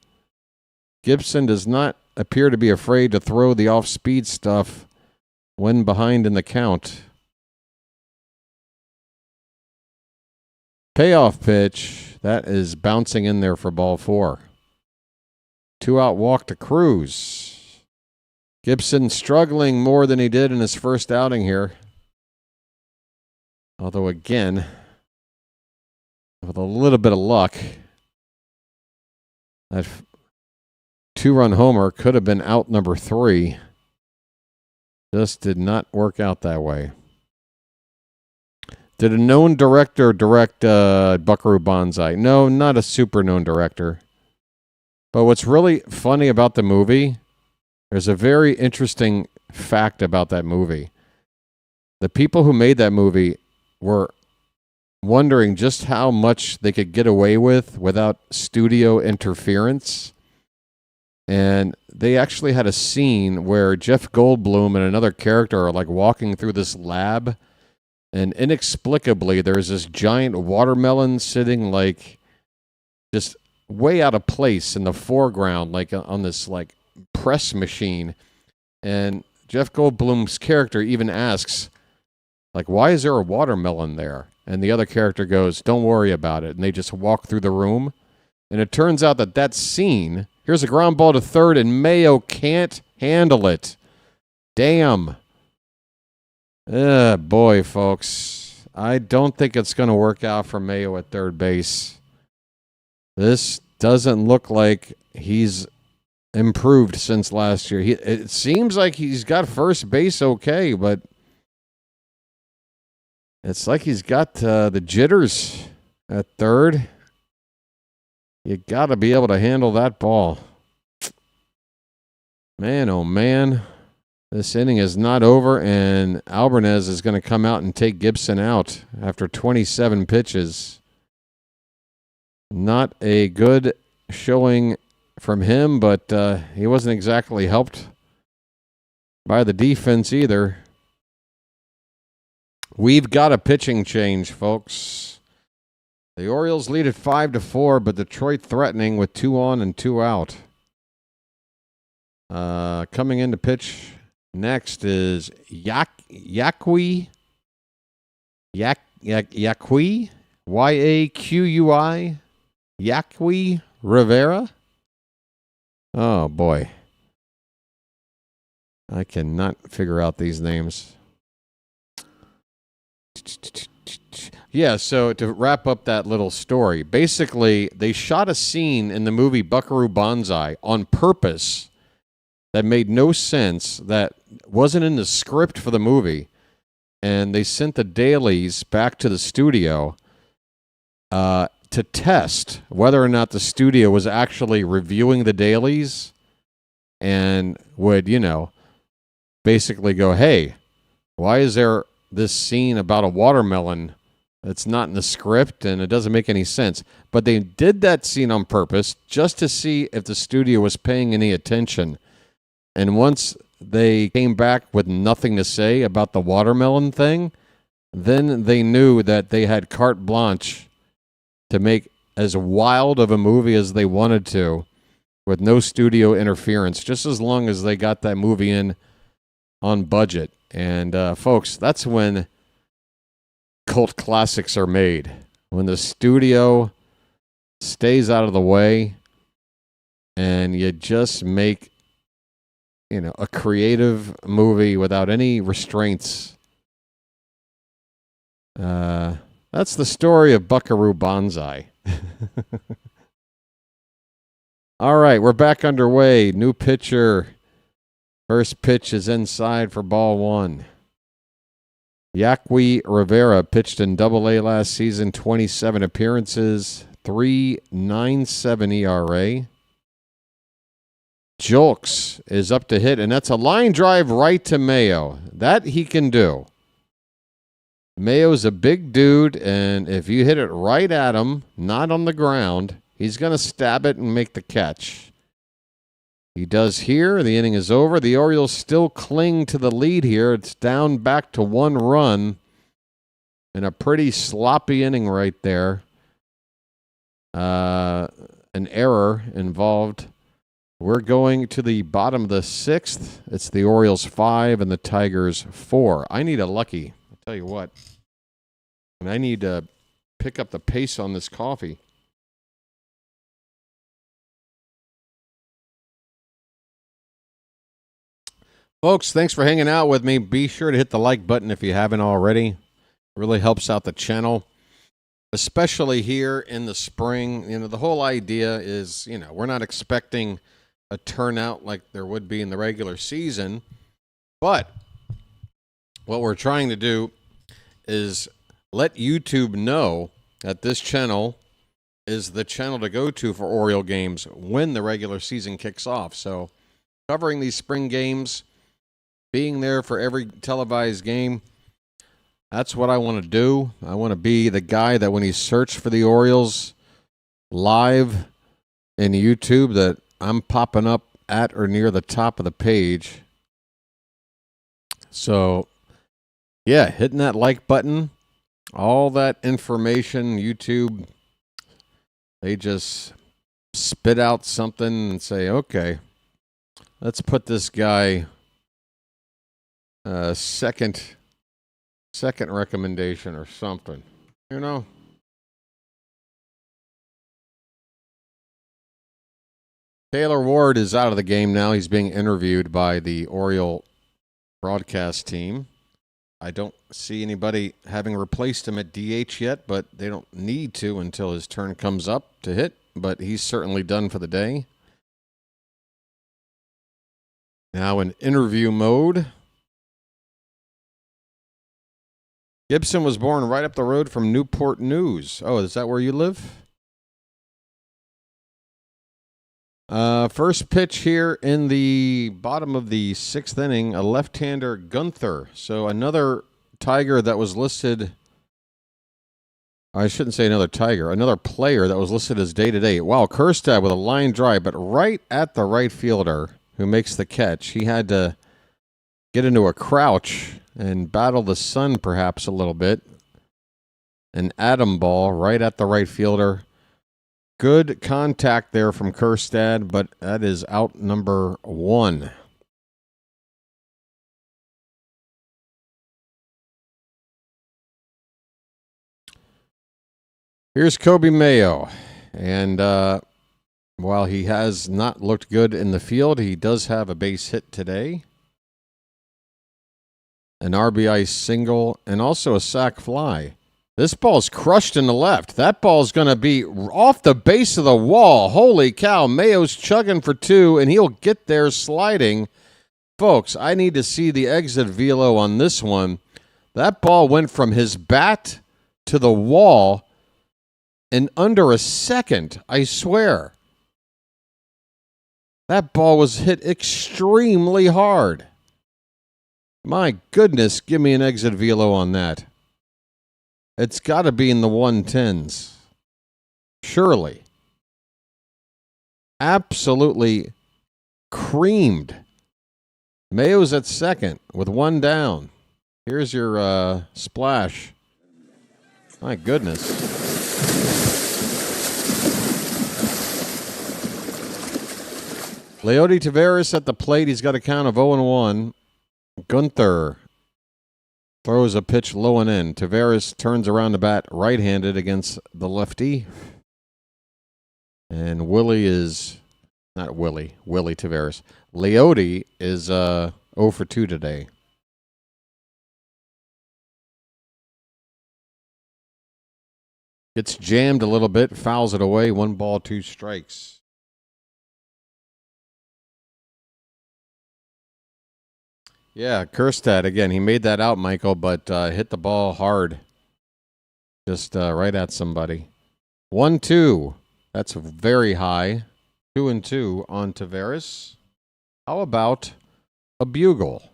S2: Gibson does not appear to be afraid to throw the off-speed stuff when behind in the count. Payoff pitch, that is bouncing in there for ball 4. 2-out walk to Cruz. Gibson struggling more than he did in his first outing here. Although, again, with a little bit of luck, that 2-run homer could have been out number 3. Just did not work out that way. Did a known director direct Buckaroo Banzai? No, not a super known director. But what's really funny about the movie, there's a very interesting fact about that movie. The people who made that movie were wondering just how much they could get away with without studio interference. And they actually had a scene where Jeff Goldblum and another character are like walking through this lab, and inexplicably there's this giant watermelon sitting like just way out of place in the foreground, like on this like press machine. And Jeff Goldblum's character even asks, like, why is there a watermelon there? And the other character goes, don't worry about it. And they just walk through the room. And it turns out that that scene, here's a ground ball to third, and Mayo can't handle it. Damn. Boy, folks. I don't think it's going to work out for Mayo at third base. This doesn't look like he's improved since last year. It seems like he's got first base okay, but it's like he's got the jitters at third. You got to be able to handle that ball. Man, oh man. This inning is not over, and Alvarez is going to come out and take Gibson out after 27 pitches. Not a good showing from him, but he wasn't exactly helped by the defense either. We've got a pitching change, folks. The Orioles lead at 5-4, but Detroit threatening with 2 on and 2 out. Coming in to pitch next is Yaqui. Yaqui? Y-A-Q-U-I? Yaqui Rivera? Oh, boy. I cannot figure out these names. Yeah, so to wrap up that little story, basically, they shot a scene in the movie Buckaroo Banzai on purpose that made no sense, that wasn't in the script for the movie, and they sent the dailies back to the studio to test whether or not the studio was actually reviewing the dailies and would, basically go, hey, why is there this scene about a watermelon that's not in the script and it doesn't make any sense? But they did that scene on purpose just to see if the studio was paying any attention. And once they came back with nothing to say about the watermelon thing, then they knew that they had carte blanche to make as wild of a movie as they wanted to with no studio interference, just as long as they got that movie in on budget. And, folks, that's when cult classics are made. When the studio stays out of the way and you just make, a creative movie without any restraints. That's the story of Buckaroo Banzai. All right, we're back underway. New pitcher. First pitch is inside for ball 1. Yaqui Rivera pitched in Double-A last season, 27 appearances, 3.97 ERA. Julks is up to hit, and that's a line drive right to Mayo. That he can do. Mayo's a big dude, and if you hit it right at him, not on the ground, he's going to stab it and make the catch. He does here. The inning is over. The Orioles still cling to the lead here. It's down back to 1 run in a pretty sloppy inning right there. An error involved. We're going to the bottom of the 6th. It's the Orioles 5 and the Tigers 4. I need a lucky. I'll tell you what. And I need to pick up the pace on this coffee. Folks, thanks for hanging out with me. Be sure to hit the like button if you haven't already. It really helps out the channel, especially here in the spring. You know, the whole idea is, you know, we're not expecting a turnout like there would be in the regular season, but what we're trying to do is let YouTube know that this channel is the channel to go to for Oriole games when the regular season kicks off. So covering these spring games, being there for every televised game, that's what I want to do. I want to be the guy that when he searched for the Orioles live in YouTube, that I'm popping up at or near the top of the page. So, yeah, hitting that like button, all that information, YouTube, they just spit out something and say, okay, let's put this guy second recommendation or something, you know. Taylor Ward is out of the game now. He's being interviewed by the Oriole broadcast team. I don't see anybody having replaced him at DH yet, but they don't need to until his turn comes up to hit. But he's certainly done for the day. Now in interview mode. Gibson was born right up the road from Newport News. Oh, is that where you live? First pitch here in the bottom of the 6th inning, a left-hander, Gunther. So another Tiger that was listed. I shouldn't say another Tiger. Another player that was listed as day-to-day. Wow, Kerstad with a line drive, but right at the right fielder who makes the catch. He had to get into a crouch and battle the sun perhaps a little bit. An atom ball right at the right fielder. Good contact there from Kerstad, but that is out number 1. Here's Kobe Mayo. And while he has not looked good in the field, he does have a base hit today. An RBI single, and also a sac fly. This ball's crushed in the left. That ball's going to be off the base of the wall. Holy cow, Mayo's chugging for 2, and he'll get there sliding. Folks, I need to see the exit velo on this one. That ball went from his bat to the wall in under a second, I swear. That ball was hit extremely hard. My goodness, give me an exit velo on that. It's got to be in the 110s. Surely. Absolutely creamed. Mayo's at second with 1 down. Here's your splash. My goodness. Leody Taveras at the plate. He's got a count of 0-1. Gunther throws a pitch low and in. Taveras turns around the bat right-handed against the lefty. And Willie Taveras. Leody is 0 for 2 today. Gets jammed a little bit, fouls it away. 1 ball, 2 strikes. Yeah, Kerstad, again, he made that out, Michael, but hit the ball hard. Just right at somebody. 1-2. That's very high. 2-2 on Taveras. How about a bugle?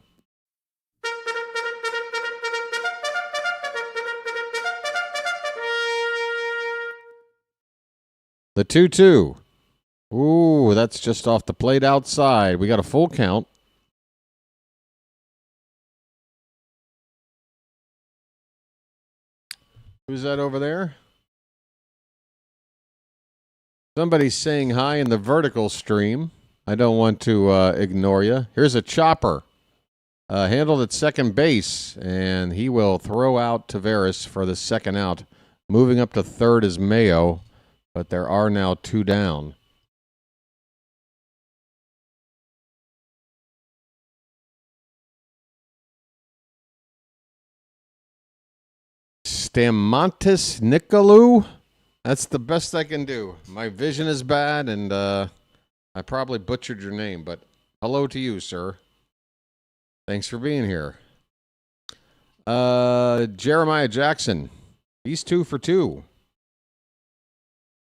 S2: The 2-2. Ooh, that's just off the plate outside. We got a full count. Who's that over there? Somebody's saying hi in the vertical stream. I don't want to ignore you. Here's a chopper. Handled at second base, and he will throw out Taveras for the second out. Moving up to third is Mayo, but there are now 2 down. Stamantis Nicolou? That's the best I can do. My vision is bad, and I probably butchered your name, but hello to you, sir. Thanks for being here. Jeremiah Jackson. He's 2 for 2.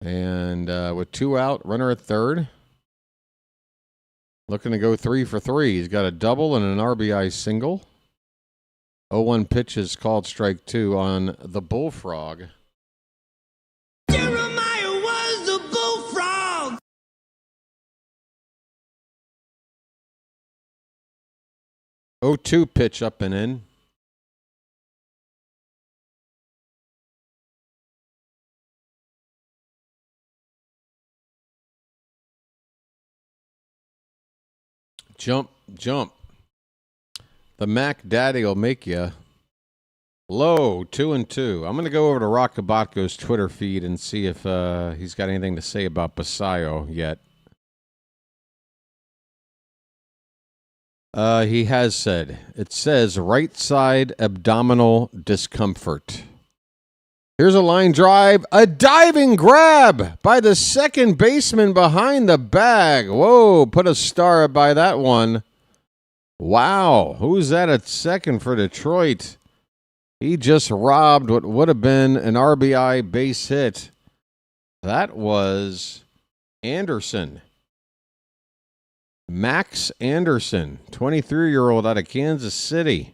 S2: And with 2 out, runner at third. Looking to go 3 for 3. He's got a double and an RBI single. 0-1 pitch is called strike 2 on the Bullfrog.
S11: Jeremiah was the bullfrog.
S2: 0-2 pitch up and in. Jump, jump. The Mac Daddy will make you. Low, 2-2. I'm going to go over to Rock Kabatko's Twitter feed and see if he's got anything to say about Basayo yet. He has said, it says right side abdominal discomfort. Here's a line drive, a diving grab by the second baseman behind the bag. Whoa, put a star by that one. Wow, who's that at second for Detroit? He just robbed what would have been an RBI base hit. That was Anderson. Max Anderson, 23-year-old out of Kansas City,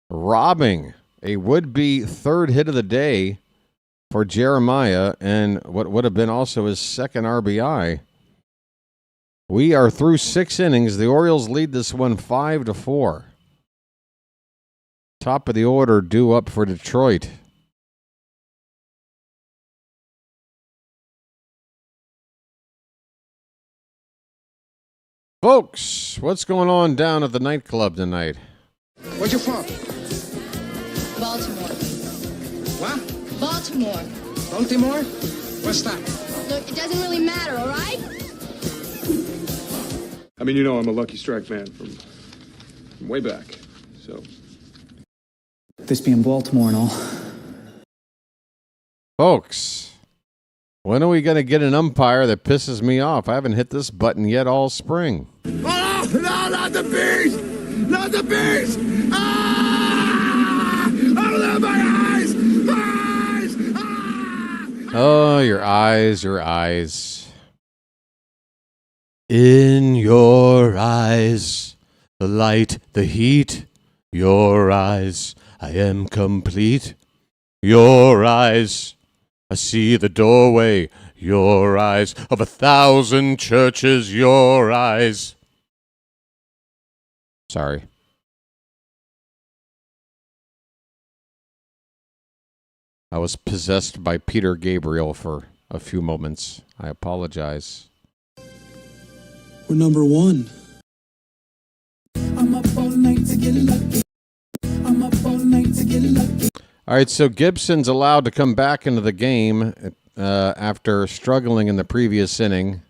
S2: robbing a would-be third hit of the day for Jeremiah and what would have been also his second RBI. We are through 6 innings. The Orioles lead this one 5-4. Top of the order due up for Detroit. Folks, what's going on down at the nightclub tonight?
S6: Where's you from?
S12: Baltimore.
S6: What?
S12: Baltimore.
S6: Baltimore? What's that?
S12: Look, it doesn't really matter, all right?
S13: I mean, you know I'm a Lucky Strike man from way back, so.
S14: This being Baltimore and all.
S2: Folks, when are we going to get an umpire that pisses me off? I haven't hit this button yet all spring.
S6: Oh, no, not the bees! Not the bees! Ah! Oh, my eyes! Eyes! Ah!
S2: Oh, your eyes, your eyes. In your eyes, the light, the heat, your eyes, I am complete. Your eyes, I see the doorway, your eyes of 1,000 churches, your eyes. Sorry. I was possessed by Peter Gabriel for a few moments. I apologize.
S4: We're number 1. I'm up all night to get lucky. I'm up all night to get lucky.
S2: All right, so Gibson's allowed to come back into the game after struggling in the previous inning.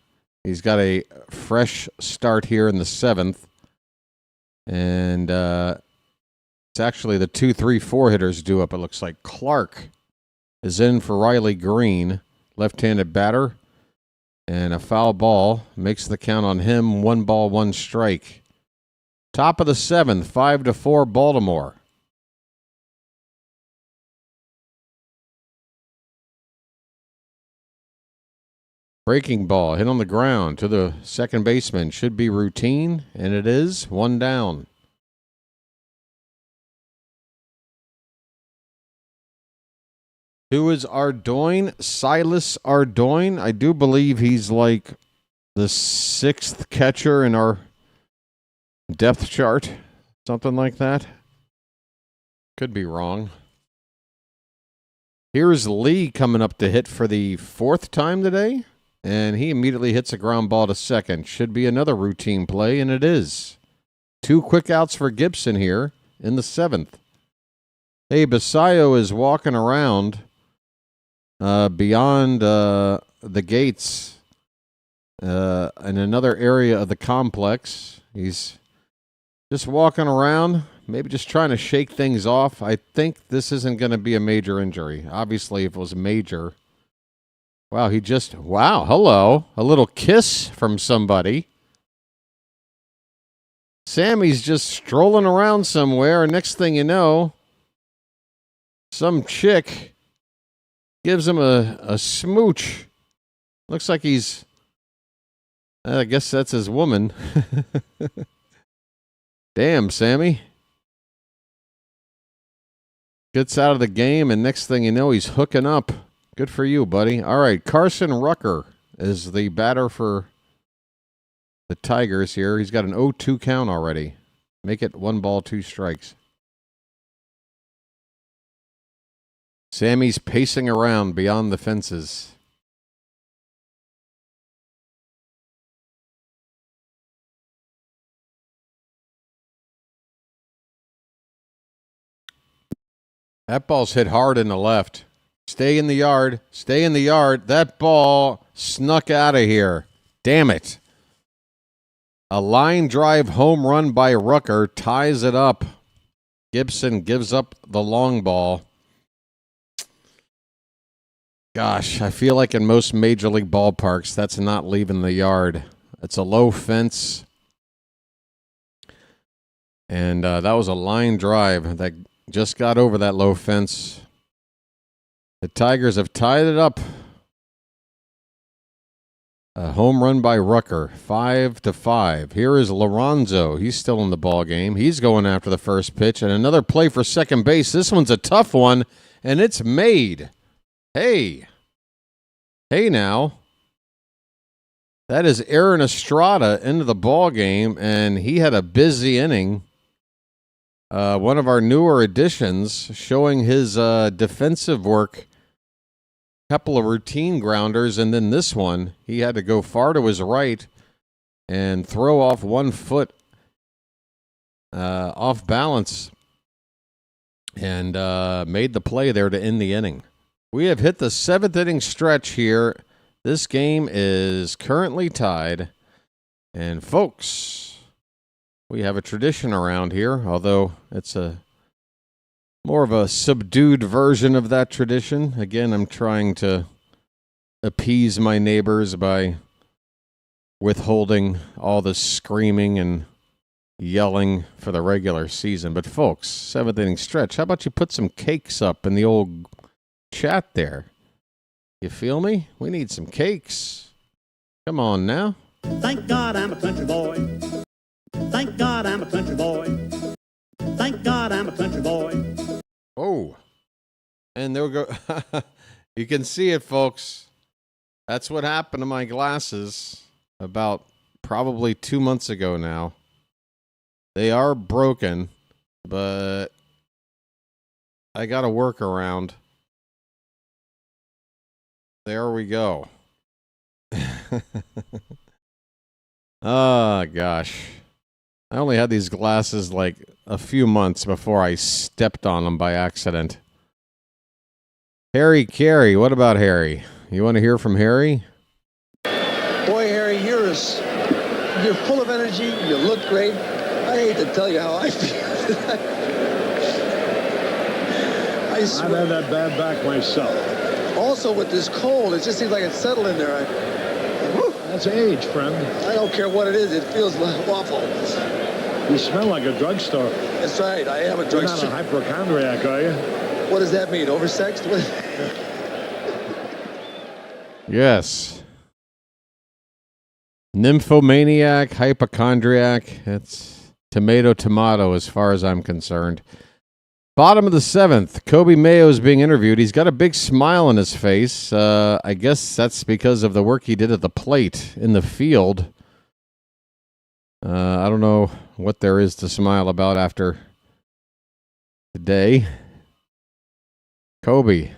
S2: He's got a fresh start here in the 7th. And it's actually the 2, 3, 4 hitters due up. It looks like Clark is in for Riley Green, left-handed batter. And a foul ball makes the count on him. 1 ball, 1 strike. Top of the 7th, 5-4 Baltimore. Breaking ball hit on the ground to the second baseman. Should be routine, and it is. 1 down. Who is Ardoin? Silas Ardoin. I do believe he's like the 6th catcher in our depth chart. Something like that. Could be wrong. Here's Lee coming up to hit for the 4th time today, and he immediately hits a ground ball to second. Should be another routine play, and it is. 2 quick outs for Gibson here in the 7th. Hey, Basayo is walking around beyond the gates in another area of the complex. He's just walking around, maybe just trying to shake things off. I think this isn't going to be a major injury. Obviously, if it was major. Wow, hello. A little kiss from somebody. Sammy's just strolling around somewhere, and next thing you know, some chick gives him a smooch. Looks like he's, I guess that's his woman. Damn, Sammy. Gets out of the game, and next thing you know, he's hooking up. Good for you, buddy. All right, Carson Rucker is the batter for the Tigers here. He's got an 0-2 count already. Make it 1 ball, 2 strikes. Sammy's pacing around beyond the fences. That ball's hit hard in the left. Stay in the yard. Stay in the yard. That ball snuck out of here. Damn it. A line drive home run by Rucker ties it up. Gibson gives up the long ball. Gosh, I feel like in most major league ballparks, that's not leaving the yard. It's a low fence. And that was a line drive that just got over that low fence. The Tigers have tied it up. A home run by Rucker, 5-5. Here is Lorenzo. He's still in the ball game. He's going after the first pitch, and another play for second base. This one's a tough one, and it's made. Hey now. That is Aaron Estrada into the ball game, and he had a busy inning. One of our newer additions, showing his defensive work. Couple of routine grounders, and then this one, he had to go far to his right and throw off 1 foot off balance, and made the play there to end the inning. We have hit the 7th inning stretch here. This game is currently tied, and folks, we have a tradition around here, although it's more of a subdued version of that tradition. Again, I'm trying to appease my neighbors by withholding all the screaming and yelling for the regular season. But folks, 7th inning stretch, how about you put some cakes up in the old chat there? You feel me? We need some cakes. Come on now.
S11: Thank God I'm a country boy. Thank God I'm a country boy. Thank God I'm a country boy.
S2: Oh, and there we go. You can see it, folks. That's what happened to my glasses about probably 2 months ago now. They are broken, but I got a workaround. There we go. Oh, gosh. I only had these glasses like a few months before I stepped on them by accident. Harry Carey, what about Harry? You want to hear from Harry?
S15: Boy, Harry, you're full of energy. You look great. I hate to tell you how I feel. I swear.
S16: I've had that bad back myself.
S15: Also, with this cold, it just seems like it's settled in there.
S16: That's age, friend.
S15: I don't care what it is. It feels awful.
S16: You smell like a drugstore.
S15: That's right. I am a drugstore.
S16: You're not a hypochondriac, are you?
S15: What does that mean? Oversexed?
S2: Yes. Nymphomaniac, hypochondriac. It's tomato as far as I'm concerned. Bottom of the 7th, Kobe Mayo is being interviewed. He's got a big smile on his face. I guess that's because of the work he did at the plate in the field. I don't know what there is to smile about after today. Kobe.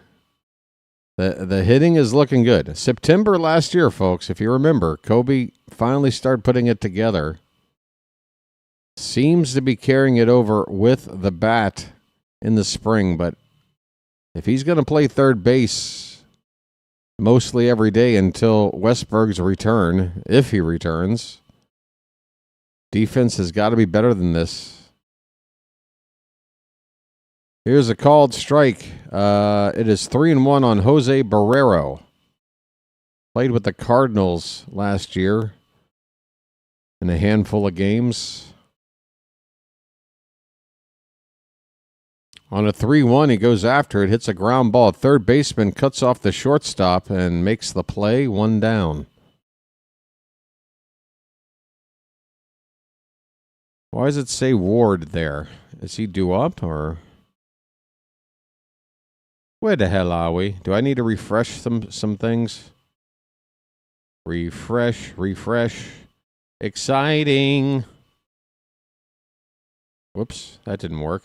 S2: The hitting is looking good. September last year, folks, if you remember, Kobe finally started putting it together. Seems to be carrying it over with the bat in the spring, but if he's going to play third base mostly every day until Westberg's return, if he returns, defense has got to be better than this. Here's a called strike. It is 3-1 on Jose Barrero. Played with the Cardinals last year in a handful of games. On a 3-1, he goes after it, hits a ground ball. Third baseman cuts off the shortstop and makes the play, 1 down. Why does it say Ward there? Is he due up or... Where the hell are we? Do I need to refresh some things? Refresh. Exciting. Whoops, that didn't work.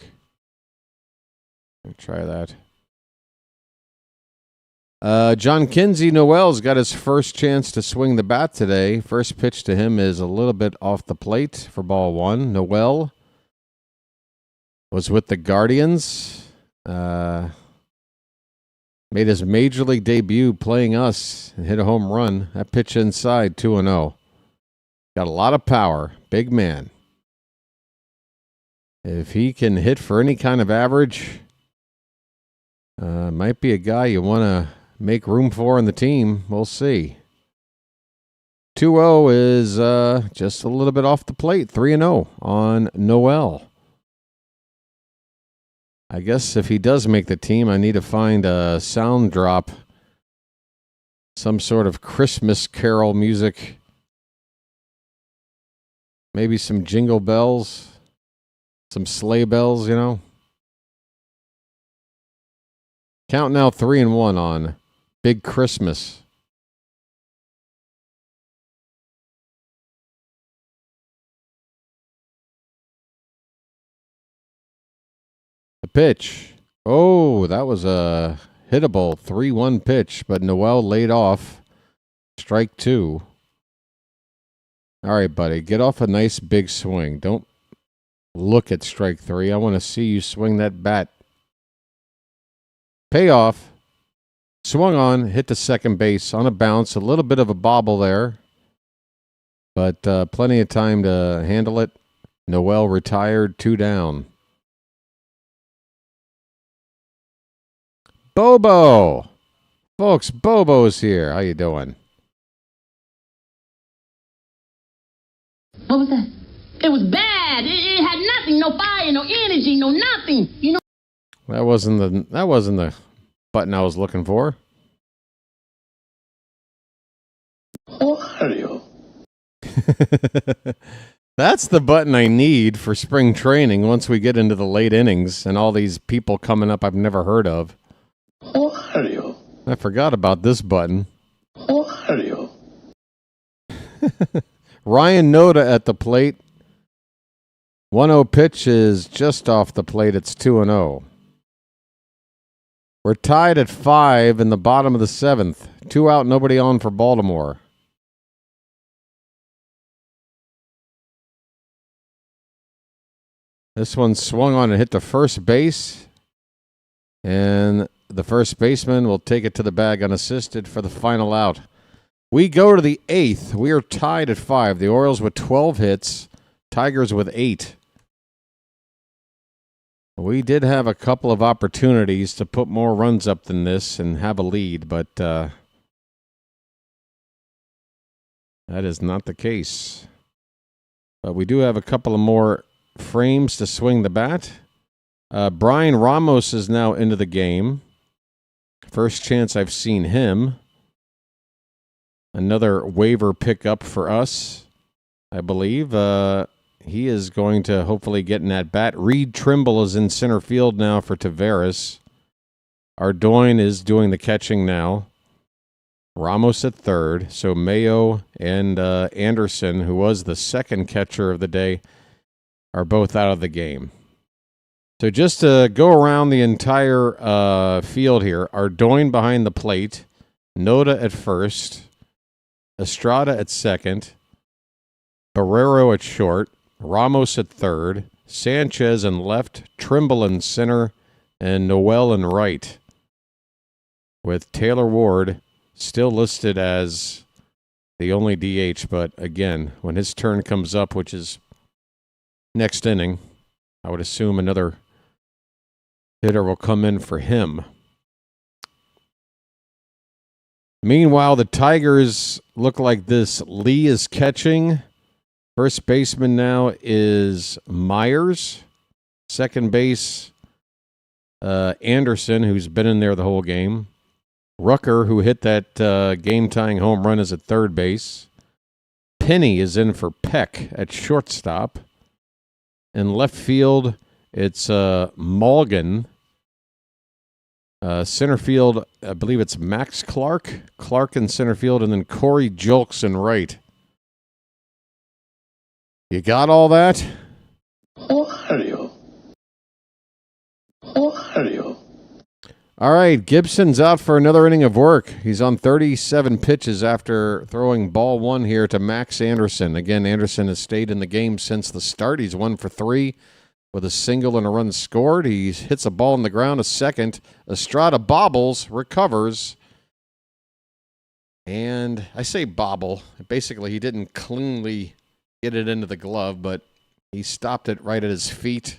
S2: Let me try that. John Kinsey Noel's got his first chance to swing the bat today. First pitch to him is a little bit off the plate for ball 1. Noel was with the Guardians. Made his major league debut playing us and hit a home run. That pitch inside, 2-0. Got a lot of power. Big man. If he can hit for any kind of average, might be a guy you want to make room for in the team. We'll see. 2-0 is just a little bit off the plate. 3-0 on Noel. I guess if he does make the team, I need to find a sound drop. Some sort of Christmas carol music. Maybe some jingle bells. Some sleigh bells, you know. Count now 3-1 on Big Christmas. The pitch. Oh, that was a hittable 3-1 pitch, but Noel laid off. Strike 2. All right, buddy, get off a nice big swing. Don't look at strike 3. I want to see you swing that bat. Payoff. Swung on, hit to second base on a bounce. A little bit of a bobble there, but plenty of time to handle it. Noel retired, 2 down. Bobo. Folks, Bobo's here. How you doing?
S5: What was that? It was bad. It had nothing, no fire, no energy, no nothing. You know.
S2: That wasn't the button I was looking for.
S16: Oreo.
S2: That's the button I need for spring training once we get into the late innings and all these people coming up I've never heard of.
S16: Oreo.
S2: I forgot about this button.
S16: Oreo.
S2: Ryan Noda at the plate. 1-0 pitch is just off the plate. It's 2-0. We're tied at 5 in the bottom of the 7th. 2 out, nobody on for Baltimore. This one swung on and hit the first base. And the first baseman will take it to the bag unassisted for the final out. We go to the 8th. We are tied at 5. The Orioles with 12 hits. Tigers with 8. We did have a couple of opportunities to put more runs up than this and have a lead, but that is not the case. But we do have a couple of more frames to swing the bat. Brian Ramos is now into the game. First chance I've seen him. Another waiver pickup for us, I believe. he is going to hopefully get in at bat. Reed Trimble is in center field now for Taveras. Ardoin is doing the catching now. Ramos at third. So Mayo and Anderson, who was the second catcher of the day, are both out of the game. So just to go around the entire field here, Ardoin behind the plate, Noda at first, Estrada at second, Barrero at short, Ramos at third, Sanchez in left, Trimble in center, and Noel in right, with Taylor Ward still listed as the only DH. But again, when his turn comes up, which is next inning, I would assume another hitter will come in for him. Meanwhile, the Tigers look like this. Lee is catching. First baseman now is Myers. Second base, Anderson, who's been in there the whole game. Rucker, who hit that game-tying home run, is at third base. Penny is in for Peck at shortstop. In left field, it's Malgin. Center field, I believe it's Max Clark. Clark in center field, and then Corey Julks in right. You got all that?
S16: Orioles.
S2: All right, Gibson's out for another inning of work. He's on 37 pitches after throwing ball one here to Max Anderson. Again, Anderson has stayed in the game since the start. He's 1 for 3 with a single and a run scored. He hits a ball on the ground, a second. Estrada bobbles, recovers. And I say bobble. Basically, he didn't cleanly get it into the glove, but he stopped it right at his feet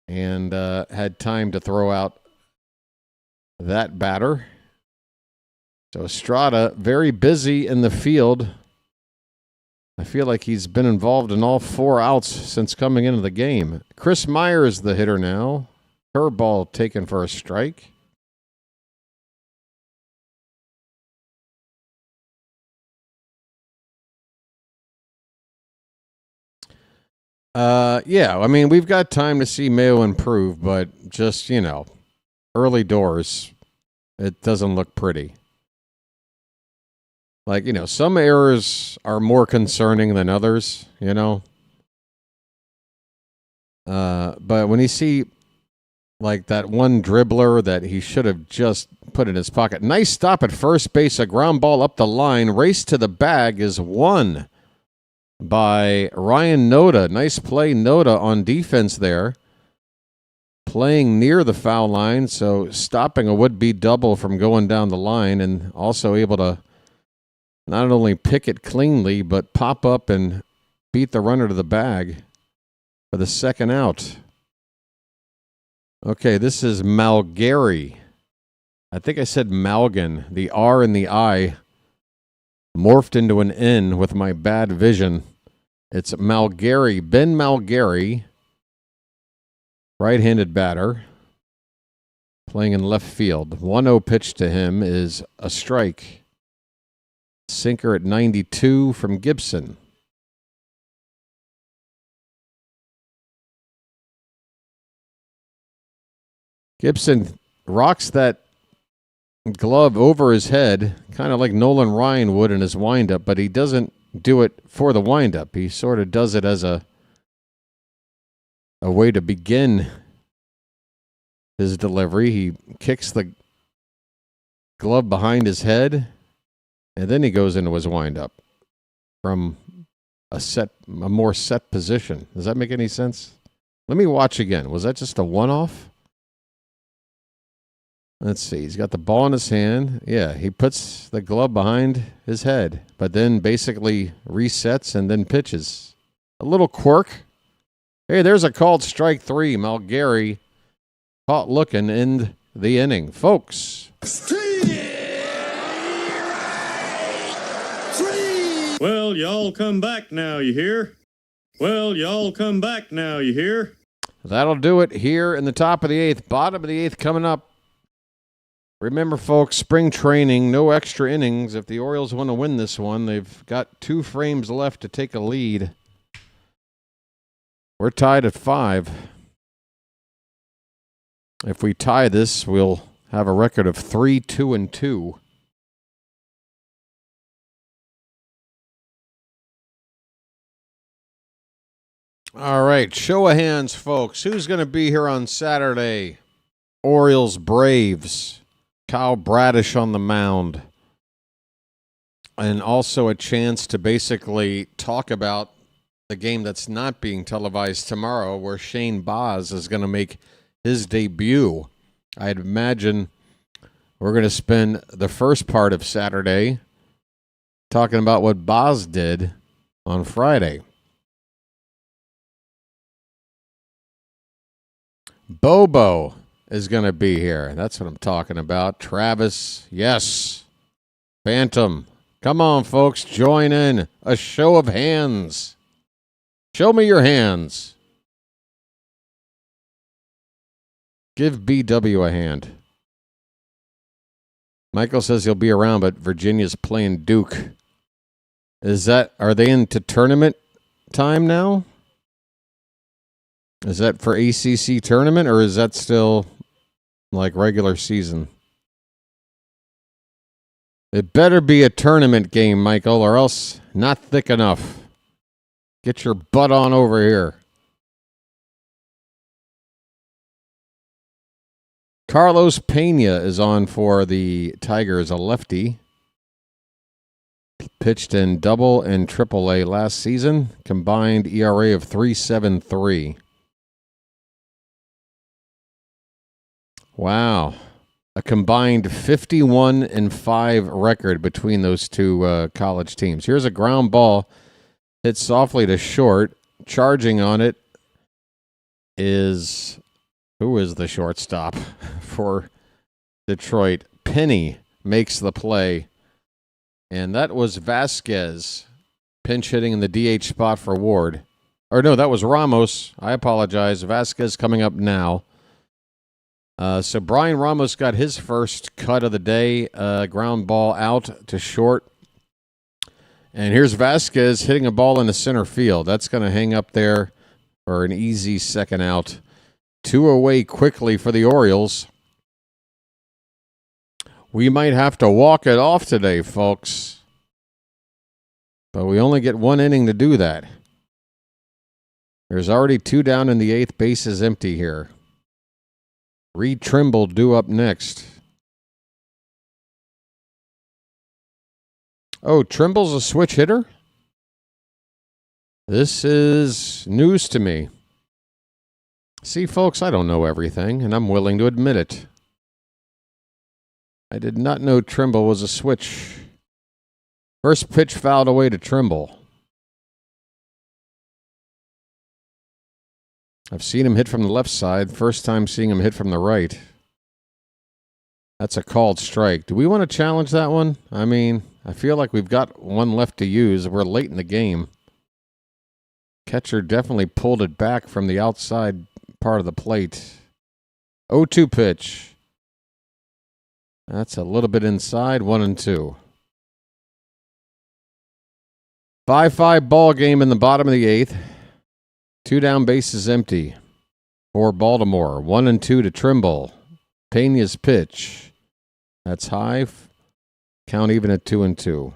S2: and had time to throw out that batter. So Estrada, very busy in the field. I feel like he's been involved in all 4 outs since coming into the game. Chris Meyer is the hitter now. Curveball taken for a strike. Yeah, I mean, we've got time to see Mayo improve, but just, early doors, it doesn't look pretty. Like, some errors are more concerning than others, But when you see, like, that one dribbler that he should have just put in his pocket. Nice stop at first base, a ground ball up the line. Race to the bag is won by Ryan Noda. Nice play, Noda, on defense there. Playing near the foul line, so stopping a would-be double from going down the line, and also able to not only pick it cleanly, but pop up and beat the runner to the bag for the second out. Okay, this is Malgary. I think I said Malgin. The R and the I morphed into an N with my bad vision. It's Malgary. Ben Malgary, right-handed batter, playing in left field. 1-0 pitch to him is a strike. Sinker at 92 from Gibson. Gibson rocks that glove over his head, kind of like Nolan Ryan would in his windup, but he doesn't do it for the windup. He sort of does it as a way to begin his delivery. He kicks the glove behind his head, and then he goes into his windup from a more set position. Does that make any sense? Let me watch again. Was that just a one-off? Let's see. He's got the ball in his hand. Yeah, he puts the glove behind his head, but then basically resets and then pitches. A little quirk. Hey, there's a called strike 3. Malgary caught looking in the inning. Folks.
S9: Well, y'all come back now, you hear? Well, y'all come back now, you hear?
S2: That'll do it here in the top of the 8th. Bottom of the 8th coming up. Remember, folks, spring training, no extra innings. If the Orioles want to win this one, they've got 2 frames left to take a lead. We're tied at 5. If we tie this, we'll have a record of 3-2-2. All right, show of hands, folks. Who's going to be here on Saturday? Orioles, Braves. Kyle Bradish on the mound. And also a chance to basically talk about the game that's not being televised tomorrow, where Shane Baz is going to make his debut. I'd imagine we're going to spend the first part of Saturday talking about what Baz did on Friday. Bobo is going to be here. That's what I'm talking about. Travis, yes. Phantom. Come on, folks. Join in. A show of hands. Show me your hands. Give BW a hand. Michael says he'll be around, but Virginia's playing Duke. Are they into tournament time now? Is that for ACC tournament, or is that still like regular season? It better be a tournament game, Michael, or else not thick enough. Get your butt on over here. Carlos Pena is on for the Tigers, a lefty. Pitched in double and triple A last season. Combined ERA of 3.73. Wow. A combined 51-5 record between those two college teams. Here's a ground ball hit softly to short. Charging on it is, who is the shortstop for Detroit? Penny makes the play. And that was Vasquez pinch hitting in the DH spot for Ward. Or no, that was Ramos. I apologize. Vasquez coming up now. So Brian Ramos got his first cut of the day. Ground ball out to short. And here's Vasquez hitting a ball into center field. That's going to hang up there for an easy second out. 2 away quickly for the Orioles. We might have to walk it off today, folks. But we only get 1 inning to do that. There's already 2 down in the 8th. Base is empty here. Reed Trimble due up next. Oh, Trimble's a switch hitter? This is news to me. See, folks, I don't know everything, and I'm willing to admit it. I did not know Trimble was a switch. First pitch fouled away to Trimble. I've seen him hit from the left side. First time seeing him hit from the right. That's a called strike. Do we want to challenge that one? I mean, I feel like we've got 1 left to use. We're late in the game. Catcher definitely pulled it back from the outside part of the plate. 0-2 pitch. That's a little bit inside. 1-2. 5-5 ball game in the bottom of the 8th. 2 down, bases empty for Baltimore. 1-2 to Trimble. Pena's pitch. That's high. Count even at 2-2.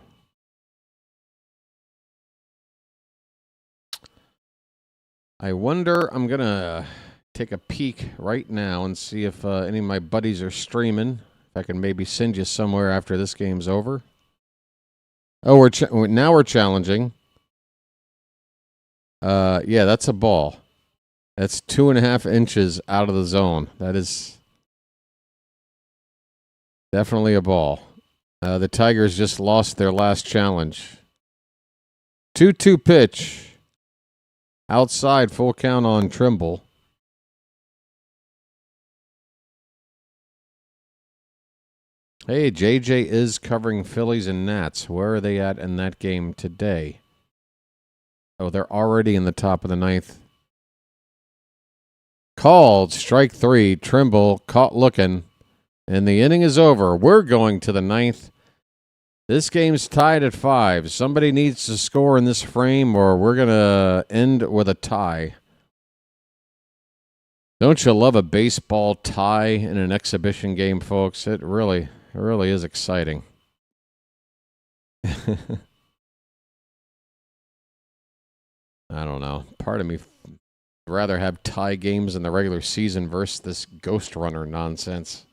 S2: I wonder, I'm going to take a peek right now and see if any of my buddies are streaming. If I can maybe send you somewhere after this game's over. Oh, now we're challenging. Yeah, that's a ball. That's 2.5 inches out of the zone. That is definitely a ball. The Tigers just lost their last challenge. 2-2 pitch. Outside, full count on Trimble. Hey, JJ is covering Phillies and Nats. Where are they at in that game today? Oh, they're already in the top of the 9th. Called, strike 3. Trimble caught looking. And the inning is over. We're going to the 9th. This game's tied at 5. Somebody needs to score in this frame or we're going to end with a tie. Don't you love a baseball tie in an exhibition game, folks? It really is exciting. I don't know. Part of me would rather have tie games in the regular season versus this Ghost Runner nonsense.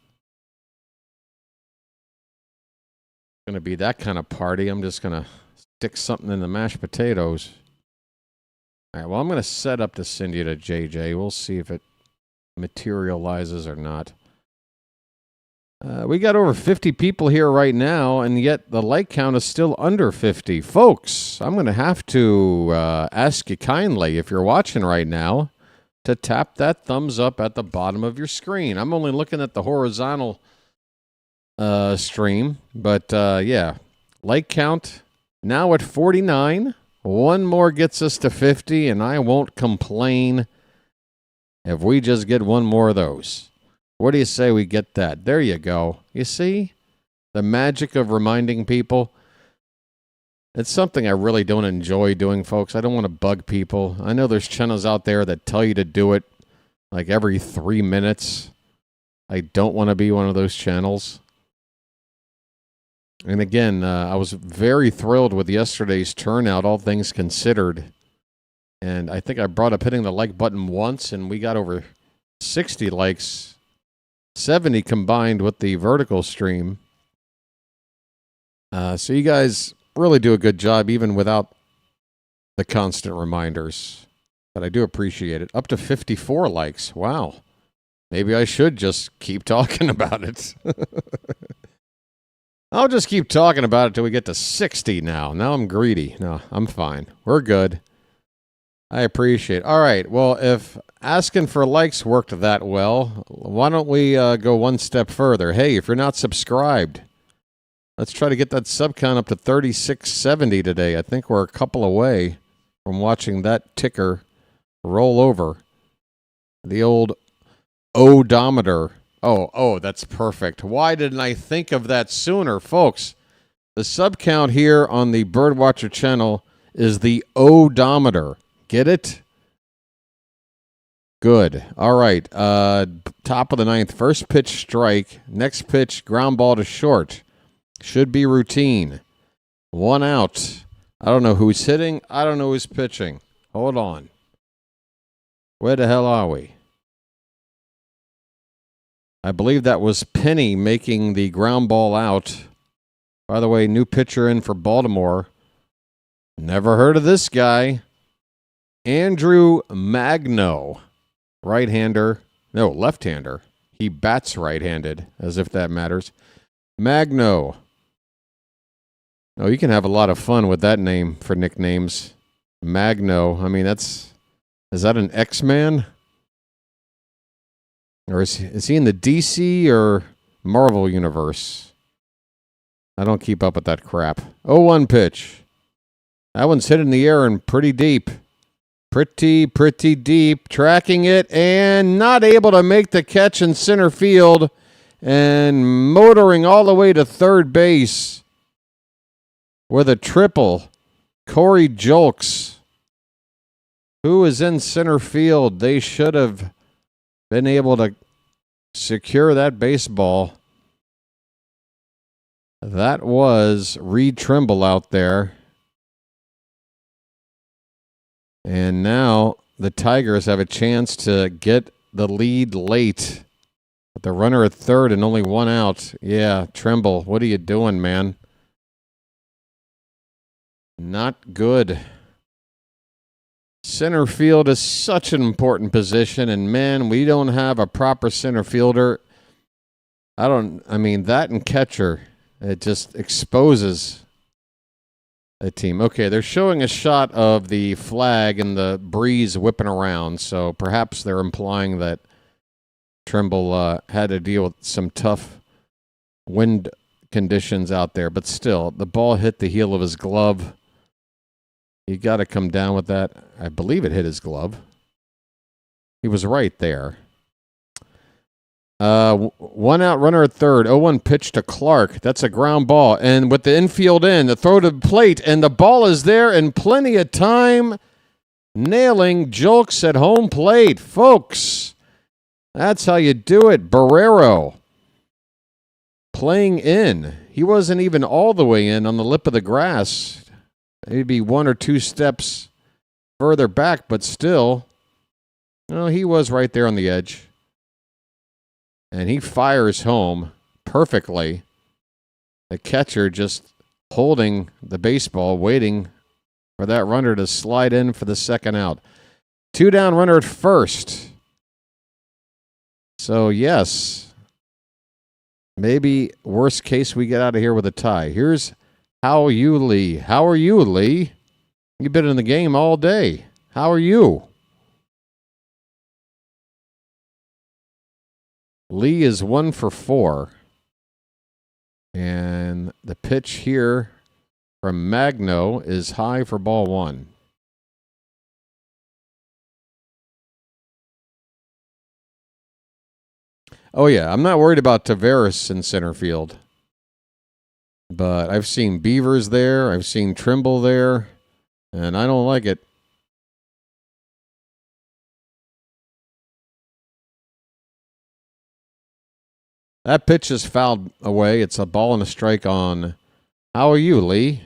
S2: Going to be that kind of party. I'm just going to stick something in the mashed potatoes. All right, well, I'm going to set up to send you to JJ. We'll see if it materializes or not. We got over 50 people here right now, and yet the like count is still under 50. Folks, I'm going to have to ask you kindly, if you're watching right now, to tap that thumbs up at the bottom of your screen. I'm only looking at the horizontal stream, but yeah, like count now at 49. One more gets us to 50, and I won't complain if we just get one more of those. What do you say we get that? There you go. You see? The magic of reminding people. It's something I really don't enjoy doing, folks. I don't want to bug people. I know there's channels out there that tell you to do it like every 3 minutes. I don't want to be one of those channels. And again, I was very thrilled with yesterday's turnout, all things considered. And I think I brought up hitting the like button once, and we got over 60 likes. 70 combined with the vertical stream. So you guys really do a good job even without the constant reminders. But I do appreciate it. Up to 54 likes. Wow. Maybe I should just keep talking about it. I'll just keep talking about it till we get to 60 now. Now I'm greedy. No, I'm fine. We're good. I appreciate it. All right. Well, if asking for likes worked that well, why don't we go one step further? Hey, if you're not subscribed, let's try to get that sub count up to 3670 today. I think we're a couple away from watching that ticker roll over. The old odometer. Oh, that's perfect. Why didn't I think of that sooner? Folks, the sub count here on the BirdWatcher channel is the odometer. Get it? Good. All right. Top of the ninth. First pitch strike. Next pitch ground ball to short. Should be routine. 1 out. I don't know who's hitting. I don't know who's pitching. Hold on. Where the hell are we? I believe that was Penny making the ground ball out. By the way, new pitcher in for Baltimore. Never heard of this guy. Andrew Magno, right-hander. No, left-hander. He bats right-handed, as if that matters. Magno. Oh, you can have a lot of fun with that name for nicknames. Magno. I mean, is that an X-Man? Or is he in the DC or Marvel universe? I don't keep up with that crap. 0-1 pitch. That one's hit in the air and pretty deep. Pretty deep. Tracking it and not able to make the catch in center field. And motoring all the way to third base with a triple. Corey Julks, who is in center field. They should have been able to secure that baseball. That was Reed Trimble out there. And now the Tigers have a chance to get the lead late. With the runner at third and only 1 out. Yeah, Trimble, what are you doing, man? Not good. Center field is such an important position, and man, we don't have a proper center fielder. I mean, that and catcher, it just exposes a team. Okay, they're showing a shot of the flag and the breeze whipping around, so perhaps they're implying that Trimble had to deal with some tough wind conditions out there, but still, the ball hit the heel of his glove. You got to come down with that. I believe it hit his glove. He was right there. 1 out, runner at third. 0-1 pitch to Clark. That's a ground ball. And with the infield in, the throw to the plate, and the ball is there in plenty of time. Nailing Julks at home plate. Folks, That's how you do it. Barrero playing in. He wasn't even all the way in on the lip of the grass. Maybe 1 or 2 steps further back, but still, he was right there on the edge. And he fires home perfectly. The catcher just holding the baseball, waiting for that runner to slide in for the second out. 2 down, runner at first. So, yes, maybe worst case we get out of here with a tie. Here's How are you, Lee? How are you, Lee? You've been in the game all day. How are you? Lee is 1 for 4. And the pitch here from Magno is high for ball 1. Oh, yeah, I'm not worried about Tavares in center field. But I've seen Beavers there. I've seen Trimble there. And I don't like it. That pitch is fouled away. It's a ball and a strike on. How are you, Lee?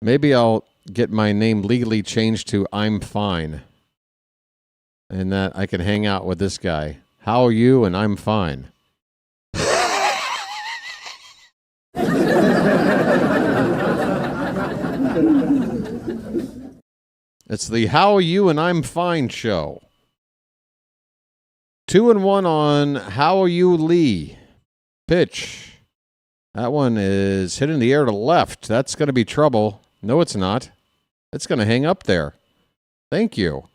S2: Maybe I'll get my name legally changed to I'm Fine. And that I can hang out with this guy. How are you? And I'm fine. It's the How are you? And I'm fine show. 2-1 on How are you, Lee? Pitch. That one is hit in the air to left. That's going to be trouble. No, it's not. It's going to hang up there. Thank you.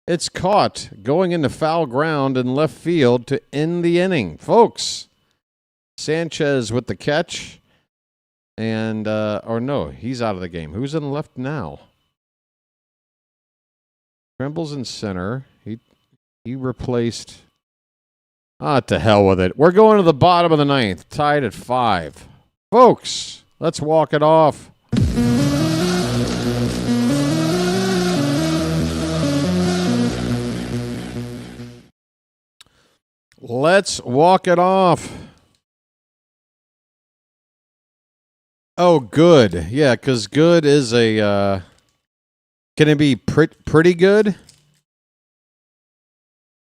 S2: It's caught going into foul ground in left field to end the inning. Folks, Sanchez with the catch. And, or no, he's out of the game. Who's in left now? Trimble's in center. He replaced. To hell with it. We're going to the bottom of the 9th, tied at 5. Folks, let's walk it off. Let's walk it off. Oh, good. Yeah, because good is a... can it be pretty good?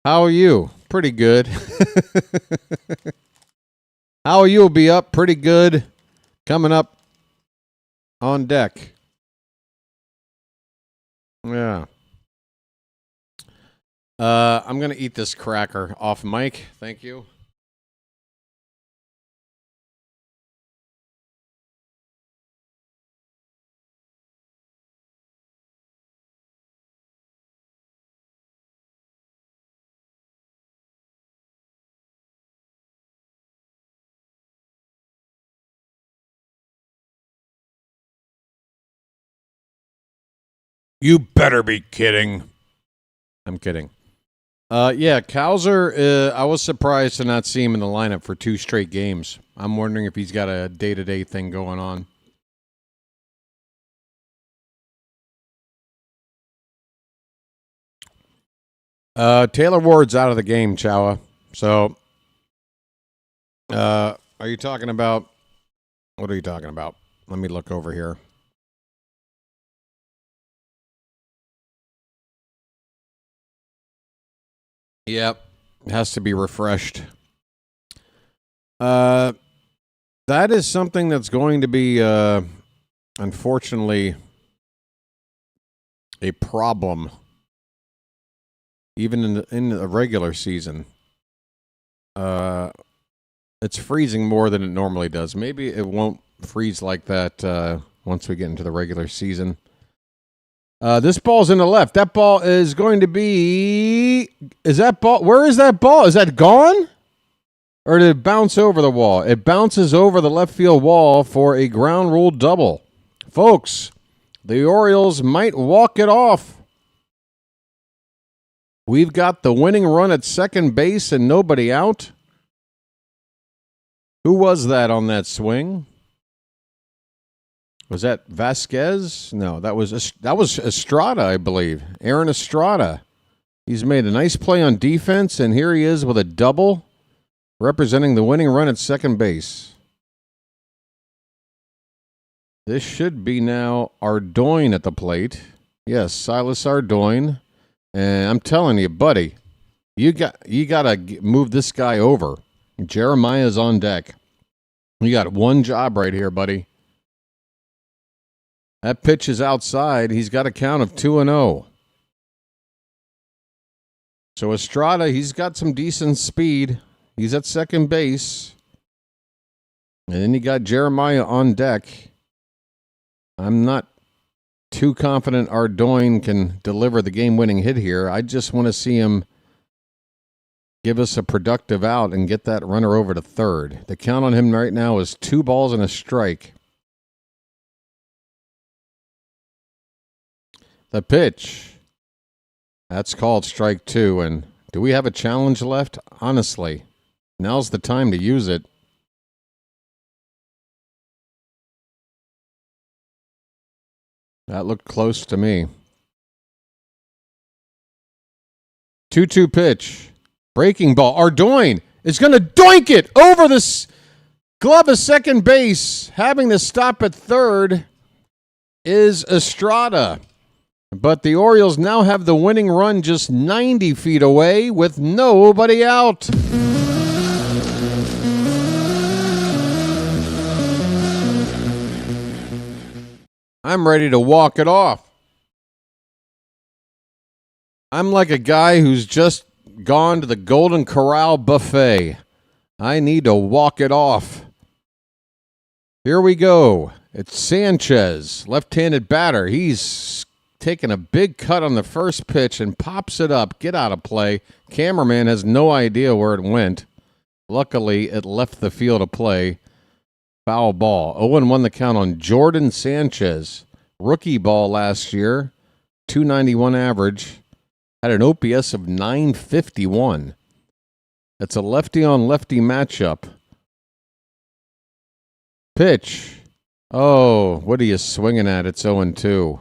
S2: How are you? Pretty good. How are you will be up pretty good. Coming up on deck. Yeah. I'm going to eat this cracker off mic. Thank you. You better be kidding. I'm kidding. Yeah, Cowser, I was surprised to not see him in the lineup for 2 straight games. I'm wondering if he's got a day-to-day thing going on. Taylor Ward's out of the game, Chowa. So, are you talking about... What are you talking about? Let me look over here. Yep, it has to be refreshed. That is something that's going to be, unfortunately, a problem, even in the regular season. It's freezing more than it normally does. Maybe it won't freeze like that once we get into the regular season. This ball's in the left. That ball is going to be... Is that ball... Where is that ball? Is that gone? Or did it bounce over the wall? It bounces over the left field wall for a ground rule double. Folks, the Orioles might walk it off. We've got the winning run at second base and nobody out. Who was that on that swing? Was that Vasquez? No, that was Estrada, I believe. Aaron Estrada. He's made a nice play on defense, and here he is with a double, representing the winning run at second base. This should be now Ardoin at the plate. Yes, Silas Ardoin. And I'm telling you, buddy, you got to move this guy over. Jeremiah's on deck. You got one job right here, buddy. That pitch is outside. He's got a count of 2-0. So Estrada, he's got some decent speed. He's at second base. And then you got Jeremiah on deck. I'm not too confident Ardoin can deliver the game-winning hit here. I just want to see him give us a productive out and get that runner over to third. The count on him right now is 2 balls and a strike. The pitch. That's called strike 2. And do we have a challenge left? Honestly, now's the time to use it. That looked close to me. 2-2 pitch. Breaking ball. Ardoin is going to doink it over the glove of second base. Having to stop at third is Estrada. But the Orioles now have the winning run just 90 feet away with nobody out. I'm ready to walk it off. I'm like a guy who's just gone to the Golden Corral buffet. I need to walk it off. Here we go. It's Sanchez, left-handed batter. He's taking a big cut on the first pitch and pops it up. Get out of play. Cameraman has no idea where it went. Luckily, it left the field of play. Foul ball. 0-1 the count on Jordan Sanchez. Rookie ball last year. .291 average. Had an OPS of .951. It's a lefty-on-lefty matchup. Pitch. Oh, what are you swinging at? It's 0-2.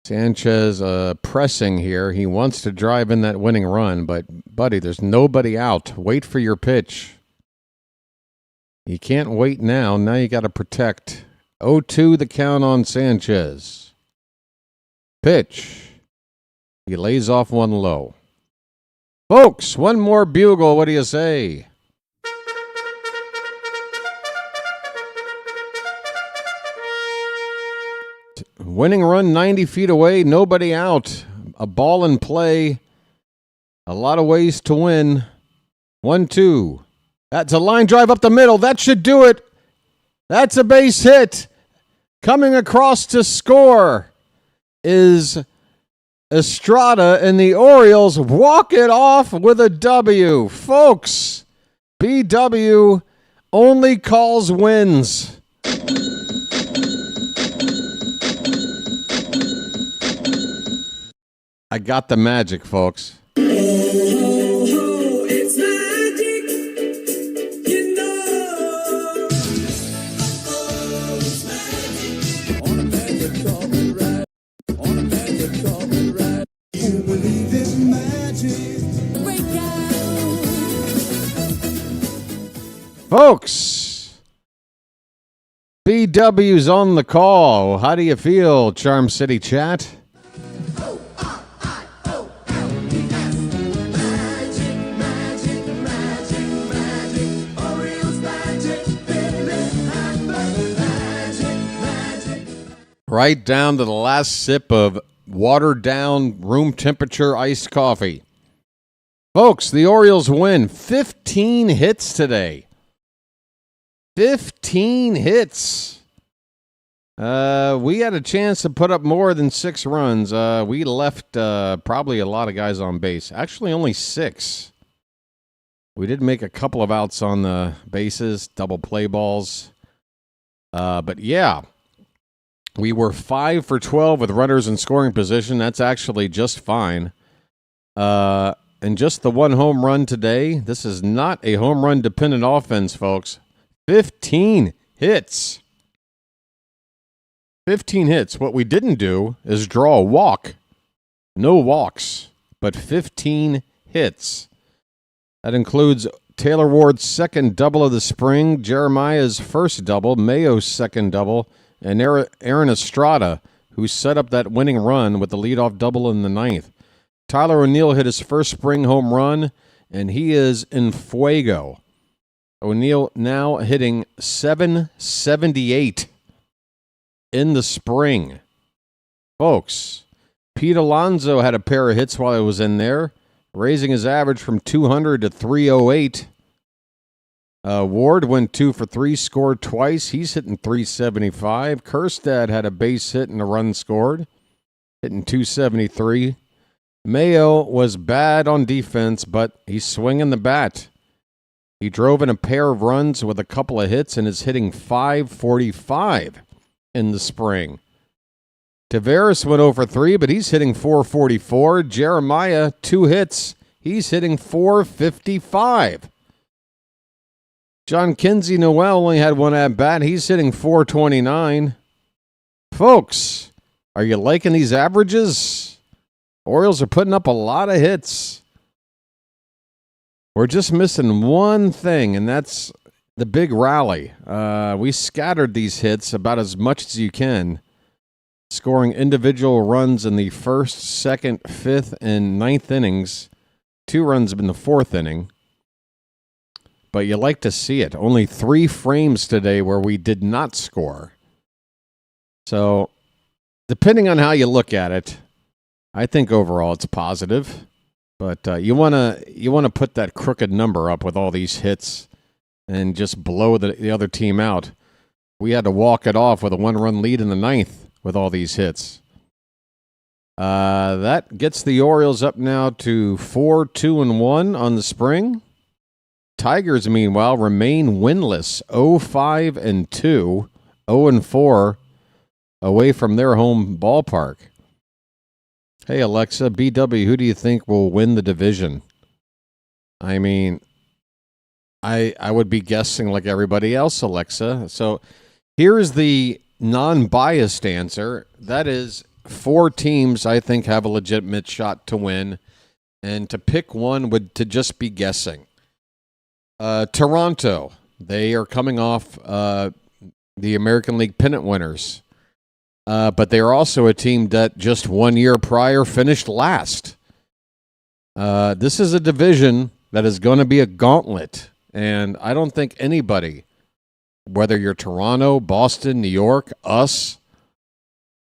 S2: Sanchez pressing here. He wants to drive in that winning run, but, buddy, there's nobody out. Wait for your pitch. You can't wait now. Now you got to protect. 0-2 the count on Sanchez. Pitch. He lays off one low. Folks, one more bugle. What do you say? Winning run 90 feet away. Nobody out. A ball in play. A lot of ways to win. 1-2. That's a line drive up the middle. That should do it. That's a base hit. Coming across to score is Estrada, and the Orioles walk it off with a W. Folks, BW only calls wins. I got the magic, folks. Folks, BW's on the call. How do you feel, Charm City chat? Right down to the last sip of watered down room temperature iced coffee. Folks, the Orioles win 15 hits today. 15 hits. We had a chance to put up more than 6 runs. We left probably a lot of guys on base. Actually, only 6. We did make a couple of outs on the bases, double play balls. But yeah, we were 5 for 12 with runners in scoring position. That's actually just fine. And just the one home run today. This is not a home run dependent offense, folks. 15 hits. 15 hits. What we didn't do is draw a walk. No walks, but 15 hits. That includes Taylor Ward's second double of the spring, Jeremiah's first double, Mayo's second double, and Aaron Estrada, who set up that winning run with the leadoff double in the ninth. Tyler O'Neill hit his first spring home run, and he is in fuego. O'Neill now hitting .778 in the spring. Folks, Pete Alonso had a pair of hits while he was in there, raising his average from 200 to 308. Ward went 2 for 3, scored twice. He's hitting .375. Kerstad had a base hit and a run scored, hitting .273. Mayo was bad on defense, but he's swinging the bat. He drove in a pair of runs with a couple of hits and is hitting .545 in the spring. Tavares went 0 for 3, but he's hitting .444. Jeremiah, 2 hits. He's hitting .455. John Kinsey Noel only had 1 at-bat. He's hitting .429. Folks, are you liking these averages? Orioles are putting up a lot of hits. We're just missing one thing, and that's the big rally. We scattered these hits about as much as you can, scoring individual runs in the first, second, fifth, and ninth innings. 2 runs in the fourth inning. But you like to see it. Only 3 frames today where we did not score. So, depending on how you look at it, I think overall it's positive. But you want to put that crooked number up with all these hits and just blow the other team out. We had to walk it off with a 1-run lead in the ninth with all these hits. That gets the Orioles up now to 4-2-1 on the spring. Tigers, meanwhile, remain winless, 0-5-2, 0-4 away from their home ballpark. Hey, Alexa, BW, who do you think will win the division? I mean, I would be guessing like everybody else, Alexa. So here's the non-biased answer. That is 4 teams I think have a legitimate shot to win. And to pick one would to just be guessing. Toronto, they are coming off the American League pennant winners. But they are also a team that just 1 year prior finished last. This is a division that is going to be a gauntlet. And I don't think anybody, whether you're Toronto, Boston, New York, us,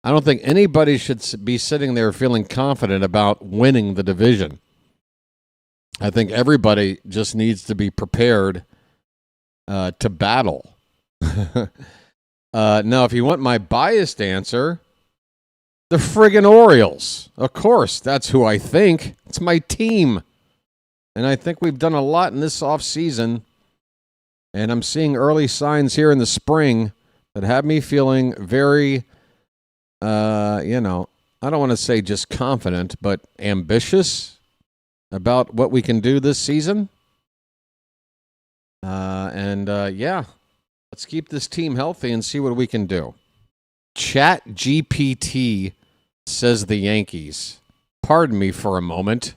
S2: I don't think anybody should be sitting there feeling confident about winning the division. I think everybody just needs to be prepared to battle. Now, if you want my biased answer, the friggin' Orioles. Of course, that's who I think. It's my team. And I think we've done a lot in this offseason. And I'm seeing early signs here in the spring that have me feeling very, I don't want to say just confident, but ambitious about what we can do this season. Let's keep this team healthy and see what we can do. Chat GPT says the Yankees. Pardon me for a moment.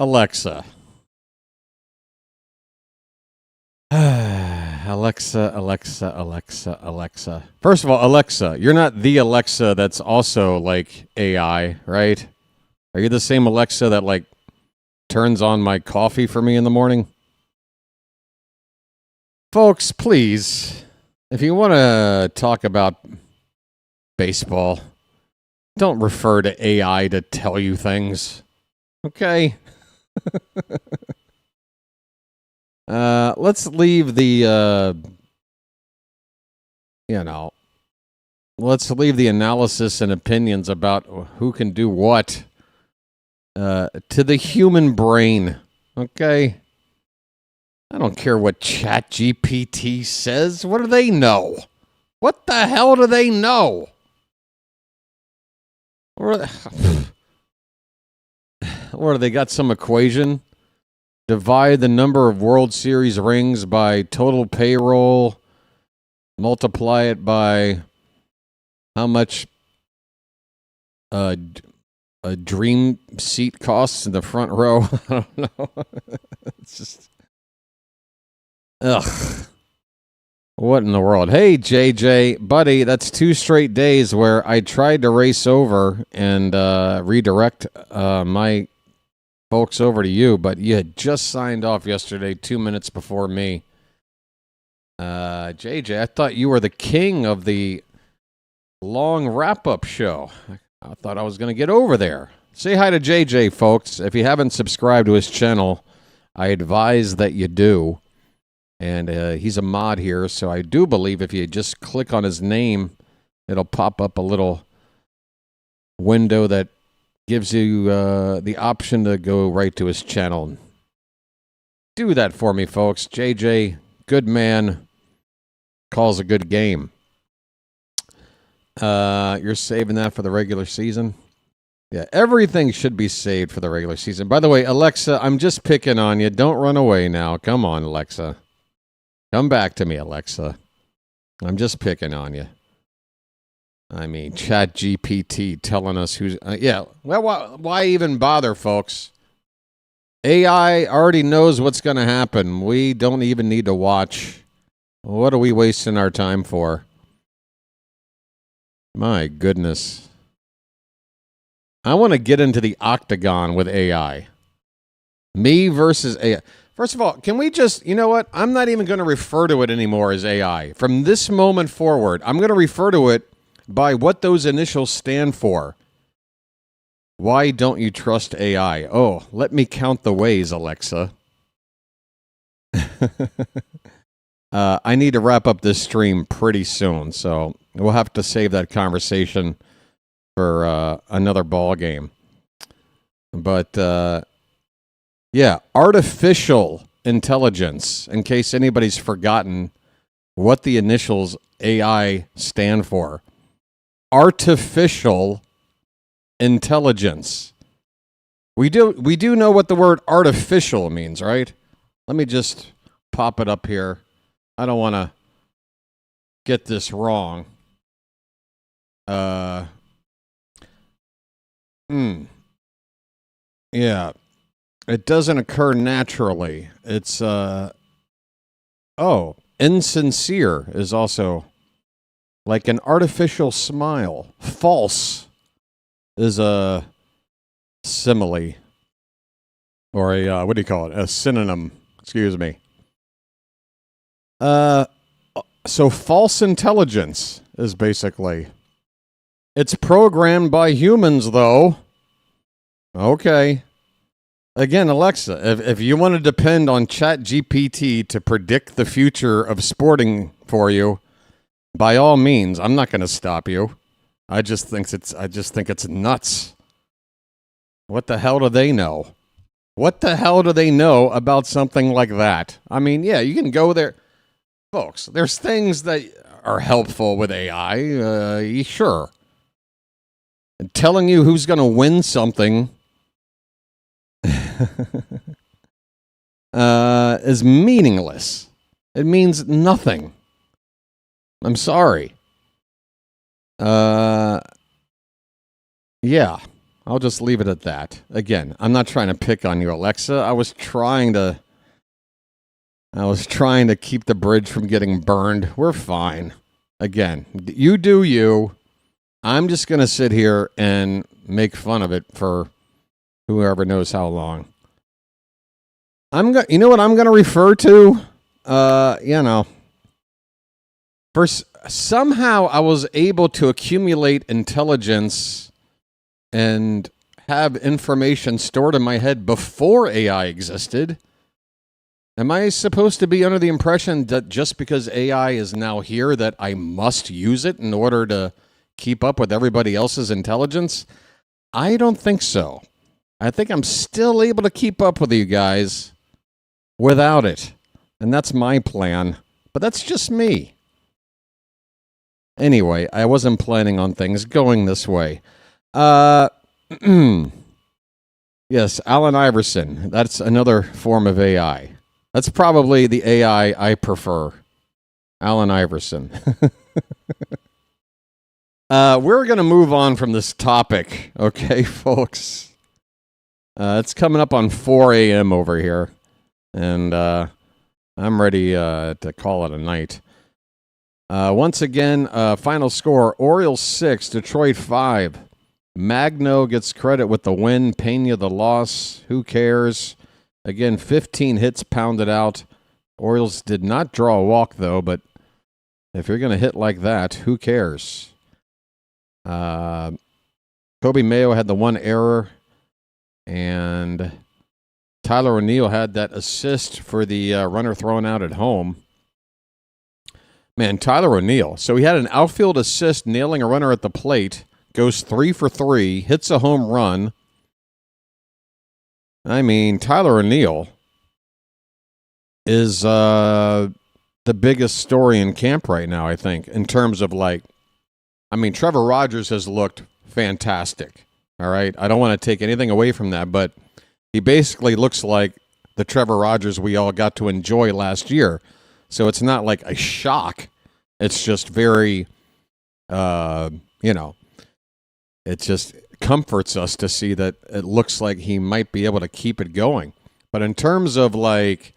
S2: Alexa. Alexa. First of all, Alexa, you're not the Alexa that's also like AI, right? Are you the same Alexa that like turns on my coffee for me in the morning? Folks, please, if you want to talk about baseball, don't refer to AI to tell you things. Okay? Let's leave the, let's leave the analysis and opinions about who can do what to the human brain. Okay? I don't care what ChatGPT says. What do they know? What the hell do they know? Or they got some equation? Divide the number of World Series rings by total payroll. Multiply it by how much a dream seat costs in the front row. I don't know. It's just... Ugh. What in the world? Hey, JJ, buddy, that's 2 straight days where I tried to race over and redirect my folks over to you, but you had just signed off yesterday 2 minutes before me. JJ, I thought you were the king of the long wrap-up show. I thought I was going to get over there. Say hi to JJ, folks. If you haven't subscribed to his channel, I advise that you do. And he's a mod here, so I do believe if you just click on his name, it'll pop up a little window that gives you the option to go right to his channel. Do that for me, folks. JJ, good man, calls a good game. You're saving that for the regular season? Yeah, everything should be saved for the regular season. By the way, Alexa, I'm just picking on you. Don't run away now. Come on, Alexa. Come back to me, Alexa. I'm just picking on you. I mean, ChatGPT telling us who's... yeah, well, why even bother, folks? AI already knows what's going to happen. We don't even need to watch. What are we wasting our time for? My goodness. I want to get into the octagon with AI. Me versus AI. First of all, can we just, you know what? I'm not even going to refer to it anymore as AI. From this moment forward, I'm going to refer to it by what those initials stand for. Why don't you trust AI? Oh, let me count the ways, Alexa. I need to wrap up this stream pretty soon, so we'll have to save that conversation for another ball game. But... yeah, artificial intelligence, in case anybody's forgotten what the initials AI stand for. Artificial intelligence. We do know what the word artificial means, right? Let me just pop it up here. I don't want to get this wrong. Yeah. It doesn't occur naturally. It's, insincere is also like an artificial smile. False is a simile. Or a, what do you call it? A synonym. Excuse me. So false intelligence is basically. It's programmed by humans, though. Okay. Again, Alexa, if you want to depend on ChatGPT to predict the future of sporting for you, by all means, I'm not going to stop you. I just think it's nuts. What the hell do they know? What the hell do they know about something like that? I mean, yeah, you can go there. Folks, there's things that are helpful with AI, sure. And telling you who's going to win something is meaningless. It means nothing. I'm sorry. Yeah, I'll just leave it at that. Again, I'm not trying to pick on you, Alexa. I was trying to keep the bridge from getting burned. We're fine. Again, you do you. I'm just going to sit here and make fun of it for whoever knows how long. You know what I'm going to refer to? First, somehow I was able to accumulate intelligence and have information stored in my head before AI existed. Am I supposed to be under the impression that just because AI is now here that I must use it in order to keep up with everybody else's intelligence? I don't think so. I think I'm still able to keep up with you guys without it. And that's my plan. But that's just me. Anyway, I wasn't planning on things going this way. Yes, Allen Iverson. That's another form of AI. That's probably the AI I prefer. Allen Iverson. We're going to move on from this topic, okay, folks? It's coming up on 4 a.m. over here, and I'm ready to call it a night. Once again, final score, Orioles 6, Detroit 5. Magno gets credit with the win, Pena the loss. Who cares? Again, 15 hits pounded out. Orioles did not draw a walk, though, but if you're going to hit like that, who cares? Kobe Mayo had the one error, and Tyler O'Neill had that assist for the runner thrown out at home. Man, Tyler O'Neill. So he had an outfield assist nailing a runner at the plate, goes 3 for 3, hits a home run. I mean, Tyler O'Neill is the biggest story in camp right now, I think, in terms of Trevor Rogers has looked fantastic, all right? I don't want to take anything away from that, but he basically looks like the Trevor Rogers we all got to enjoy last year. So it's not like a shock. It's just very, it just comforts us to see that it looks like he might be able to keep it going. But in terms of like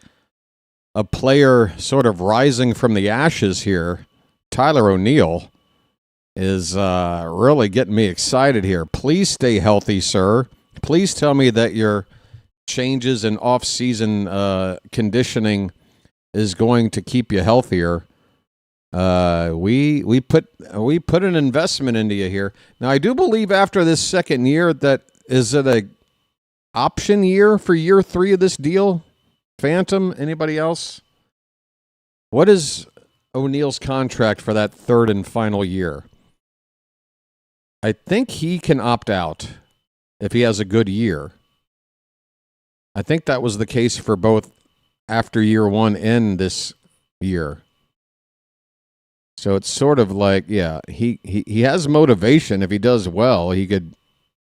S2: a player sort of rising from the ashes here, Tyler O'Neill is really getting me excited here. Please stay healthy, sir. Please tell me that your changes in off-season conditioning is going to keep you healthier. We put an investment into you here. Now, I do believe after this second year that is it a option year for year 3 of this deal? Phantom, anybody else? What is O'Neill's contract for that third and final year? I think he can opt out if he has a good year. I think that was the case for both after year 1 and this year. So it's sort of like, yeah, he has motivation. If he does well, he could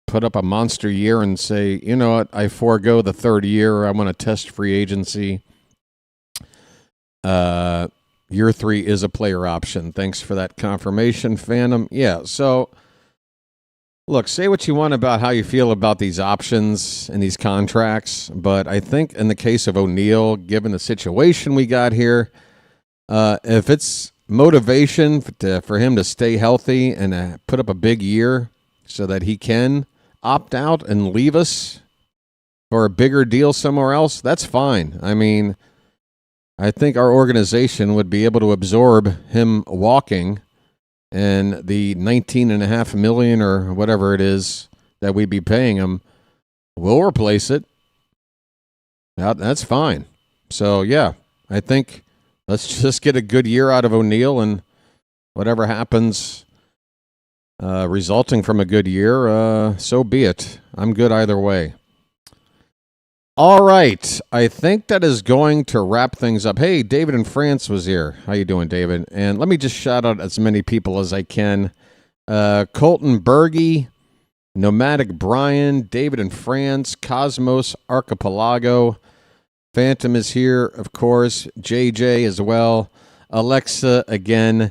S2: put up a monster year and say, you know what, I forego the third year. I want to test free agency. Year 3 is a player option. Thanks for that confirmation, Phantom. Yeah, so look, say what you want about how you feel about these options and these contracts, but I think in the case of O'Neill, given the situation we got here, if it's motivation for him to stay healthy and put up a big year so that he can opt out and leave us for a bigger deal somewhere else, that's fine. I mean, I think our organization would be able to absorb him walking, and the $19.5 million or whatever it is that we'd be paying him, we'll replace it. That's fine. So, yeah, I think let's just get a good year out of O'Neill, and whatever happens resulting from a good year, so be it. I'm good either way. All right. I think that is going to wrap things up. Hey, David in France was here. How you doing, David? And let me just shout out as many people as I can. Colton Berge, Nomadic Brian, David in France, Cosmos Archipelago, Phantom is here, of course, JJ as well, Alexa again.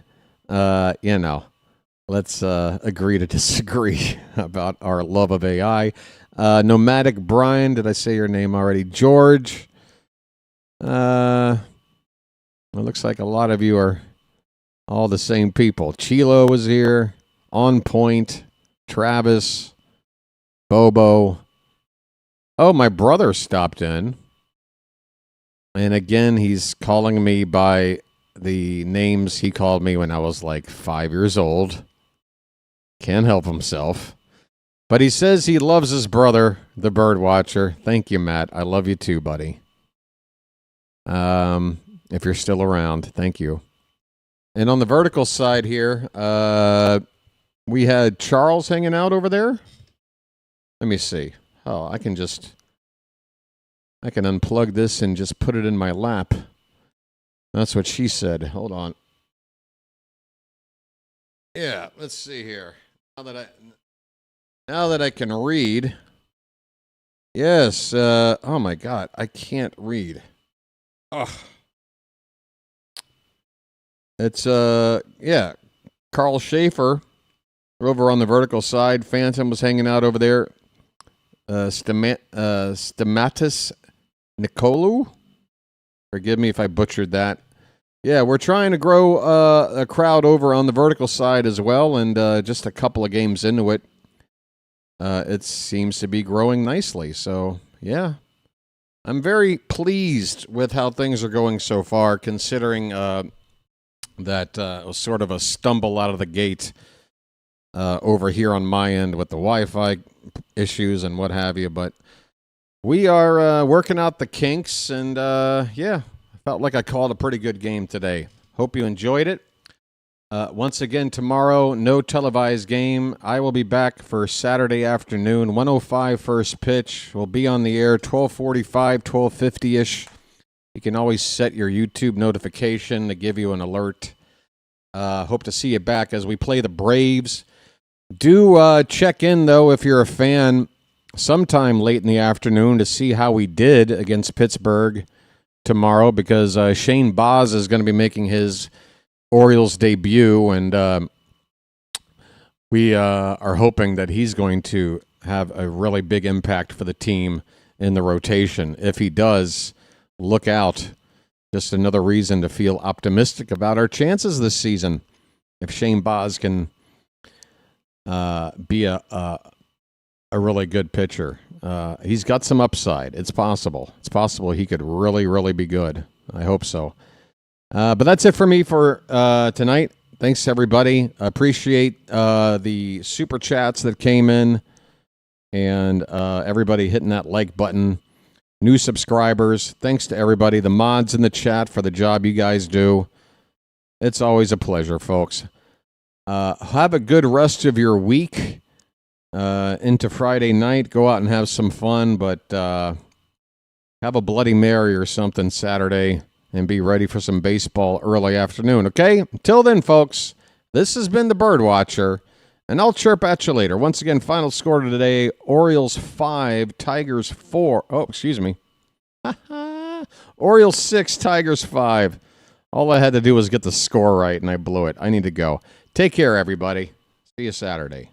S2: Let's agree to disagree about our love of AI. Nomadic Brian, did I say your name already? George. It looks like a lot of you are all the same people. Chilo was here. On Point. Travis. Bobo. Oh, my brother stopped in. And again, he's calling me by the names he called me when I was like 5 years old. Can't help himself. But he says he loves his brother, the Birdwatcher. Thank you, Matt. I love you too, buddy. If you're still around, thank you. And on the vertical side here, we had Charles hanging out over there. Let me see. Oh, I can unplug this and just put it in my lap. That's what she said. Hold on. Yeah, let's see here. Now that I can read. Yes. Oh my God, I can't read. Ugh. It's yeah. Carl Schaefer over on the vertical side. Phantom was hanging out over there. Stamatis Nicolou. Forgive me if I butchered that. Yeah, we're trying to grow a crowd over on the vertical side as well, and just a couple of games into it, it seems to be growing nicely. So, yeah, I'm very pleased with how things are going so far, considering that it was sort of a stumble out of the gate over here on my end with the Wi-Fi issues and what have you. But we are working out the kinks, and yeah, I felt like I called a pretty good game today. Hope you enjoyed it. Once again, tomorrow, no televised game. I will be back for Saturday afternoon, 1:05 first pitch. We'll be on the air 12:45, 12:50-ish. You can always set your YouTube notification to give you an alert. Hope to see you back as we play the Braves. Do check in, though, if you're a fan, sometime late in the afternoon to see how we did against Pittsburgh tomorrow, because Shane Baz is going to be making his Orioles debut, and we are hoping that he's going to have a really big impact for the team in the rotation. If he does, look out. Just another reason to feel optimistic about our chances this season. If Shane Baz can be a really good pitcher. He's got some upside. It's possible. It's possible he could really, really be good. I hope so. But that's it for me for tonight. Thanks, everybody. I appreciate the super chats that came in, and everybody hitting that like button. New subscribers. Thanks to everybody. The mods in the chat for the job you guys do. It's always a pleasure, folks. Have a good rest of your week into Friday night. Go out and have some fun, but have a Bloody Mary or something Saturday and be ready for some baseball early afternoon, okay? Until then, folks, this has been the Birdwatcher, and I'll chirp at you later. Once again, final score today, Orioles 5, Tigers 4. Oh, excuse me. Orioles 6, Tigers 5. All I had to do was get the score right, and I blew it. I need to go. Take care, everybody. See you Saturday.